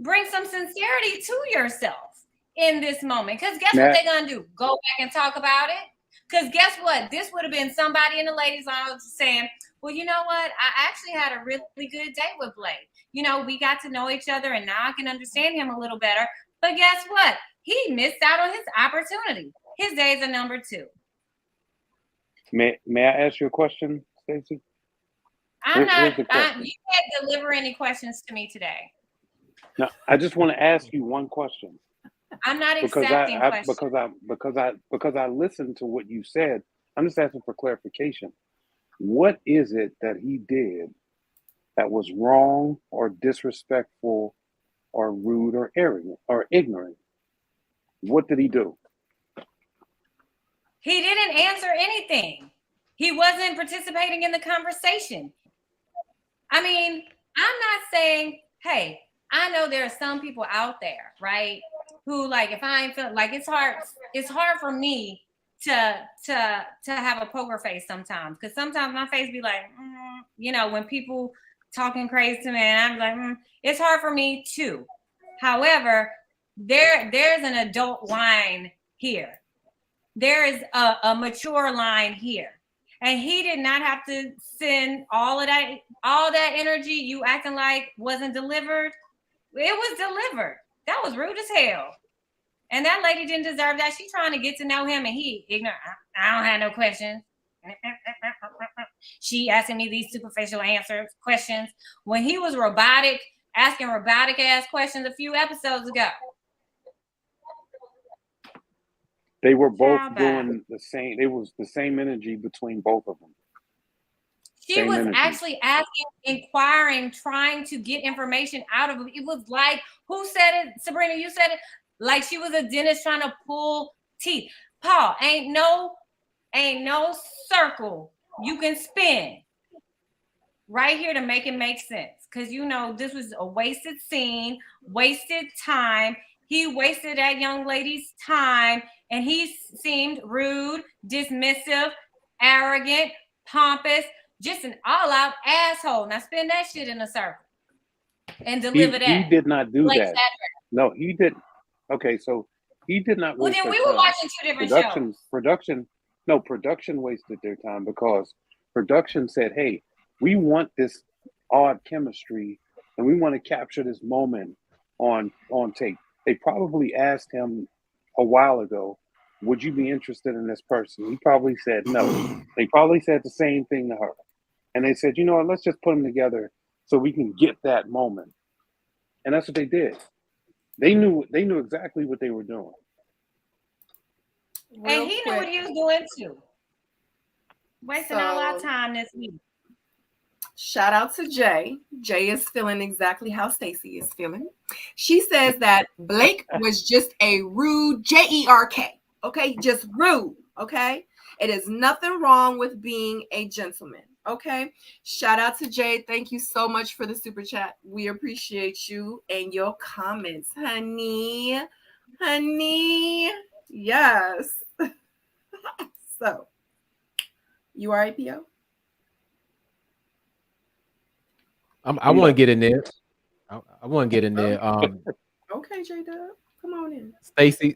bring some sincerity to yourself in this moment. Because guess what they're going to do? Go back and talk about it? Because guess what? This would have been somebody in the ladies' lounge saying, well, you know what? I actually had a really good date with Blake. We got to know each other and now I can understand him a little better. But guess what? He missed out on his opportunity. His days are number 2. May I ask you a question, Stacey? You can't deliver any questions to me today. No, I just want to ask you one question. I'm not accepting questions. Because I listened to what you said. I'm just asking for clarification. What is it that he did that was wrong or disrespectful or rude or arrogant or ignorant? What did he do? He didn't answer anything. He wasn't participating in the conversation. I mean, I'm not saying, hey, I know there are some people out there, right, who like, if I ain't feel like it's hard for me to have a poker face sometimes, because sometimes my face be like, when people talking crazy to me, and I'm like, it's hard for me too. However, there's an adult line here. There is a mature line here. And he did not have to send all that energy you acting like wasn't delivered. It was delivered. That was rude as hell. And that lady didn't deserve that. She's trying to get to know him, and he ignorant. I don't have no questions. She asking me these superficial questions when he was robotic, asking robotic ass questions a few episodes ago. They were both doing the same. It was the same energy between both of them. She was actually asking, inquiring, trying to get information out of him. It was like, who said it? Sabrina, you said it. Like she was a dentist trying to pull teeth. Paul, ain't no circle you can spin right here to make it make sense. Because this was a wasted scene, wasted time. He wasted that young lady's time, and he seemed rude, dismissive, arrogant, pompous, just an all-out asshole. Now spin that shit in a circle and deliver that. He did not do that. Saturday. No, he did. Okay, so he did not. Well, then we were watching two different shows. Production wasted their time because production said, "Hey, we want this odd chemistry, and we want to capture this moment on tape." They probably asked him a while ago, "Would you be interested in this person?" He probably said no. They probably said the same thing to her, and they said, "You know what? Let's just put them together so we can get that moment." And that's what they did. They knew exactly what they were doing. And he knew what he was doing too. Wasting all our time this week. Shout out to Jay. Jay is feeling exactly how Stacey is feeling. She says that Blake was just a rude jerk. Okay, just rude. Okay, it is nothing wrong with being a gentleman. Okay, shout out to Jay. Thank you so much for the super chat. We appreciate you and your comments, honey. Yes. So, you are APO? I want to get in there. I want to get in there. Okay, J-Dub, come on in.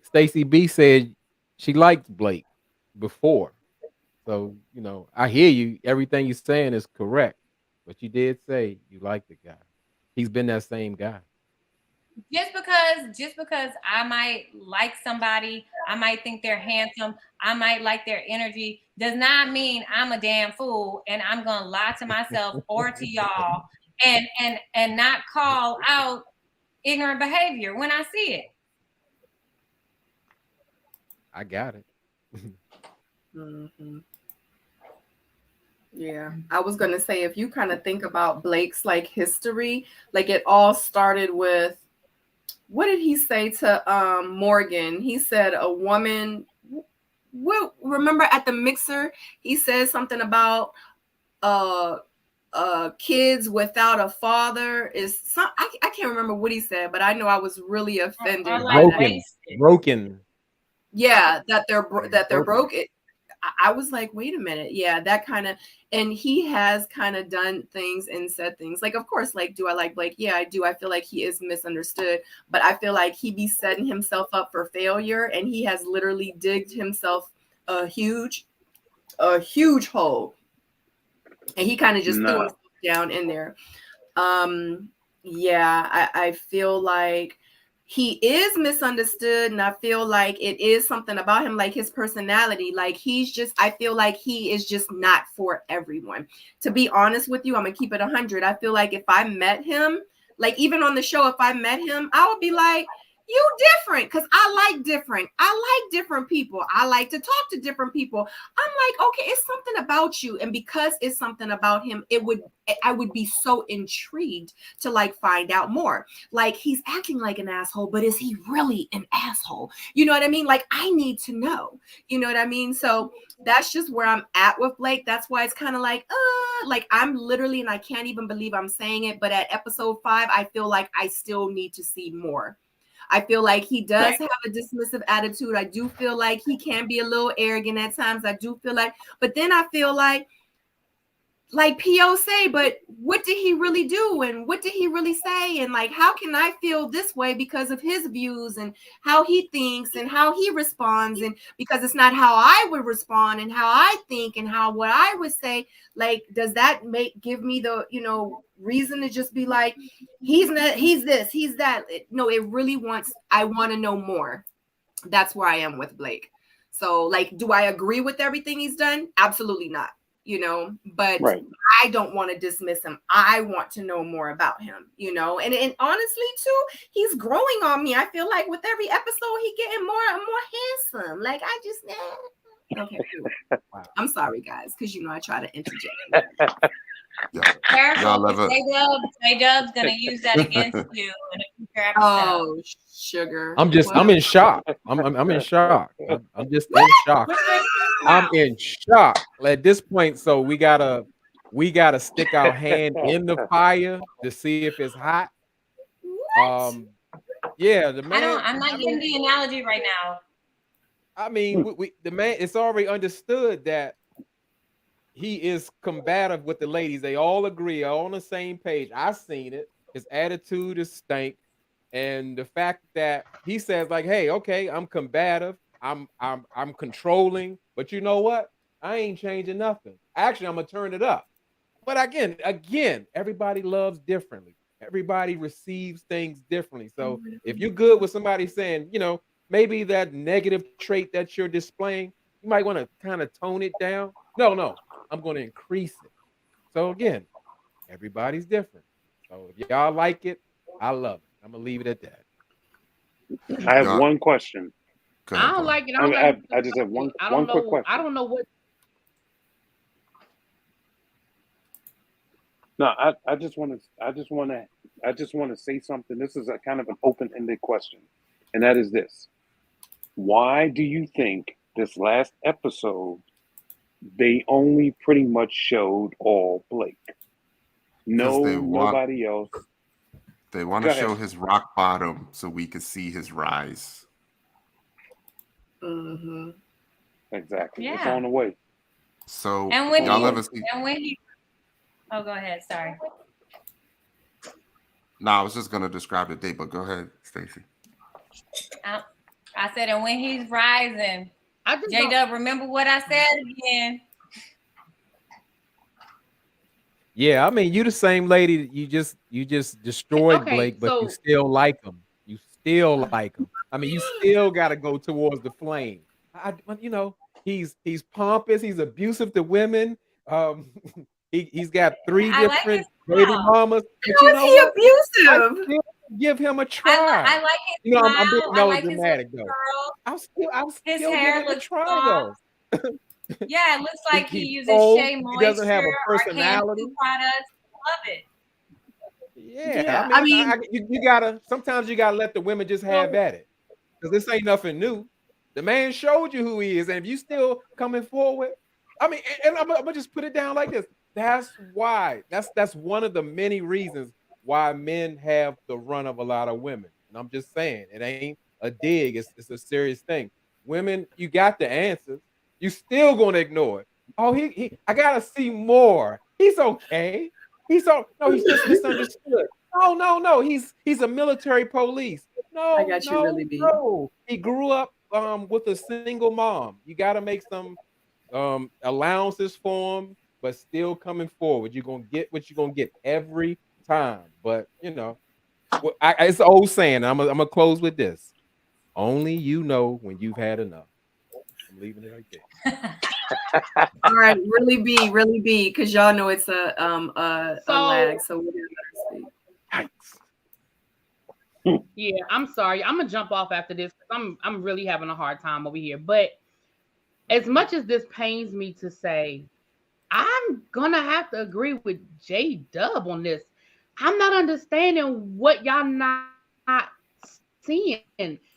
Stacey B said she liked Blake before. So, I hear you. Everything you're saying is correct. But you did say you like the guy. He's been that same guy. Just because I might like somebody, I might think they're handsome, I might like their energy, does not mean I'm a damn fool and I'm gonna lie to myself or to y'all and not call out ignorant behavior when I see it. I got it. Mm-hmm. Yeah, I was gonna say, if you kind of think about Blake's history, it all started with, what did he say to Morgan? He said a woman. Remember at the mixer, he said something about kids without a father is some. I can't remember what he said, but I know I was really offended. Broken. Yeah, that they're broken. I was like, wait a minute. Yeah, that kind of, and he has kind of done things and said things of course, do I like Blake? Yeah, I do. I feel like he is misunderstood, but I feel like he be setting himself up for failure, and he has literally digged himself a huge hole, and he kind of just threw himself down in there. Yeah, I feel like he is misunderstood, and I feel like it is something about him, his personality. I feel like he is just not for everyone. To be honest with you, I'm gonna keep it 100. I feel like if I met him, even on the show, if I met him, I would be like, You different, because I like different people. I like to talk to different people. I'm like, okay, it's something about you. And because it's something about him, I would be so intrigued to like find out more. Like, he's acting like an asshole, but is he really an asshole? You know what I mean? Like, I need to know. You know what I mean? So that's just where I'm at with Blake. That's why it's kind of like I'm literally, and I can't even believe I'm saying it, but at episode 5, I feel like I still need to see more. I feel like he does have a dismissive attitude. I do feel like he can be a little arrogant at times. I do feel like, but then I feel like P.O. say, but what did he really do? And what did he really say? And like, how can I feel this way because of his views and how he thinks and how he responds? And because it's not how I would respond and how I think and what I would say, like, does that give me the, reason to just be like, he's this, he's that? No, I want to know more. That's where I am with Blake. So like, do I agree with everything he's done? Absolutely not. But right. I don't want to dismiss him. I want to know more about him, and honestly too, he's growing on me. I feel like with every episode he getting more and more handsome. Like, I just okay. Wow. I'm sorry guys, because I try to interject. Careful, J-Dub's gonna use that against you in a future episode. Oh, sugar. I'm in shock. I'm in shock. I'm just in shock. I'm in shock at this point. So we gotta stick our hand in the fire to see if it's hot. Yeah, the man. I'm not getting the analogy right now. I mean, the man. It's already understood that he is combative with the ladies. They all agree, all on the same page. I've seen it. His attitude is stank, and the fact that he says like, "Hey, okay, I'm combative. I'm controlling, but you know what? I ain't changing nothing. Actually, I'm gonna turn it up." But again, everybody loves differently. Everybody receives things differently. So if you're good with somebody saying, maybe that negative trait that you're displaying, you might want to kind of tone it down. No, I'm going to increase it. So again, everybody's different. So if y'all like it, I love it. I'm gonna leave it at that. I have one question. I don't like it. I just have one quick question. I don't know what. No, I just want to say something. This is a kind of an open-ended question, and that is this: why do you think this last episode they only pretty much showed all Blake? Nobody else. They want to show his rock bottom so we can see his rise. Mm-hmm. Exactly. Yeah. It's on the way. So oh, go ahead. Sorry. No, I was just going to describe the date, but go ahead, Stacey. I said, and when he's rising, J-Dub, remember what I said again. Yeah, I mean, you the same lady. You just destroyed Blake, but you still like him. You still like him. I mean, you still got to go towards the flame. He's pompous. He's abusive to women. He's got 3 different baby mamas. How is he abusive? Give him a try. I like his smile. I'm being melodramatic though. I'll still his give hair it a looks try though. Yeah, it looks like he uses Shea Moisture. He doesn't have a personality. Products. Love it. Yeah. I mean you gotta. Sometimes you gotta let the women just have at it, because this ain't nothing new. The man showed you who he is, and if you still coming forward, I mean, and I'm gonna just put it down like this. That's why. That's one of the many reasons why men have the run of a lot of women. And I'm just saying, it ain't a dig. It's a serious thing. Women, you got the answers. You still gonna ignore it. Oh, I gotta see more. He's okay. He's just misunderstood. No. He's a military police. No, I got you really deep. No. He grew up with a single mom. You gotta make some allowances for him, but still coming forward. You're gonna get what you're gonna get every time. But it's an old saying. I'm gonna close with this: only you know when you've had enough. I'm leaving it right there. All right, really be, because y'all know it's a lag. So we're gonna let her speak. Yeah, I'm sorry. I'm gonna jump off after this because I'm really having a hard time over here. But as much as this pains me to say, I'm gonna have to agree with J Dub on this. I'm not understanding what y'all not seeing.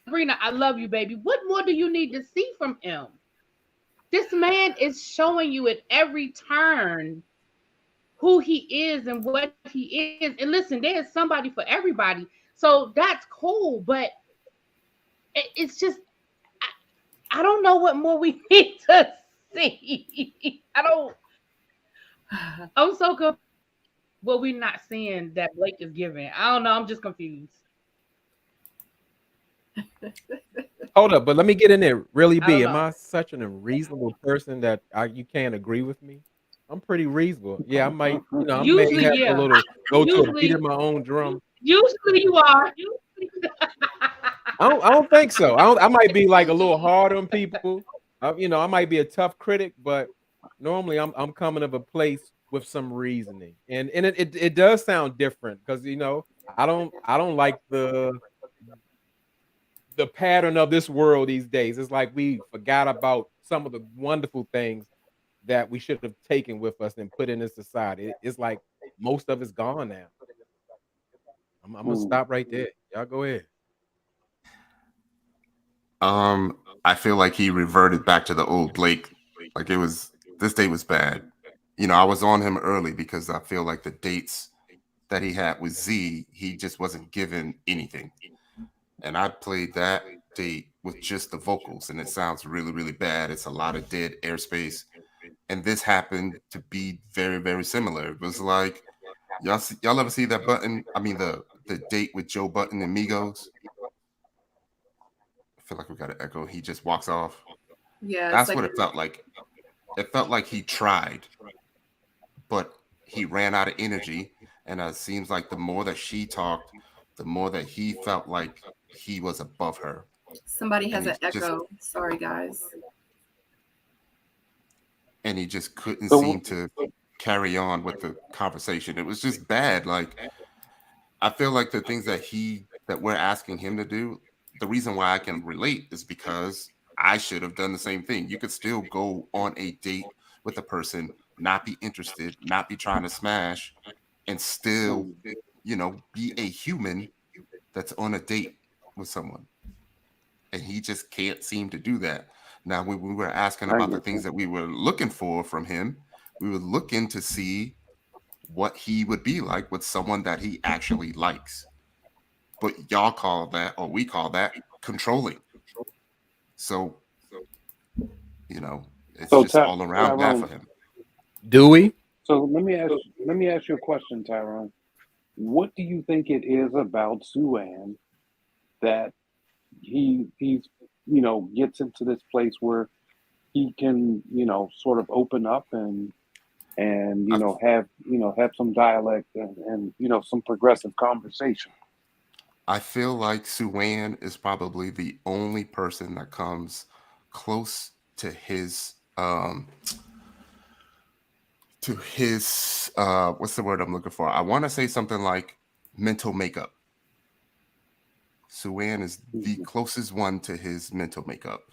Sabrina, I love you, baby. What more do you need to see from him? This man is showing you at every turn who he is and what he is. And listen, there's somebody for everybody. So that's cool, but it's just I don't know what more we need to see. I'm so confused. What we not seeing that Blake is giving. I don't know. I'm just confused. Hold up, but let me get in there. Really, I don't B, am know. I such an unreasonable person that you can't agree with me? I'm pretty reasonable. Yeah, I might, I may Usually, have a yeah. little go to a beat Usually, of my own drum. usually you are. I don't think so. I might be like a little hard on people. I might be a tough critic, but normally I'm coming of a place with some reasoning, and it does sound different because I don't like the pattern of this world these days. It's like we forgot about some of the wonderful things that we should have taken with us and put in this society. It's like most of it's gone now. I'm gonna stop right there. Y'all go ahead. I feel like he reverted back to the old Blake. Like this day was bad. I was on him early because I feel like the dates that he had with Z, he just wasn't given anything. And I played that date with just the vocals, and it sounds really, really bad. It's a lot of dead airspace. And this happened to be very, very similar. It was like y'all ever see that button? I mean the date with Joe Button and Migos. I feel like we got an echo. He just walks off. Yeah, it's That's like what it felt like. It felt like he tried, but he ran out of energy. And it seems like the more that she talked, the more that he felt like he was above her. somebody And has he an just echo. Sorry, guys. couldn't seem So, to carry on with the conversation. It was just bad. Like I feel like the things that we're asking him to do, the reason why I can relate is because I should have done the same thing. You could still go on a date with a person, not be interested, not be trying to smash, and still, be a human that's on a date with someone. And he just can't seem to do that. Now, when we were asking I about the get things you. that we were looking for from him, we were looking to see what he would be like with someone that he actually likes. But y'all call that, or we call that, controlling. So, you know, it's So, just all around bad for Tyrone. him. Do we? So let me ask you a question, Tyrone. What do you think it is about Suan that he's gets into this place where he can sort of open up and I, have some dialect and some progressive conversation. I feel like Suwan is probably the only person that comes close to his what's the word I'm looking for? I want to say something like mental makeup. Suwan is the Mhm. closest one to his mental makeup.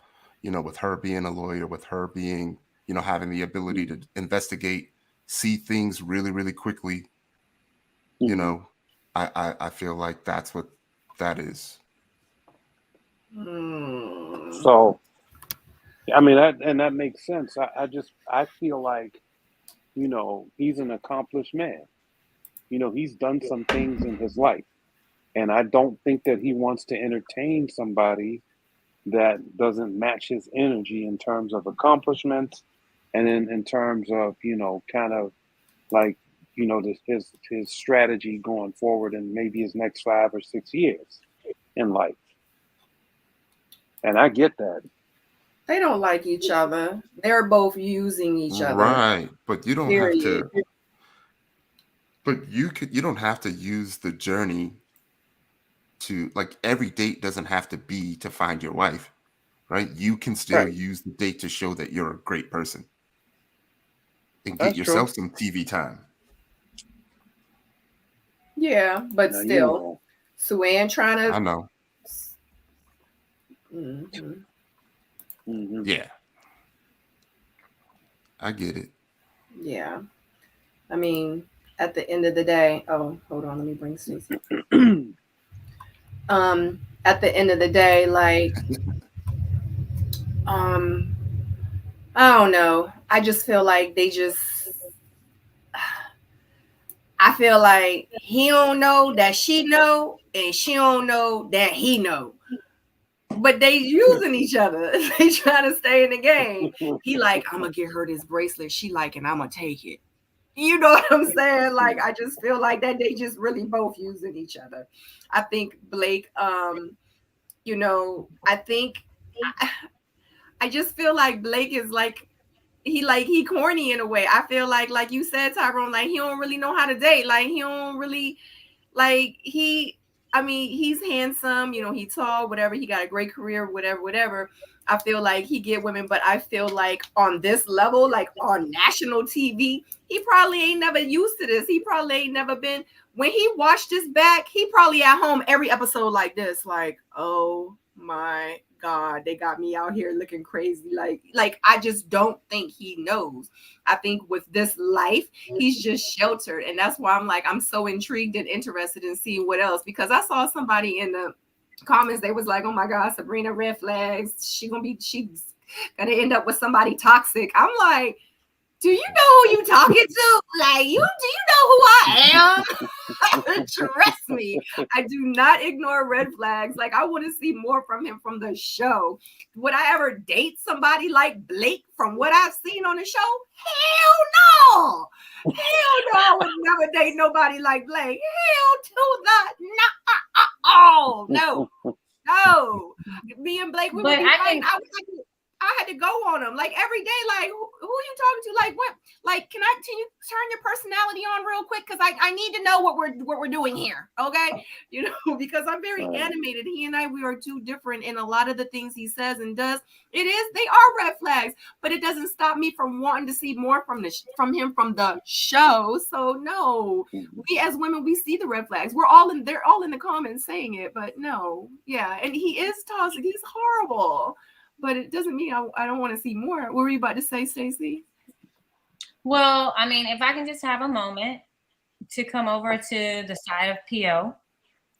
With her being a lawyer, with her being, having the ability to investigate, see things really, really quickly. You Mhm. know, I feel like that's what that is. Hmm. So I mean that makes sense. I feel like he's an accomplished man. He's done some things in his life, and I don't think that he wants to entertain somebody that doesn't match his energy in terms of accomplishments, and in terms of kind of like his strategy going forward in maybe his next 5 or 6 years in life. And I get that. They don't like each other. They're both using each other. Right. But you don't have Period. to you don't have to use the journey to, like, every date doesn't have to be to find your wife, right? You can still Right. use the date to show that you're a great person and get That's true. yourself some TV time. Yeah, but Now still, Suan trying to. I know. Yeah. I get it. Yeah. I mean, at the end of the day, oh, hold on, let me bring Stacey. At the end of the day, like, I don't know. I just feel like I feel like he don't know that she know, and she don't know that he know. But they using each other. They trying to stay in the game. He like, I'm gonna get her this bracelet. She like, and I'm gonna take it. You know what I'm saying? Like, I just feel like that they just really both using each other. I think Blake, you know, I just feel like Blake is like he corny in a way. I feel like you said, Tyrone, like he don't really know how to date. Like he don't really like I mean, he's handsome, you know, he tall, whatever, he got a great career, whatever. I feel like he get women, but I feel like on this level, like on national TV, he probably ain't never used to this. He probably ain't never been. When he watched this back, he probably at home every episode like this, like, oh my God, they got me out here looking crazy. Like I just don't think he knows. I think with this life, he's just sheltered. And that's why I'm so intrigued and interested in seeing what else, because I saw somebody in the comments, they was like, oh my God, Sabrina, red flags. She's gonna end up with somebody toxic. I'm like, do you know who you talking to? Like, do you know who I am? Trust me, I do not ignore red flags. Like, I want to see more from him from the show. Would I ever date somebody like Blake from what I've seen on the show? Hell no. Hell no, I would never date nobody like Blake. Hell to the no. No. Me and Blake, we would be fighting. I had to go on him like every day. Like, who are you talking to? Like, what? Like, can you turn your personality on real quick? Because I need to know what we're doing here. Okay, you know, because I'm very animated. He and we are too different in a lot of the things he says and does. They are red flags, but it doesn't stop me from wanting to see more from him from the show. So no, we as women, we see the red flags. They're all in the comments saying it, but no, yeah, and he is toxic. He's horrible. But it doesn't mean I don't want to see more. What were you about to say, Stacey? Well, I mean, if I can just have a moment to come over to the side of PO.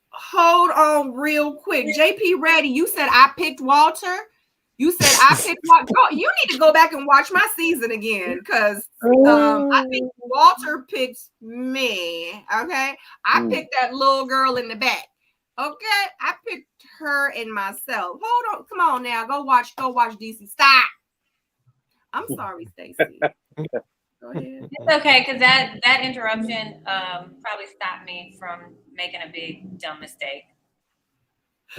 Hold on real quick. JP Reddy, you said I picked Walter. You said I picked Walter. You need to go back and watch my season again, because I think Walter picked me. Okay. I picked that little girl in the back. Okay, I picked her and myself. Hold on, come on now, go watch DC. Stop. I'm sorry, Stacey. Go ahead. It's okay, because that interruption probably stopped me from making a big dumb mistake.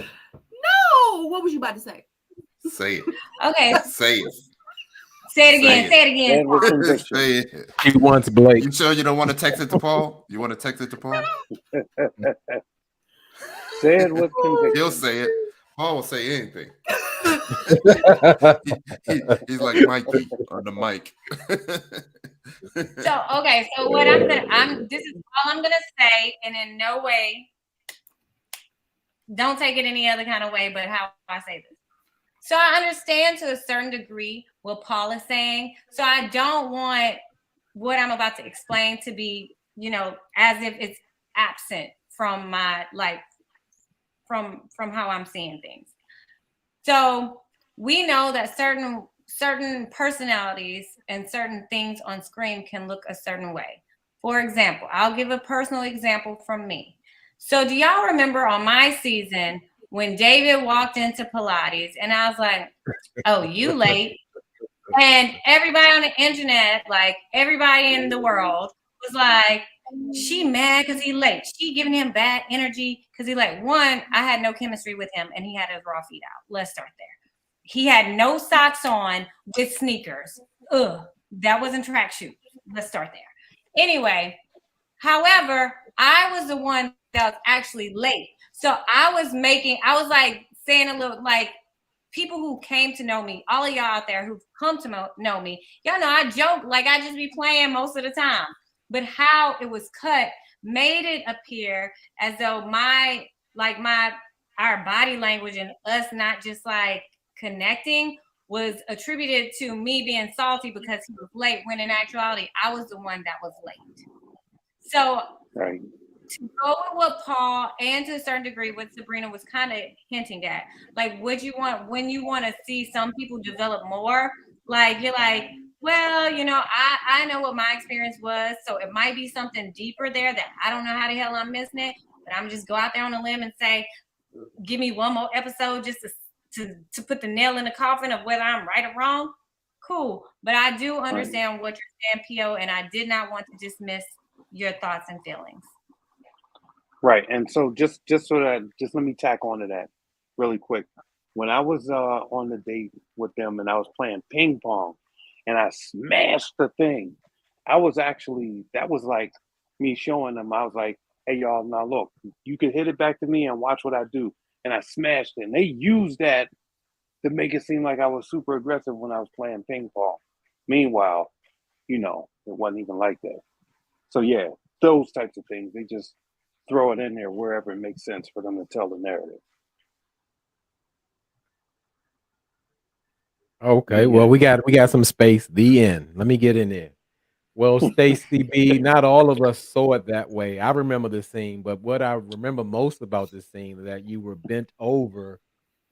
No, what was you about to say? Say it. Okay. Say it. Say it again. Say it again. Say it. He wants Blake. You sure you don't want to text it to Paul? You want to text it to Paul? Say it with conviction. He'll say it. Paul will say anything. He's like Mikey on the mic. So what this is all I'm gonna say, and in no way, don't take it any other kind of way, but how I say this. So I understand to a certain degree what Paul is saying. So I don't want what I'm about to explain to be, as if it's absent from my from how I'm seeing things. So we know that certain personalities and certain things on screen can look a certain way. For example, I'll give a personal example from me. So do y'all remember on my season when David walked into Pilates and I was like, oh, you late? And everybody on the internet, like everybody in the world was like, she mad because he late. She giving him bad energy because he late. One, I had no chemistry with him and he had his raw feet out. Let's start there. He had no socks on with sneakers. That wasn't track shoes. Let's start there. Anyway, however, I was the one that was actually late. So I was like saying a little, like, people who came to know me, all of y'all out there who've come to know me, y'all know I joke like I just be playing most of the time. But how it was cut made it appear as though my like our body language and us not just like connecting was attributed to me being salty because he was late, when in actuality I was the one that was late. So Right. to go with what Paul and to a certain degree what Sabrina was kind of hinting at, like what you want when you want to see some people develop more, like you're like, well, you know, I know what my experience was, so it might be something deeper there that I don't know how the hell I'm missing it, but I'm just go out there on a limb and say, give me one more episode just to put the nail in the coffin of whether I'm right or wrong. Cool, but I do understand what you're saying, P.O., and I did not want to dismiss your thoughts and feelings. Right. And so just so that, just let me tack onto that really quick. When I was on the date with them and I was playing ping pong and I smashed the thing, that was like me showing them. I was like, hey, y'all, now look, you can hit it back to me and watch what I do. And I smashed it. And they used that to make it seem like I was super aggressive when I was playing ping pong. Meanwhile, you know, it wasn't even like that. So yeah, those types of things, they just throw it in there wherever it makes sense for them to tell the narrative. Okay, well, we got some space. The end. Let me get in there. Well, Stacey B, not all of us saw it that way. I remember the scene, but what I remember most about the scene is that you were bent over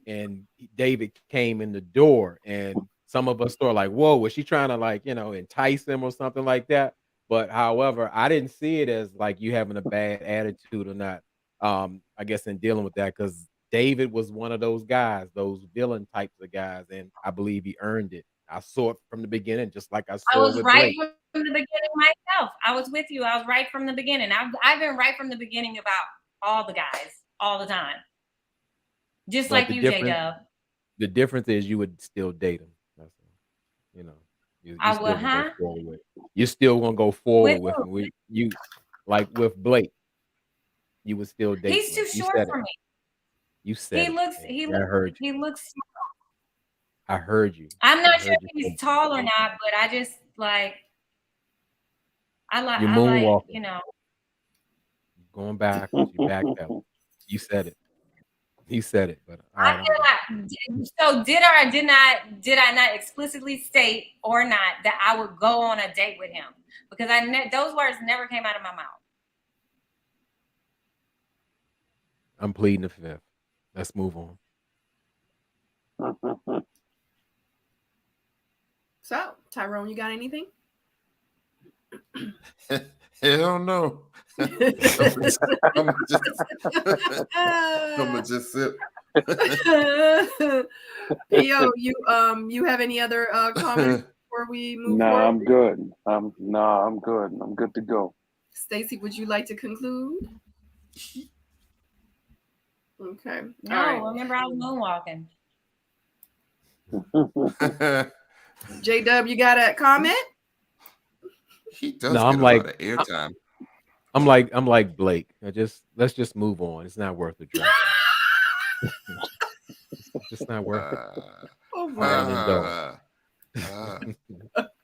and David came in the door, and some of us thought like, whoa, was she trying to like, you know, entice him or something like that? But however, I didn't see it as like you having a bad attitude or not. I guess in dealing with that, because David was one of those guys, those villain types of guys, and I believe he earned it. I saw it from the beginning, just like I I saw it was with right Blake. from the beginning myself. I was with you. I was right from the beginning. I've been right from the beginning about all the guys all the time. Just But like you, J-Dub. the difference is you would still date him. That's all. You know, you I still will, gonna go forward with. You're still gonna go forward with him. You like with Blake. You would still date. He's too Blake. You short said for it. me. You said He I heard you. looks I heard you. I'm not sure heard if you. he's tall or not, but I just like You're I like, moonwalking. you know. Going backwards. You backed up. You said it. He said it, but all right. I feel like, so did I not explicitly state or not that I would go on a date with him? Because those words never came out of my mouth. I'm pleading the fifth. Let's move on. So, Tyrone, you got anything? Hell no. I'm gonna just sip. P.O., you have any other comments before we move Nah, forward? I'm good. I'm good. I'm good to go. Stacey, would you like to conclude? Okay. No, all right. Remember I was moonwalking. J-Dub, you got a comment? He does get a lot of airtime. I'm like Blake. Let's just move on. It's not worth addressing. It's just not worth it. Oh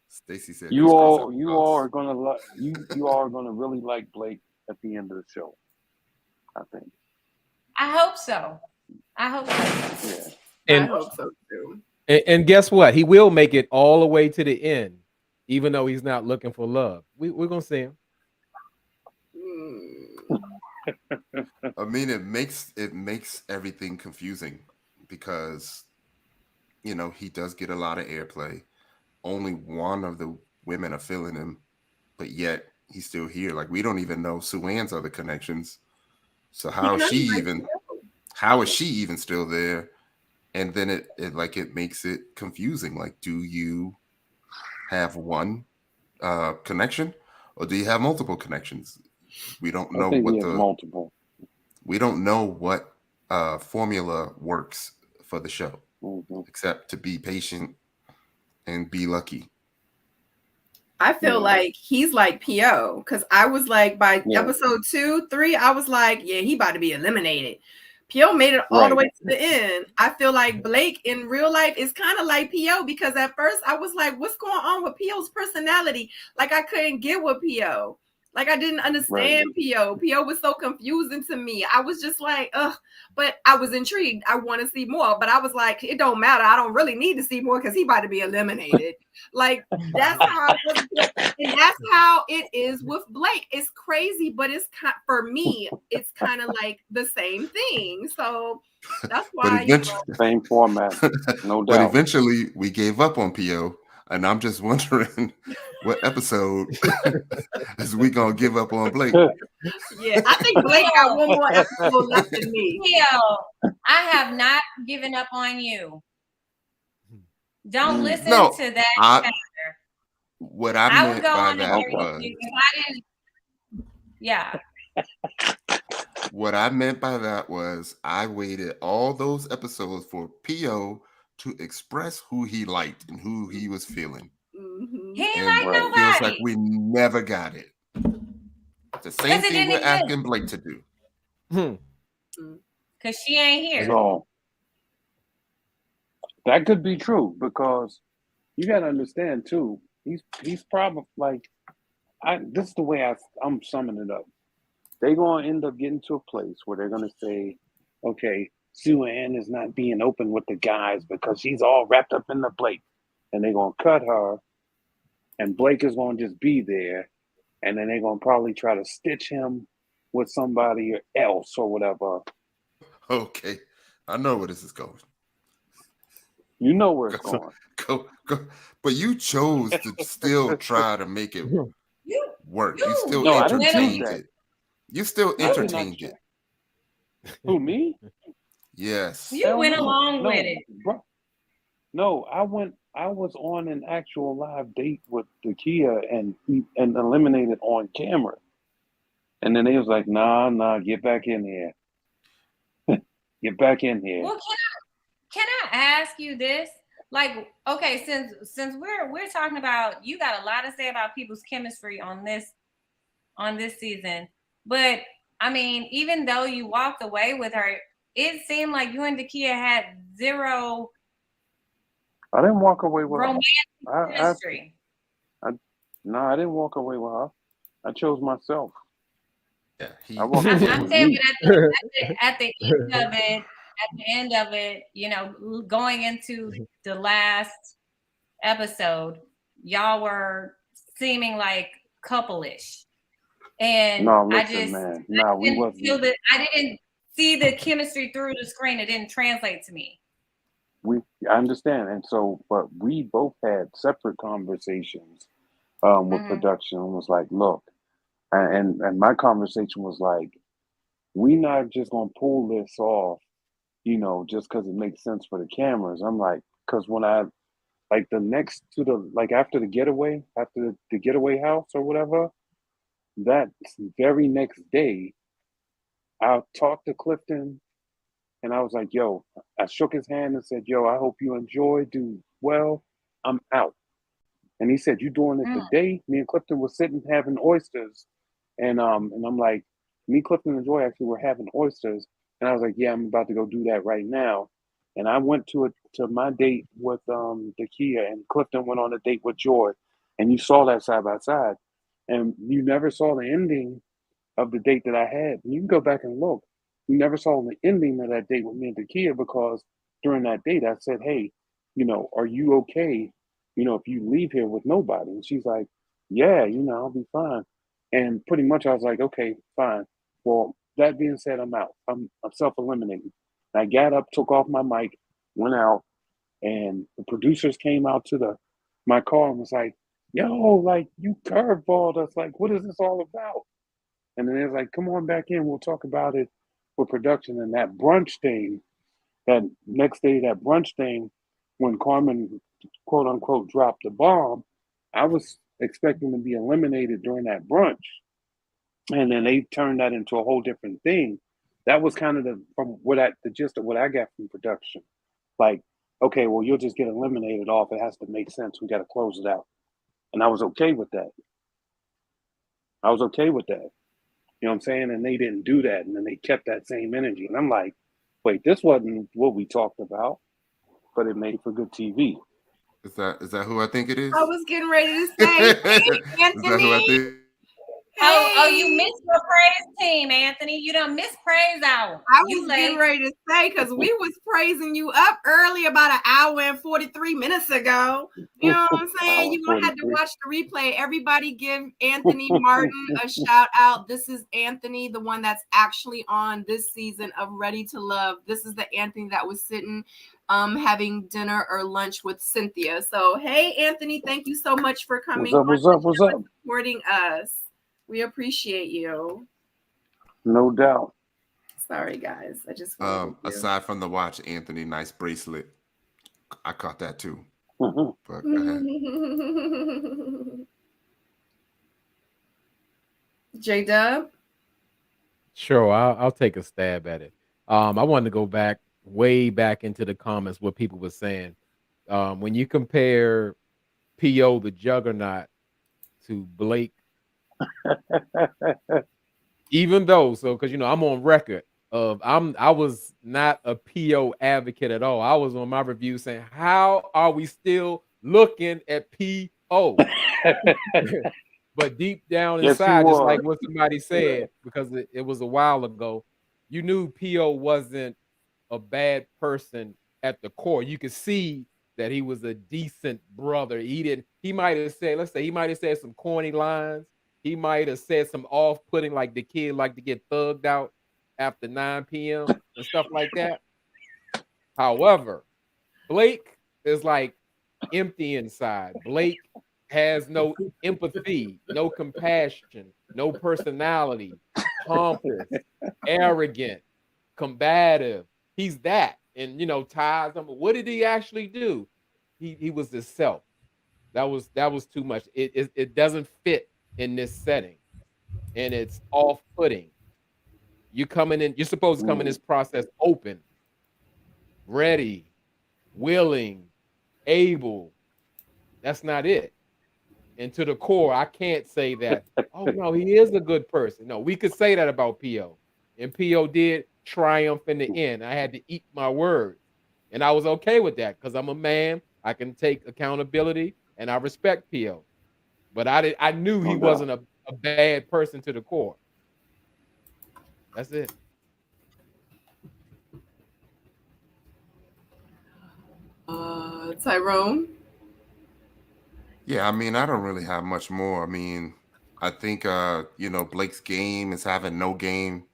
Stacey said you all are gonna really like Blake at the end of the show, I think. I hope so. Yeah. I hope so too. And guess what? He will make it all the way to the end, even though he's not looking for love. We're gonna see him. I mean, it makes everything confusing because, you know, he does get a lot of airplay. Only one of the women are feeling him, but yet he's still here. Like, we don't even know Sue-Ann's other connections. So how is she even still there? And then it makes it confusing. Like, do you have one connection, or do you have multiple connections? We don't know multiple. We don't know what formula works for the show, except to be patient and be lucky. I feel like he's like P.O. because I was like by episode 2, 3, I was like, yeah, he about to be eliminated. P.O. made it all the way to the end. I feel like Blake in real life is kind of like P.O. because at first I was like, what's going on with P.O.'s personality? Like I couldn't get with P.O. Like, I didn't understand PO. PO was so confusing to me. I was just like, ugh. But I was intrigued. I want to see more. But I was like, it don't matter. I don't really need to see more because he about to be eliminated. Like, that's how it was. And that's how it is with Blake. It's crazy, but it's for me, it's kind of like the same thing. So that's why. Same format, no doubt. But eventually, we gave up on PO. And I'm just wondering what episode is we gonna give up on Blake? Yeah, I think Blake got one more episode left than me. I have not given up on you. Don't listen to that. What I meant by that was, yeah. What I meant by that was I waited all those episodes for PO to express who he liked and who he was feeling. He ain't like nobody. Feels like we never got it. The same thing we're asking Blake to do. Because she ain't here. So, that could be true because you got to understand too. He's probably like, this is the way I'm summing it up. They're going to end up getting to a place where they're going to say, okay, Sue Ann is not being open with the guys because she's all wrapped up in the Blake. And they're going to cut her. And Blake is going to just be there. And then they're going to probably try to stitch him with somebody else or whatever. Okay. I know where this is going. You know where it's going. Go. But you chose to still try to make it work. You still entertained it. You still entertained it. Who, me? Yes. You went along with it. Bro. No, I was on an actual live date with Takia and eliminated on camera. And then they was like, nah, get back in here. Get back in here. Well, can I ask you this? Like, okay, since we're talking about, you got a lot to say about people's chemistry on this season. But I mean, even though you walked away with her, it seemed like you and Takia had zero. I didn't walk away with romantic chemistry. No, I didn't walk away with her. I chose myself. Yeah, I'm saying, but at the end of it, you know, going into the last episode, y'all were seeming like couple-ish. And no, listen, man. No, we wasn't. I didn't see the chemistry through the screen. It didn't translate to me. I understand, and so, but we both had separate conversations with production. It was like, look, and my conversation was like, we not just gonna pull this off, you know, just because it makes sense for the cameras. I'm like, because when I like after the getaway house or whatever, that very next day, I talked to Clifton. And I was like, yo, I shook his hand and said, yo, I hope you enjoy, do well. I'm out. And he said, you doing it today? Me and Clifton were sitting having oysters. And I'm like, me, Clifton, and Joy actually were having oysters. And I was like, yeah, I'm about to go do that right now. And I went to my date with Takia, and Clifton went on a date with Joy. And you saw that side by side. And you never saw the ending of the date that I had. And you can go back and look. You never saw the ending of that date with me and Takia because during that date I said, hey, you know, are you okay, you know, if you leave here with nobody? And she's like, yeah, you know, I'll be fine. And pretty much I was like, okay, fine. Well, that being said, I'm out. I'm self-eliminating. I got up, took off my mic, went out, and the producers came out to my car and was like, yo, like, you curveballed us. Like, what is this all about? And then it was like, come on back in. We'll talk about it for production. And that brunch thing, that next day, when Carmen, quote unquote, dropped the bomb, I was expecting to be eliminated during that brunch. And then they turned that into a whole different thing. That was kind of the gist of what I got from production. Like, okay, well, you'll just get eliminated off. It has to make sense. We got to close it out. And I was okay with that. You know what I'm saying? And they didn't do that. And then they kept that same energy. And I'm like, wait, this wasn't what we talked about, but it made for good TV. Is that who I think it is? I was getting ready to say, Is that who I think? Oh, you missed your praise team, Anthony. You done missed praise hour. I You was late. getting ready to say, because we was praising you up early about an hour and 43 minutes ago. You know what I'm saying? You're going to have to watch the replay. Everybody give Anthony Martin a shout out. This is Anthony, the one that's actually on this season of Ready to Love. This is the Anthony that was sitting having dinner or lunch with Cynthia. So, hey, Anthony, thank you so much for coming. What's up? Supporting us. We appreciate you. No doubt. Sorry, guys. I just aside from the watch, Anthony, nice bracelet. I caught that too. But go ahead. J-Dub? Sure, I'll take a stab at it. I wanted to go way back into the comments what people were saying. When you compare P.O. the Juggernaut to Blake, even though, because I'm on record of I was not a P.O. advocate at all. I was on my review saying, how are we still looking at P.O.? But deep down inside, just like what somebody said, because it was a while ago, you knew P.O. wasn't a bad person at the core. You could see that he was a decent brother. He might have said, let's say he might have said some corny lines. He might have said some off-putting, like the kid like to get thugged out after 9 p.m. and stuff like that. However, Blake is like empty inside. Blake has no empathy, no compassion, no personality, pompous, arrogant, combative. He's that. And ties. What did he actually do? He was himself. That was too much. It doesn't fit in this setting, and it's off-putting. You're supposed to come in this process open, ready, willing, able. That's not it. And to the core, I can't say that, oh no, he is a good person. No, we could say that about P.O. And P.O. did triumph in the end. I had to eat my words. And I was okay with that because I'm a man. I can take accountability and I respect P.O. But I knew he wasn't a bad person to the core. That's it. Tyrone? Yeah, I mean, I don't really have much more. I mean, I think Blake's game is having no game,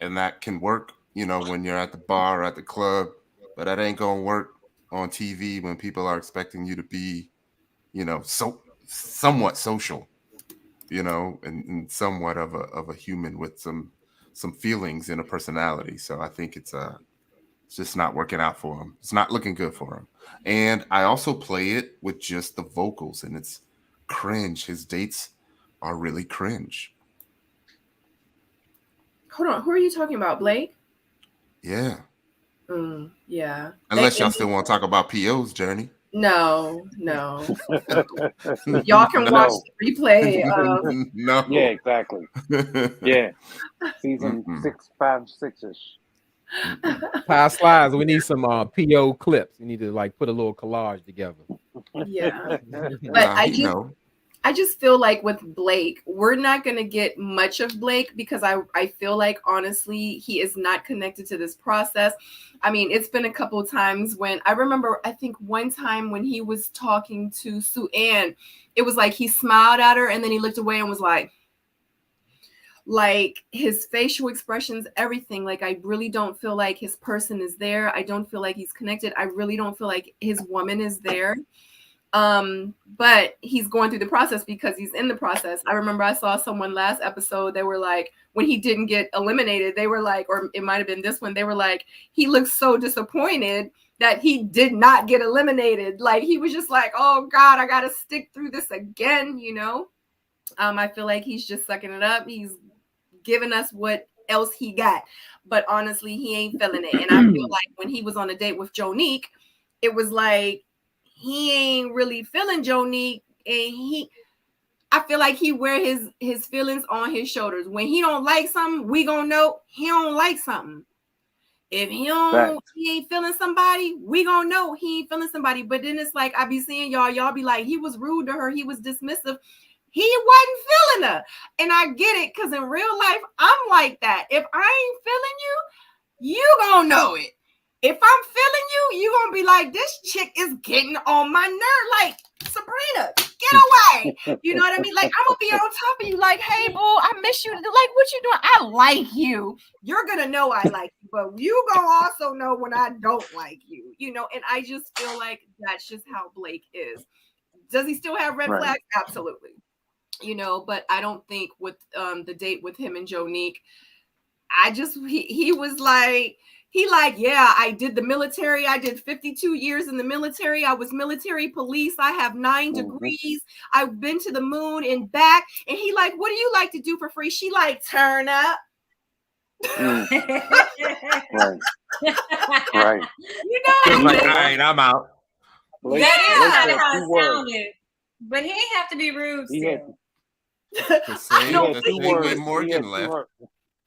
and that can work, when you're at the bar or at the club, but that ain't gonna work on TV when people are expecting you to be, so somewhat social, and somewhat of a human with some feelings and a personality. So I think it's just not working out for him. It's not looking good for him. And I also play it with just the vocals, and it's cringe. His dates are really cringe. Hold on. Who are you talking about, Blake? Yeah. Yeah. Unless y'all still want to talk about P.O.'s journey. No. Y'all can watch the replay. No. Yeah, exactly. Yeah. Season 6, 5, 6-ish. Pie slides. We need some P.O. clips. We need to put a little collage together. Yeah. But I just feel like with Blake, we're not going to get much of Blake because I feel like, honestly, he is not connected to this process. I mean, it's been a couple of times when I remember, I think one time when he was talking to Sue Ann, it was like he smiled at her and then he looked away and was like his facial expressions, everything. I really don't feel like his person is there. I don't feel like he's connected. I really don't feel like his woman is there. But he's going through the process because he's in the process. I remember I saw someone last episode, they were like, when he didn't get eliminated, they were like, or it might have been this one, they were like, he looks so disappointed that he did not get eliminated. He was just like, oh God, I gotta stick through this again, I feel like he's just sucking it up. He's giving us what else he got. But honestly, he ain't feeling it. And I feel like when he was on a date with Jonique, it was like, he ain't really feeling Jonique, and I feel like he wear his feelings on his shoulders. When he don't like something, we gonna know he don't like something. If he ain't feeling somebody, we gonna know he ain't feeling somebody. But then it's like I be seeing y'all be like, he was rude to her, he was dismissive. he wasn't feeling her. And I get it, because in real life, I'm like that. If I ain't feeling you, you gonna know it. If I'm feeling you, you gonna be like, this chick is getting on my nerve. Like, Sabrina, get away. You know what I mean? Like, I'm gonna be on top of you, like, hey, boo, I miss you. Like, what you doing? I like you. You're gonna know I like you, but you gonna also know when I don't like you, you know. And I just feel like that's just how Blake is. Does he still have red flags? Absolutely. You know, but I don't think with the date with him and Jonique, he was like, yeah, I did the military. I did 52 years in the military. I was military police. I have 9 degrees. I've been to the moon and back. And he like, what do you like to do for free? She like, turn up. Right. You know, like, all right, I'm out. That is how it sounded. But he didn't have to be rude still. The same way Morgan left.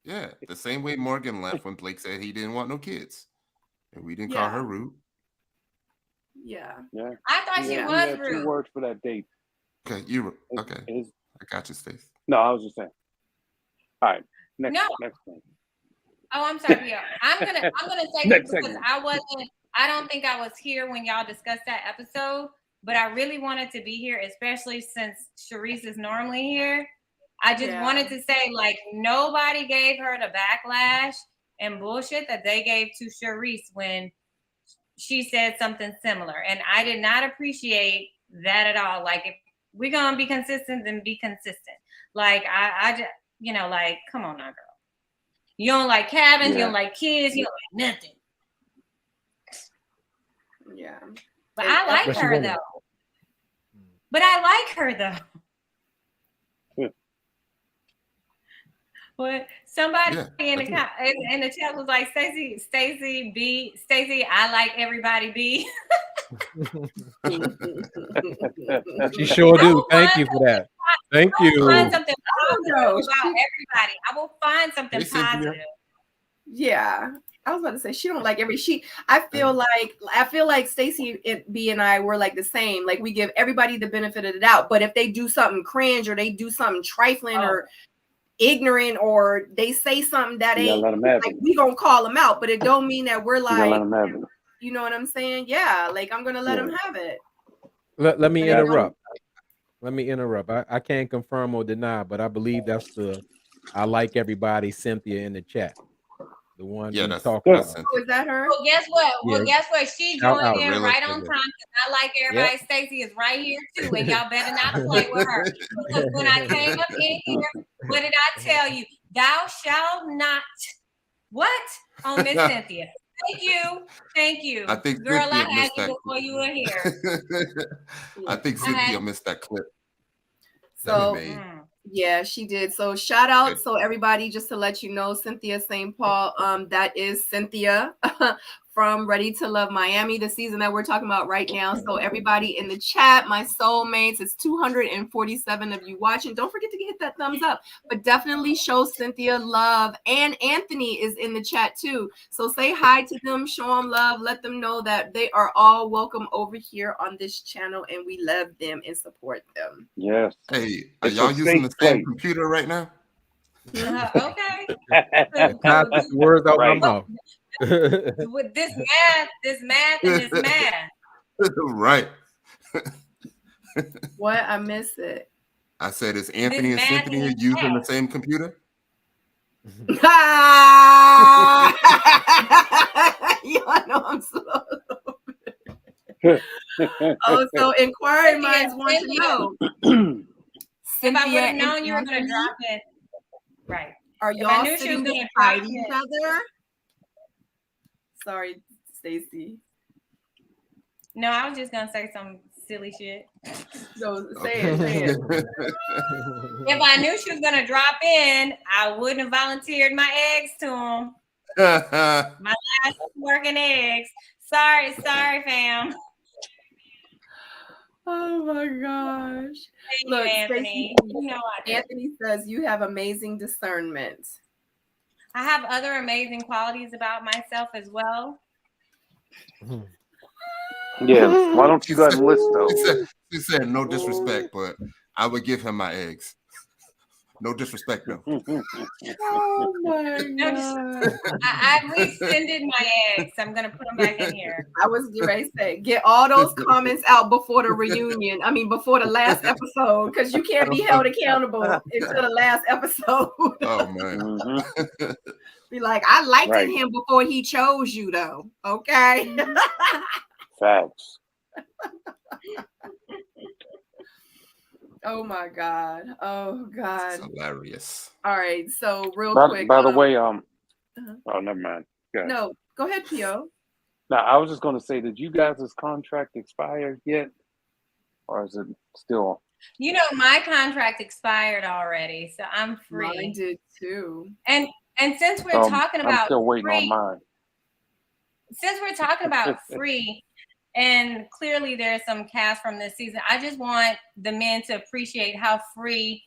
Yeah, the same way Morgan left when Blake said he didn't want no kids. And we didn't call her rude. Yeah. I thought she was rude. 2 words for that date. Okay, I got you, Stacey. No, I was just saying. All right. Next thing. Oh, I'm sorry. Yeah. I'm gonna say Next this because segment. I don't think I was here when y'all discussed that episode, but I really wanted to be here, especially since Sharice is normally here. I just wanted to say, like, nobody gave her the backlash and bullshit that they gave to Sharice when she said something similar. And I did not appreciate that at all. Like, if we're gonna be consistent, then be consistent. Like, I just, you know, like, come on now, girl. You don't like cabins, you don't like kids, you don't like nothing. Yeah. But I like her though. But somebody in the chat was like, Stacey, I like everybody B. She sure do. Thank you for that. Thank you. Find something positive about everybody. I will find something positive. Yeah. I was about to say she don't like I feel like Stacey B and I were like the same. Like, we give everybody the benefit of the doubt. But if they do something cringe or they do something trifling or ignorant or they say something that ain't like, we gonna call them out, but it don't mean that we're like, you know what I'm saying? Yeah, like, I'm gonna let them have it. Let me interrupt. I can't confirm or deny, but I believe that's I like everybody Cynthia in the chat. The one we talked about. Oh, is that her? Well, guess what? She joined in right on time, because I like everybody. Yep. Stacey is right here too, and y'all better not play with her. Because when I came up in here, what did I tell you? Thou shalt not. What? On Miss Cynthia. Thank you. I think girl, Cynthia I had you before you were here. I think Cynthia missed that clip. So yeah, she did. So shout out. So everybody, just to let you know, Cynthia St. Paul, that is Cynthia from Ready to Love Miami, the season that we're talking about right now. So everybody in the chat, my soulmates, it's 247 of you watching. Don't forget to hit that thumbs up, but definitely show Cynthia love. And Anthony is in the chat too. So say hi to them, show them love, let them know that they are all welcome over here on this channel and we love them and support them. Yes. Hey, are y'all using the same computer right now? Okay. Words out my mouth. With this math, and this math. Right. What? I miss it. I said, is Anthony and Cynthia using the same computer? Y'all know I'm slow. So inquiring minds want to know. If I would have known you were going to drop it, right? Are y'all sitting beside each other? Sorry, Stacey. No, I was just gonna say some silly shit. So say it. If I knew she was gonna drop in, I wouldn't have volunteered my eggs to him. My last working eggs. Sorry, fam. Oh my gosh. Look, Anthony. Anthony says you have amazing discernment. I have other amazing qualities about myself as well. Yeah, why don't you go ahead and list those? She said no disrespect, but I would give him my eggs. No disrespect, though. Oh my God. I rescinded my eggs. I'm gonna put them back in here. I was ready to say, get all those comments out before the reunion. I mean, before the last episode, because you can't be held accountable until the last episode. Oh man. Be like, I liked him before he chose you, though. Okay. Facts. Oh my God. Oh God. It's hilarious. All right. So real quick. By the way, oh, never mind. No, go ahead, Pio. Now, I was just going to say, did you guys' contract expire yet? Or is it still? You know, my contract expired already, so I'm free. Mine did too. And since we're talking about I'm still waiting free, on mine. Since we're talking about free, and clearly there's some cast from this season, I just want the men to appreciate how free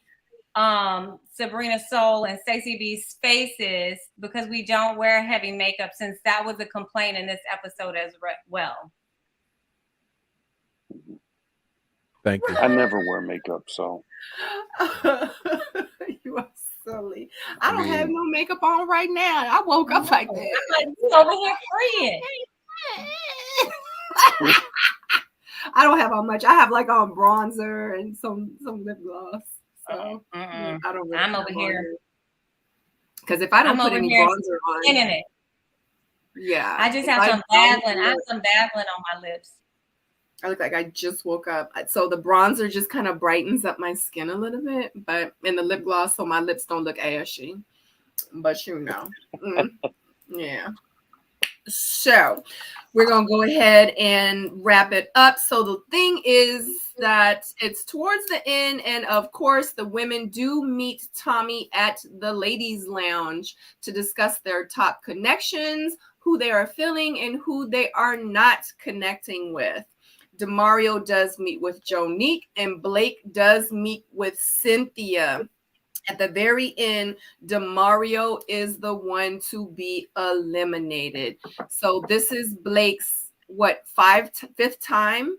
SabrinaSeoul and Stacey B's face is, because we don't wear heavy makeup, since that was a complaint in this episode as well. Thank you. I never wear makeup, so. You are silly. I don't have no makeup on right now. I woke up like that. I'm like, you over here freeing. I don't have on much. I have like on bronzer and some lip gloss. So I don't really. I'm over here. Because if I don't put any bronzer on, in it. Yeah. I just have some dabbling. I have some dabbling on my lips. I look like I just woke up. So the bronzer just kind of brightens up my skin a little bit, but in the lip gloss, so my lips don't look ashy. But you know. Yeah. So we're going to go ahead and wrap it up. So the thing is that it's towards the end. And of course, the women do meet Tommy at the ladies' lounge to discuss their top connections, who they are feeling, and who they are not connecting with. Demario does meet with Jonique, and Blake does meet with Cynthia. At the very end, Demario is the one to be eliminated. So this is Blake's, fifth time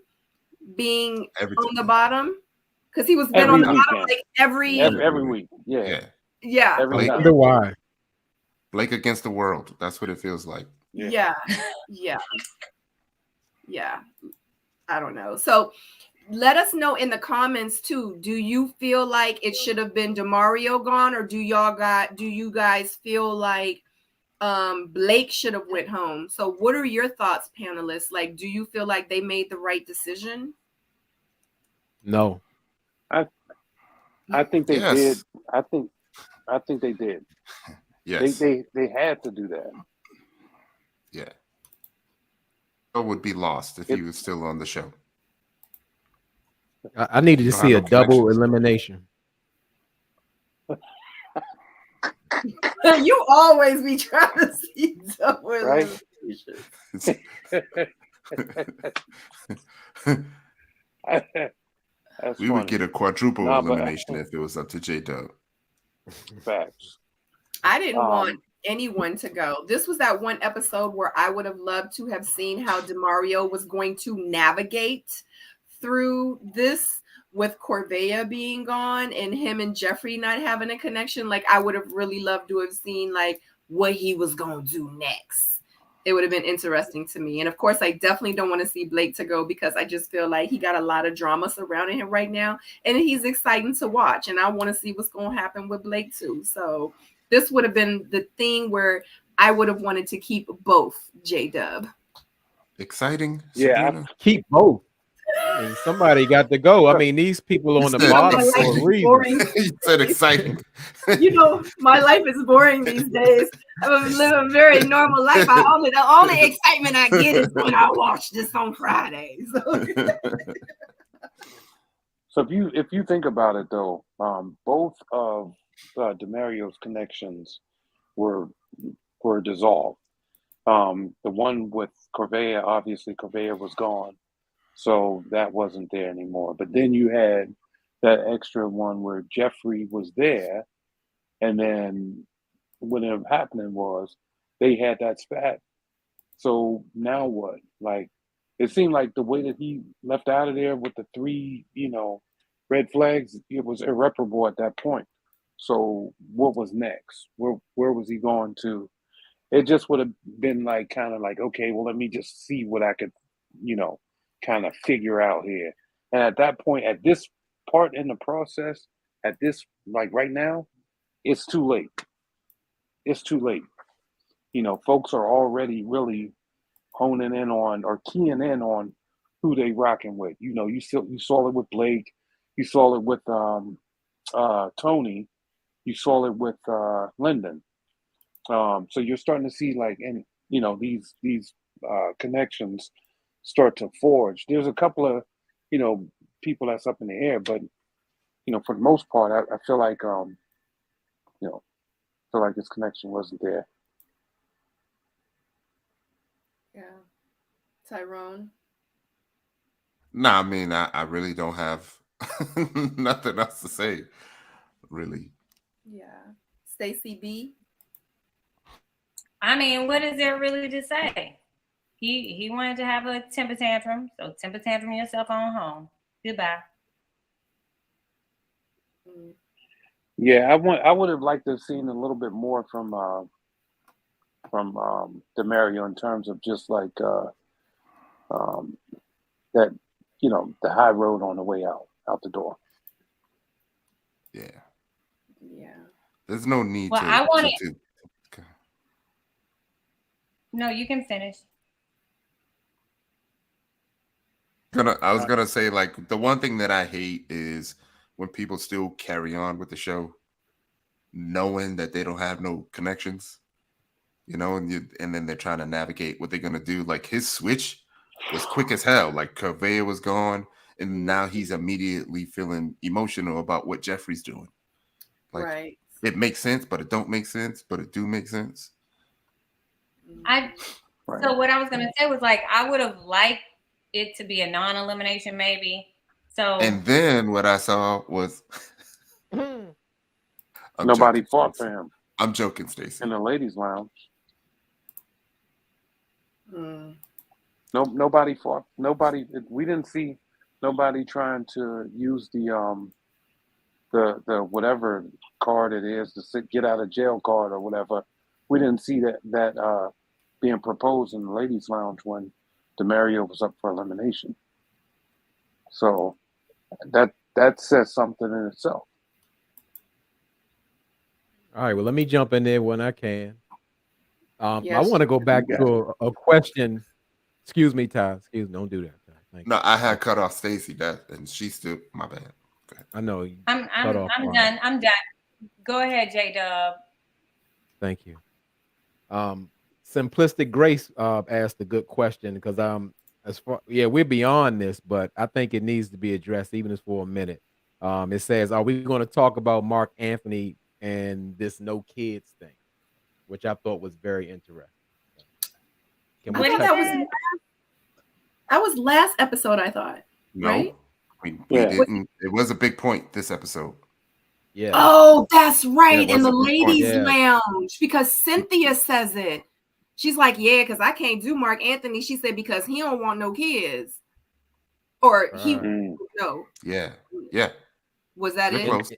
being on the bottom? Because he was been on the bottom like every week. Yeah. Blake, I wonder why. Blake against the world. That's what it feels like. Yeah. I don't know. So let us know in the comments too. Do you feel like it should have been Demario gone, or do you guys feel like Blake should have went home? So what are your thoughts, panelists? Like, do you feel like they made the right decision? No. I think they did. I think they did. Yes. They had to do that. Yeah. Would be lost if he was still on the show. I needed to see a double elimination. You always be trying to see double elimination. We would get a quadruple elimination if it was up to J-Dub. Facts. I didn't want anyone to go. This was that one episode where I would have loved to have seen how Demario was going to navigate through this, with Corvea being gone and him and Jeffrey not having a connection. Like, I would have really loved to have seen like what he was going to do next. It would have been interesting to me. And of course, I definitely don't want to see Blake to go, because I just feel like he got a lot of drama surrounding him right now, and he's exciting to watch. And I want to see what's going to happen with Blake too. So this would have been the thing where I would have wanted to keep both, J-Dub. Exciting. Yeah. Keep both. I mean, somebody got to go. I mean, these people on the bottom for a reason. He said exciting. You know, my life is boring these days. I live a very normal life. The only excitement I get is when I watch this on Fridays. So if you think about it though, both of Demario's connections were dissolved. The one with Corvea, obviously Corvea was gone, so that wasn't there anymore. But then you had that extra one where Jeffrey was there, and then what ended up happening was they had that spat. So now what? Like, it seemed like the way that he left out of there with the three, red flags. It was irreparable at that point. So what was next? Where was he going to? It just would have been like kind of like, okay, well, let me just see what I could, kind of figure out here. And at that point, at this part in the process, at this like right now, it's too late. It's too late. Folks are already really honing in on or keying in on who they rocking with. You saw it with Blake, you saw it with Tony, you saw it with Lyndon. So you're starting to see like, and these connections start to forge. There's a couple of people that's up in the air, but for the most part, I feel like this connection wasn't there. Yeah. Tyrone? Nah, I mean, I really don't have nothing else to say, really. Yeah. Stacey B? I mean, what is there really to say? He wanted to have a temper tantrum, so temper tantrum yourself on home. Goodbye. Yeah, I would have liked to have seen a little bit more from Demario in terms of just like that, the high road on the way out the door. Yeah. Yeah. There's no need Well, to. I wanted. Okay. No, you can finish. I was gonna say, like, the one thing that I hate is when people still carry on with the show, knowing that they don't have no connections, and then they're trying to navigate what they're gonna do. Like his switch was quick as hell. Like Curveyor was gone, and now he's immediately feeling emotional about what Jeffrey's doing. Like, right. It makes sense, but it don't make sense, but it do make sense. So what I was gonna say was like I would have liked it to be a non-elimination, maybe. So And then what I saw was nobody fought for him. I'm joking, Stacey. In the ladies' lounge. Mm. No, nobody fought. Nobody. We didn't see nobody trying to use the whatever card it is, the get out of jail card or whatever. We didn't see that being proposed in the ladies' lounge when Demario was up for elimination. So that says something in itself. All right, well, let me jump in there when I can. Yes. I want to go back to a question. Excuse me, Ty. Excuse me. Don't do that. Ty. Thank No, I had cut off Stacey, and she still, my bad. I know. I'm done. I'm done. Go ahead, J-Dub. Thank you. Simplistic Grace asked a good question because we're beyond this, but I think it needs to be addressed even just for a minute. It says, are we going to talk about Mark Anthony and this no kids thing, which I thought was very interesting. I thought that was last episode, I thought. No, right? we didn't. It was a big point this episode. Yeah. Oh, that's right. Yeah, in the ladies' lounge, because Cynthia says it. She's like, yeah, because I can't do Mark Anthony. She said because he don't want no kids. Or he no. Yeah. Was that it? Close.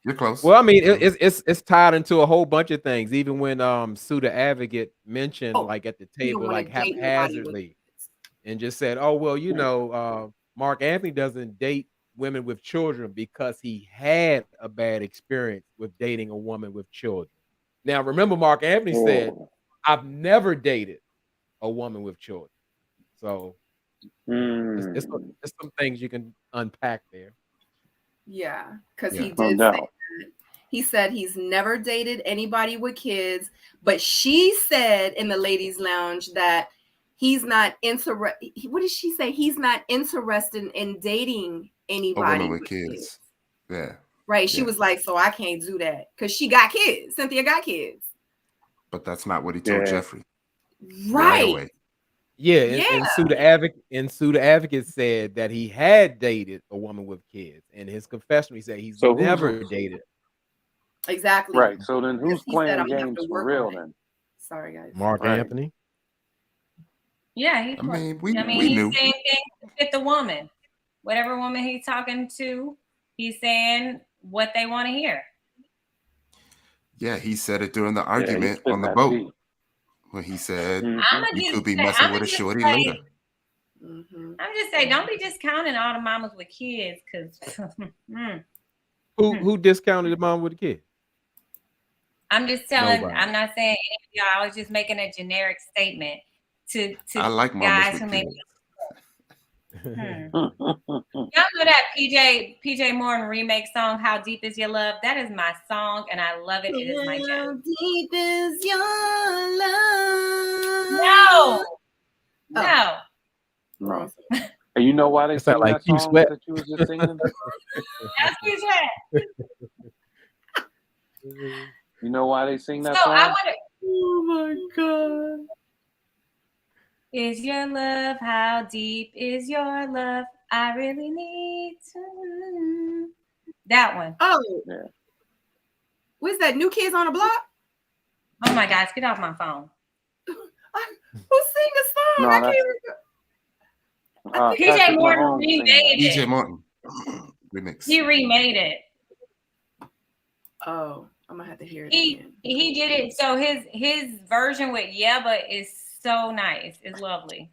You're close. Well, I mean, it's tied into a whole bunch of things. Even when Sue the Advocate mentioned like at the table, like haphazardly, and just said, "Oh well, Mark Anthony doesn't date women with children because he had a bad experience with dating a woman with children." Now, remember, Mark Anthony said, "I've never dated a woman with children." So it's some things you can unpack there. Yeah, because he did say that. He said he's never dated anybody with kids, but she said in the ladies' lounge that he's not interested. What did she say? He's not interested in dating anybody with kids. Yeah. Right. She was like, so I can't do that because she got kids. Cynthia got kids. But that's not what he told Jeffrey. Right. Yeah, and Sue the Advocate said that he had dated a woman with kids. In his confession, he said he's never dated. Exactly. Right. So then who's playing games for real then? Sorry, guys. Mark Anthony? Yeah, we he's knew. saying things to fit the woman. Whatever woman he's talking to, He's saying what they want to hear. Yeah, he said it during the argument spit on the that boat tea. when he said you could be I'm messing with a shorty later. I'm just saying, don't be discounting all the mamas with kids, because Who discounted the mom with the kid? I'm just telling. Nobody. I'm not saying any of y'all. I was just making a generic statement to I like guys mamas who with may. kids. Y'all know that PJ Morton remake song, "How Deep Is Your Love"? That is my song, and I love it. It is my jam. How deep is your love? No. And you know why they sing like that song that you was just singing? That's PJ. You know why they sing that So song? I want to. Oh my God. Is your love? How deep is your love? I really need to. That one. Oh, yeah. What's that? New Kids on the Block? Oh my gosh, get off my phone. Who sing the song? No, I can't remember. PJ Morton remade it. PJ Morton remix. He remade it. Oh, I'm gonna have to hear it again. He did it. So his version with Yeba is so nice. It's lovely.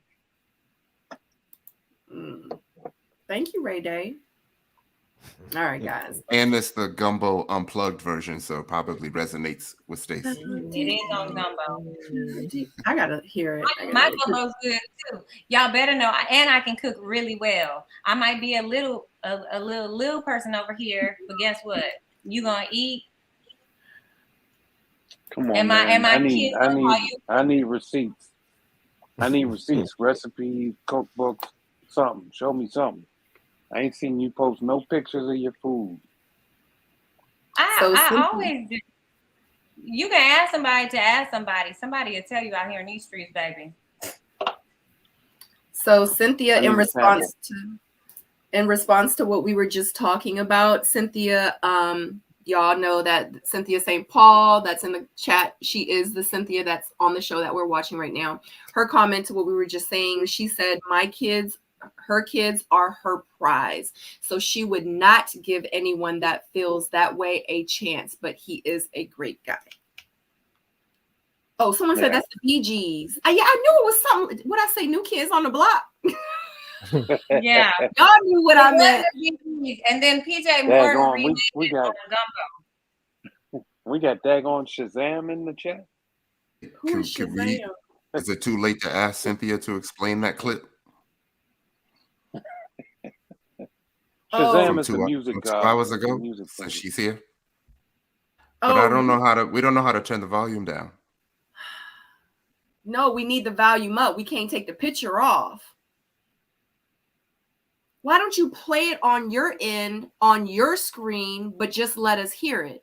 Thank you, Ray Day. All right, guys. And it's the Gumbo unplugged version, so it probably resonates with Stacey. It is on Gumbo. I gotta hear it. My Gumbo's good too. Y'all better know, and I can cook really well. I might be a little person over here, but guess what? You gonna eat. Come on, man. I need receipts. I need receipts, recipes, cookbooks, something. Show me something. I ain't seen you post no pictures of your food. I always do. You can ask somebody to ask somebody. Somebody will tell you out here in these streets, baby. So Cynthia, in response to what we were just talking about, Cynthia, y'all know that Cynthia St. Paul, that's in the chat. She is the Cynthia that's on the show that we're watching right now. Her comment to what we were just saying, she said, her kids are her prize. So she would not give anyone that feels that way a chance, but he is a great guy. Oh, someone said that's the Bee Gees. Yeah, I knew it was something. What I say, New Kids on the Block. Yeah. Y'all knew what I meant. And then PJ Morton we got daggone Shazam in the chat. Who is Shazam? Is it too late to ask Cynthia to explain that clip? Shazam is the music. 2 hours ago, so she's here. But I don't know how to. We don't know how to turn the volume down. No, we need the volume up. We can't take the picture off. Why don't you play it on your end, on your screen, but just let us hear it?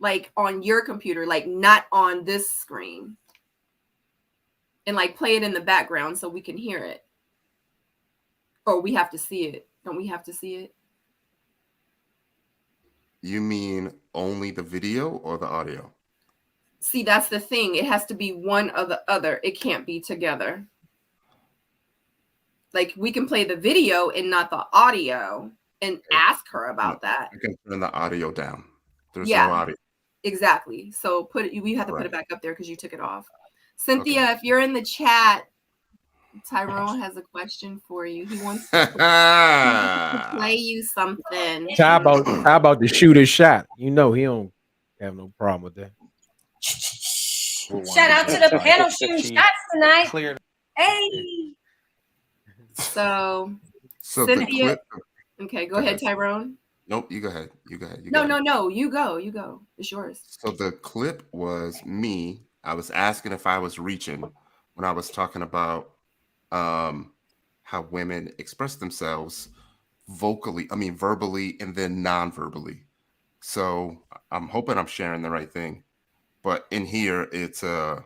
Like on your computer, like not on this screen. And like play it in the background so we can hear it. Or we have to see it. Don't we have to see it? You mean only the video or the audio? See, that's the thing. It has to be one or the other. It can't be together. Like we can play the video and not the audio and ask her about that. I can turn the audio down. There's no audio. Exactly. So we have to put it back up there because you took it off. Cynthia, if you're in the chat, Tyrone has a question for you. He wants to play you something. How about the shooter's shot? You know he don't have no problem with that. Shout out to the panel shooting shots tonight. Hey. So Cynthia. Okay, go ahead, Tyrone. Nope, you go ahead. No. You go. It's yours. So the clip was me. I was asking if I was reaching when I was talking about how women express themselves verbally, and then non-verbally. So I'm hoping I'm sharing the right thing. But in here, it's matter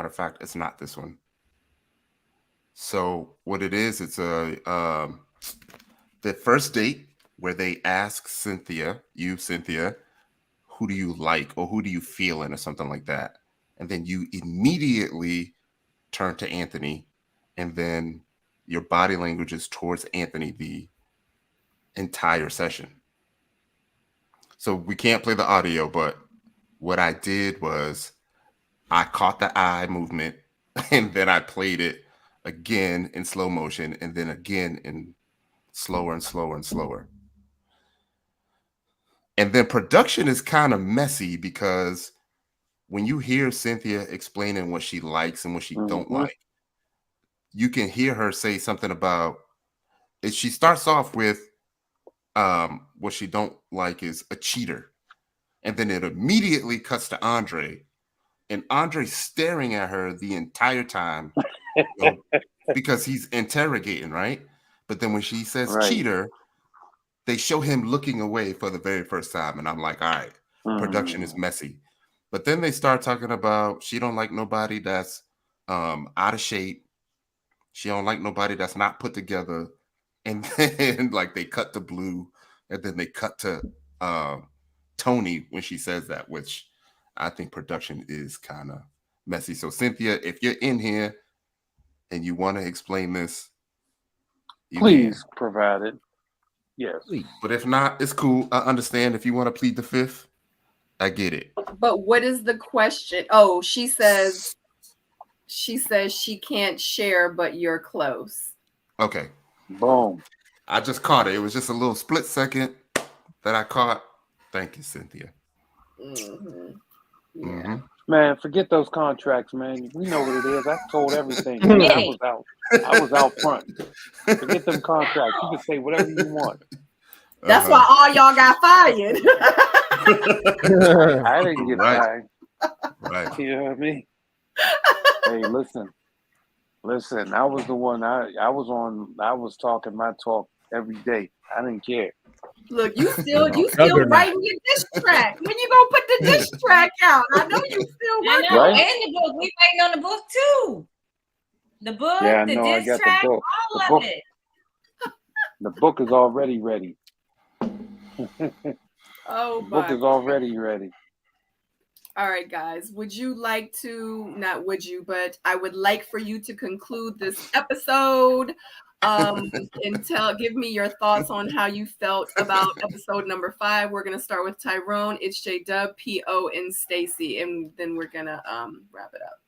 of fact, it's not this one. So what it is, it's the first date where they ask Cynthia, who do you like or who do you feel in or something like that. And then you immediately turn to Anthony and then your body language is towards Anthony the entire session. So we can't play the audio, but what I did was I caught the eye movement and then I played it again in slow motion and then again in slower and slower and slower. And then production is kind of messy because when you hear Cynthia explaining what she likes and what she don't like, you can hear her say something about it. She starts off with what she don't like is a cheater. And then it immediately cuts to Andre. And Andre's staring at her the entire time because he's interrogating, right? But then when she says cheater, they show him looking away for the very first time. And I'm like, all right, production is messy. But then they start talking about she don't like nobody that's out of shape. She don't like nobody that's not put together. And then like they cut to Blue and then they cut to Tony when she says that, which I think production is kind of messy. So Cynthia, if you're in here and you want to explain this, please provide it. Yes. But if not, it's cool. I understand if you want to plead the fifth. I get it. But what is the question? Oh, she says she can't share, but you're close. Okay. Boom. I just caught it. It was just a little split second that I caught. Thank you, Cynthia. Man, forget those contracts, man. We know what it is. I told everything. I was out front. Forget them contracts. You can say whatever you want. That's why all y'all got fired. I didn't get fired. Right. You know what I mean? Hey, listen. I was the one. I was talking my talk every day. I didn't care. Look, you still writing your diss track. When you gonna put the diss track out? I know you still working. Right? And the book. We waiting on the book too. The book, yeah, the diss track, the book. all of it. The book is already ready. Oh, the book is already ready. All right, guys. Would you like to? Not would you, but I would like for you to conclude this episode. And give me your thoughts on how you felt about episode number 5. We're gonna start with Tyrone. It's J-Dub, P.O., and Stacy, and then we're gonna wrap it up.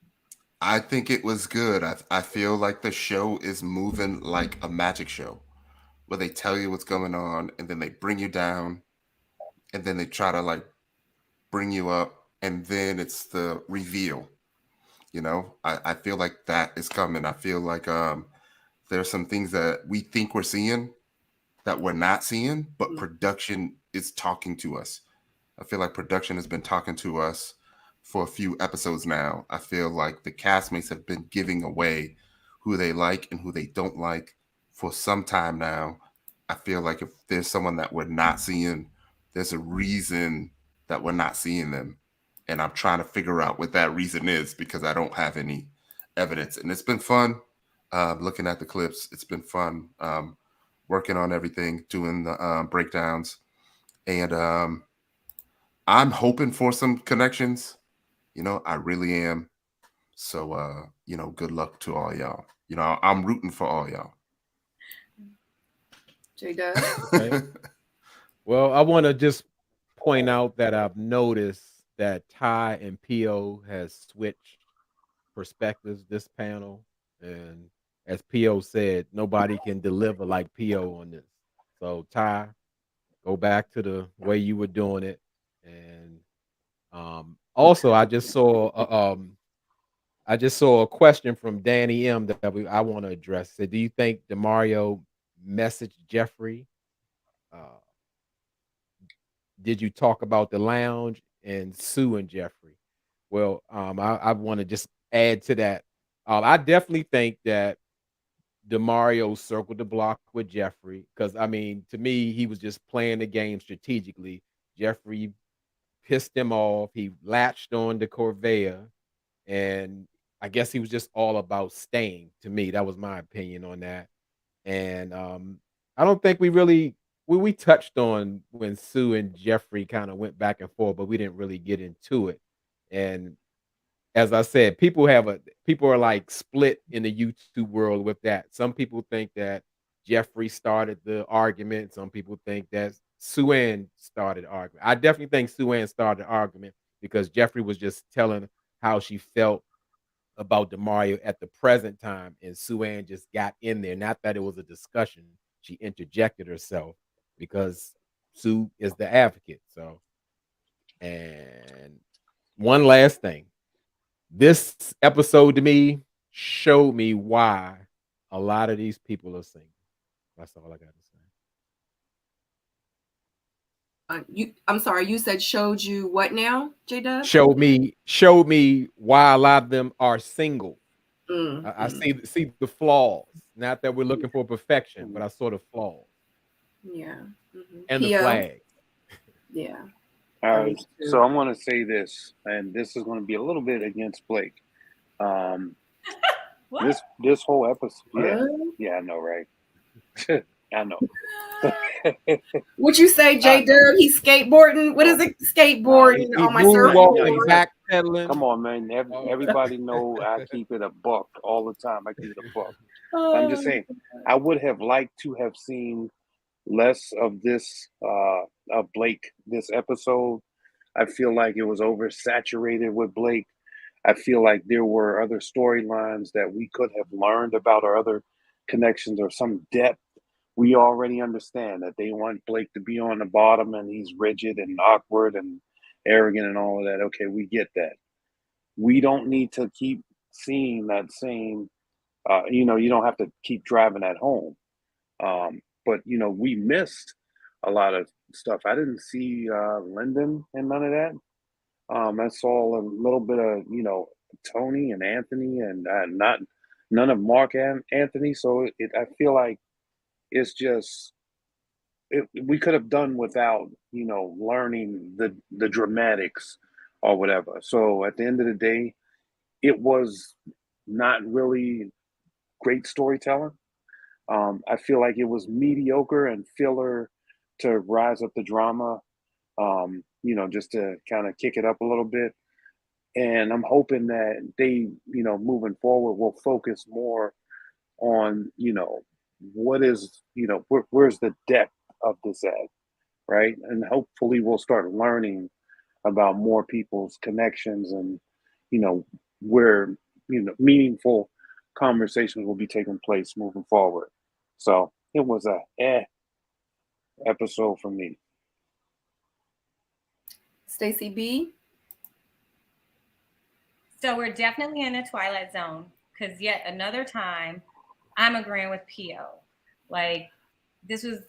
I think it was good. I feel like the show is moving like a magic show, where they tell you what's going on, and then they bring you down, and then they try to like bring you up, and then it's the reveal. You know, I feel like that is coming. I feel like there's some things that we think we're seeing that we're not seeing, but production is talking to us. I feel like production has been talking to us for a few episodes now. I feel like the castmates have been giving away who they like and who they don't like for some time now. I feel like if there's someone that we're not seeing, there's a reason that we're not seeing them. And I'm trying to figure out what that reason is because I don't have any evidence. And it's been fun. Looking at the clips, it's been fun working on everything, doing the breakdowns, and I'm hoping for some connections. You know, I really am. So, you know, good luck to all y'all. You know, I'm rooting for all y'all. J-Dub. Okay. Well, I want to just point out that I've noticed that Ty and P.O. has switched perspectives this panel, and as P.O. said, nobody can deliver like P.O. on this. So Ty, go back to the way you were doing it. And also, I just saw a question from Danny M that I want to address. So do you think DeMario messaged Jeffrey? Did you talk about the lounge and Sue and Jeffrey? Well, I want to just add to that. I definitely think that DeMario circled the block with Jeffrey because, I mean, to me, he was just playing the game strategically. Jeffrey pissed him off. He latched on to Corvea, and I guess he was just all about staying. To me, that was my opinion on that. And I don't think we touched on when Sue and Jeffrey kind of went back and forth, but we didn't really get into it. And as I said, people are like split in the YouTube world with that. Some people think that Jeffrey started the argument. Some people think that Sue-Ann started the argument. I definitely think Sue-Ann started the argument because Jeffrey was just telling how she felt about DeMario at the present time, and Sue-Ann just got in there. Not that it was a discussion. She interjected herself because Sue is the advocate. So, and one last thing. This episode to me showed me why a lot of these people are single. That's all I got to say. I'm sorry, you said showed you what now, J-Dub? Showed me why a lot of them are single. I see the flaws. Not that we're looking for perfection, but I saw the flaws. Yeah. And the flag. Yeah. All right. So I'm going to say this, and this is going to be a little bit against Blake. This whole episode. Yeah, I know, right? I know. What you say, J-Dub? He's skateboarding. What is it? Skateboarding on my surfboard. Come on, man. Everybody know I keep it a buck all the time. I keep it a buck. I'm just saying, I would have liked to have seen less of this of Blake this episode. I feel like it was oversaturated with Blake. I feel like there were other storylines that we could have learned about, or other connections, or some depth. We already understand that they want Blake to be on the bottom and he's rigid and awkward and arrogant and all of that. Okay, we get that. We don't need to keep seeing that same, you don't have to keep driving that home. But, we missed a lot of stuff. I didn't see Lyndon and none of that. I saw a little bit of, Tony and Anthony, and none of Mark and Anthony. So I feel like it's just, we could have done without, learning the dramatics or whatever. So at the end of the day, it was not really great storytelling. I feel like it was mediocre and filler to rise up the drama, just to kind of kick it up a little bit. And I'm hoping that they, moving forward, will focus more on, what is, where's the depth of this at, right? And hopefully we'll start learning about more people's connections and, where, meaningful conversations will be taking place moving forward. So it was a episode for me. Stacey B. So we're definitely in a twilight zone, because yet another time I'm agreeing with P.O. Like, this was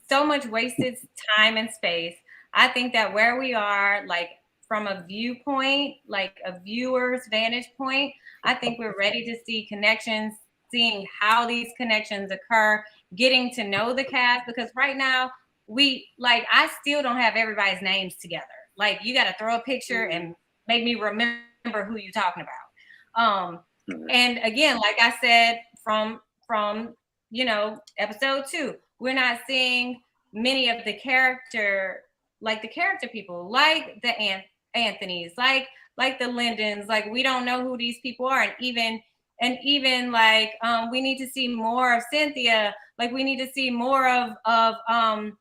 so much wasted time and space. I think that where we are, like, from a viewpoint, like a viewer's vantage point, I think we're ready to see connections, seeing how these connections occur, getting to know the cast, because right now I still don't have everybody's names together. Like, you got to throw a picture and make me remember who you're talking about. And again, like I said, from episode 2, we're not seeing many of the character people, like the Anthonys, like the Lyndons. Like, we don't know who these people are, and even like we need to see more of Cynthia. Like, we need to see more of I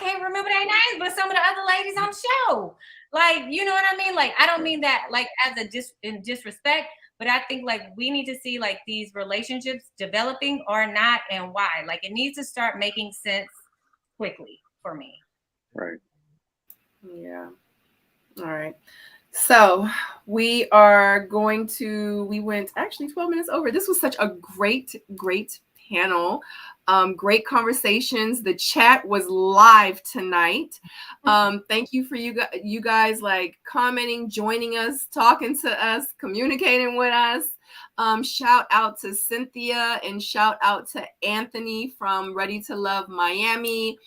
can't remember their names, but some of the other ladies on show. Like, you know what I mean? Like, I don't mean that like as in disrespect, but I think like we need to see like these relationships developing or not, and why. Like, it needs to start making sense quickly for me. Right. Yeah. All right. So we went actually 12 minutes over. This was such a great panel. Great conversations. The chat was live tonight. Thank you for you guys like commenting, joining us, talking to us, communicating with us. Shout out to Cynthia and shout out to Anthony from Ready to Love Miami.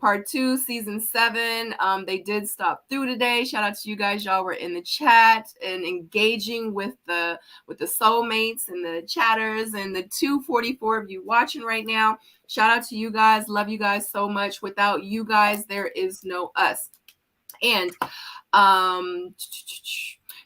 Part 2, season 7. They did stop through today. Shout out to you guys. Y'all were in the chat and engaging with the soulmates and the chatters and the 244 of you watching right now. Shout out to you guys. Love you guys so much. Without you guys, there is no us. And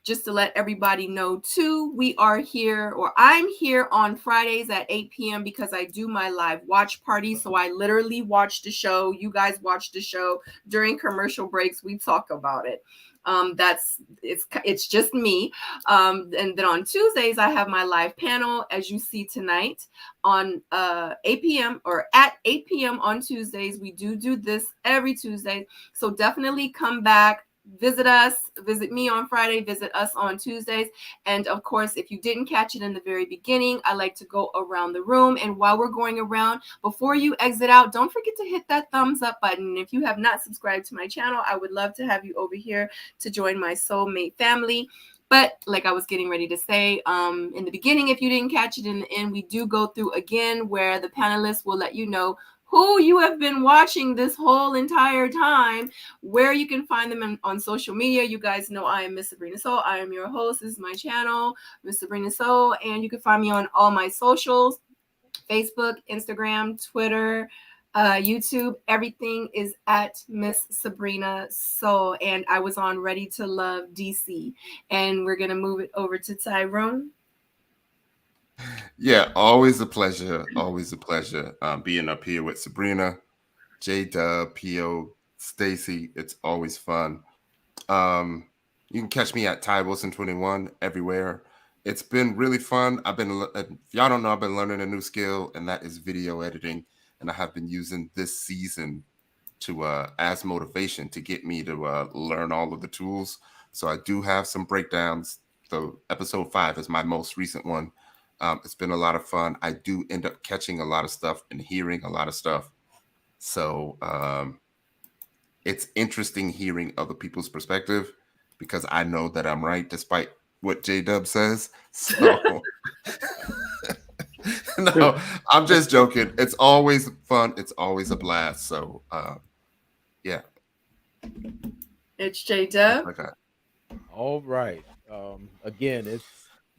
just to let everybody know too, we are here, or I'm here on Fridays at 8 p.m. because I do my live watch party. So I literally watch the show. You guys watch the show. During commercial breaks, we talk about it. It's just me. And then on Tuesdays, I have my live panel, as you see tonight, on 8 p.m. or at 8 p.m. on Tuesdays. We do this every Tuesday. So definitely come back. Visit us, visit me on Friday, visit us on Tuesdays. And of course, if you didn't catch it in the very beginning, I like to go around the room. And while we're going around, before you exit out, don't forget to hit that thumbs up button. If you have not subscribed to my channel, I would love to have you over here to join my Seoul Mate family. But like I was getting ready to say, in the beginning, if you didn't catch it in the end, we do go through again where the panelists will let you know who you have been watching this whole entire time, where you can find them on social media. You guys know I am Miss Sabrina Seoul. I am your host. This is my channel, Miss Sabrina Seoul, and you can find me on all my socials, Facebook, Instagram, Twitter, YouTube. Everything is at Miss Sabrina Seoul, and I was on Ready to Love DC, and we're gonna move it over to Tyrone. Yeah, always a pleasure. Always a pleasure being up here with Sabrina, J-Dub, P.O., Stacy. It's always fun. You can catch me at Ty Wilson 21 everywhere. It's been really fun. If y'all don't know, I've been learning a new skill, and that is video editing. And I have been using this season to as motivation to get me to learn all of the tools. So I do have some breakdowns. So episode 5 is my most recent one. It's been a lot of fun. I do end up catching a lot of stuff and hearing a lot of stuff. So it's interesting hearing other people's perspective because I know that I'm right despite what J-Dub says. So no, I'm just joking. It's always fun. It's always a blast. So yeah. It's J-Dub. Okay. All right. Again, it's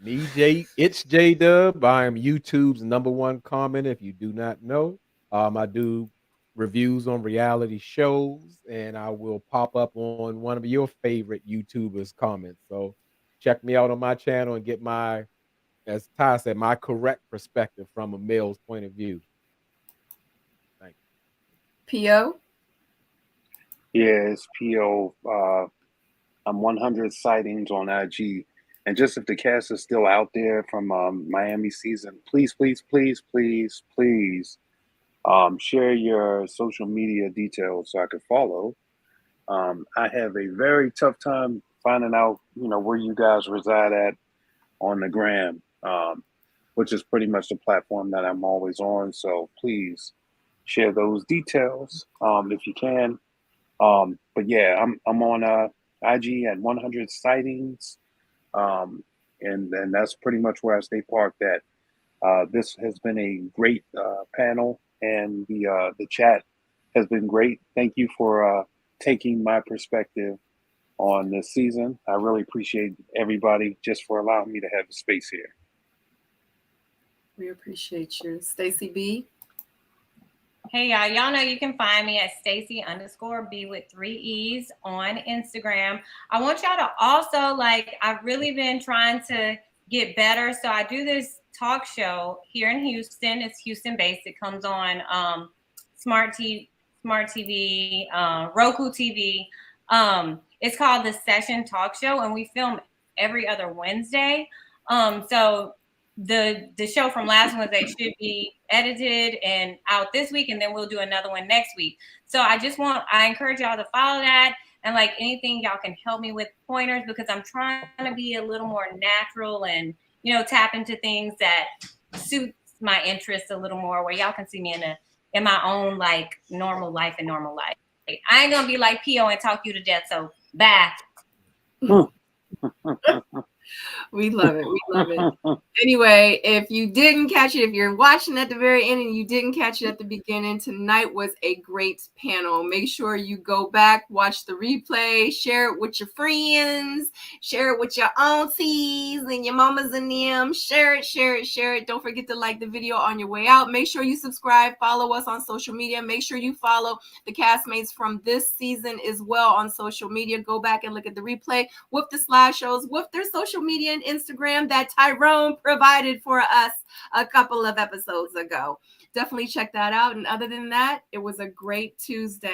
me, it's J-Dub. I am YouTube's #1 comment. If you do not know, I do reviews on reality shows, and I will pop up on one of your favorite YouTubers' comments. So check me out on my channel and get my, as Ty said, my correct perspective from a male's point of view. Thank you. P.O. Yeah, it's P.O. I'm 100 sightings on IG. And just if the cast is still out there from Miami season, please, please, please, please, please share your social media details so I can follow. I have a very tough time finding out, where you guys reside at on the gram, which is pretty much the platform that I'm always on. So please share those details if you can. But yeah, I'm on IG at 100 sightings. And that's pretty much where I stay parked at. This has been a great panel, and the chat has been great. Thank you for taking my perspective on this season. I really appreciate everybody just for allowing me to have the space here. We appreciate you. Stacy B. Hey y'all know you can find me at Stacy_B with 3 E's on Instagram. I want y'all to also, I've really been trying to get better. So I do this talk show here in Houston. It's Houston based. It comes on Smart TV, Roku TV. It's called The Session Talk Show, and we film every other Wednesday. So the show from last Wednesday should be edited and out this week, and then we'll do another one next week. So I encourage y'all to follow that, and anything y'all can help me with pointers, because I'm trying to be a little more natural and tap into things that suits my interests a little more, where y'all can see me in my own normal life and normal life. I ain't gonna be like P.O. and talk you to death. So bye. We love it. We love it. Anyway, if you didn't catch it, if you're watching at the very end and you didn't catch it at the beginning, tonight was a great panel. Make sure you go back, watch the replay, share it with your friends, share it with your aunties and your mamas and them. Share it, share it, share it. Don't forget to like the video on your way out. Make sure you subscribe, follow us on social media. Make sure you follow the castmates from this season as well on social media. Go back and look at the replay with the slideshows, with their social media and Instagram that Tyrone provided for us a couple of episodes ago. Definitely check that out. And other than that, it was a great Tuesday.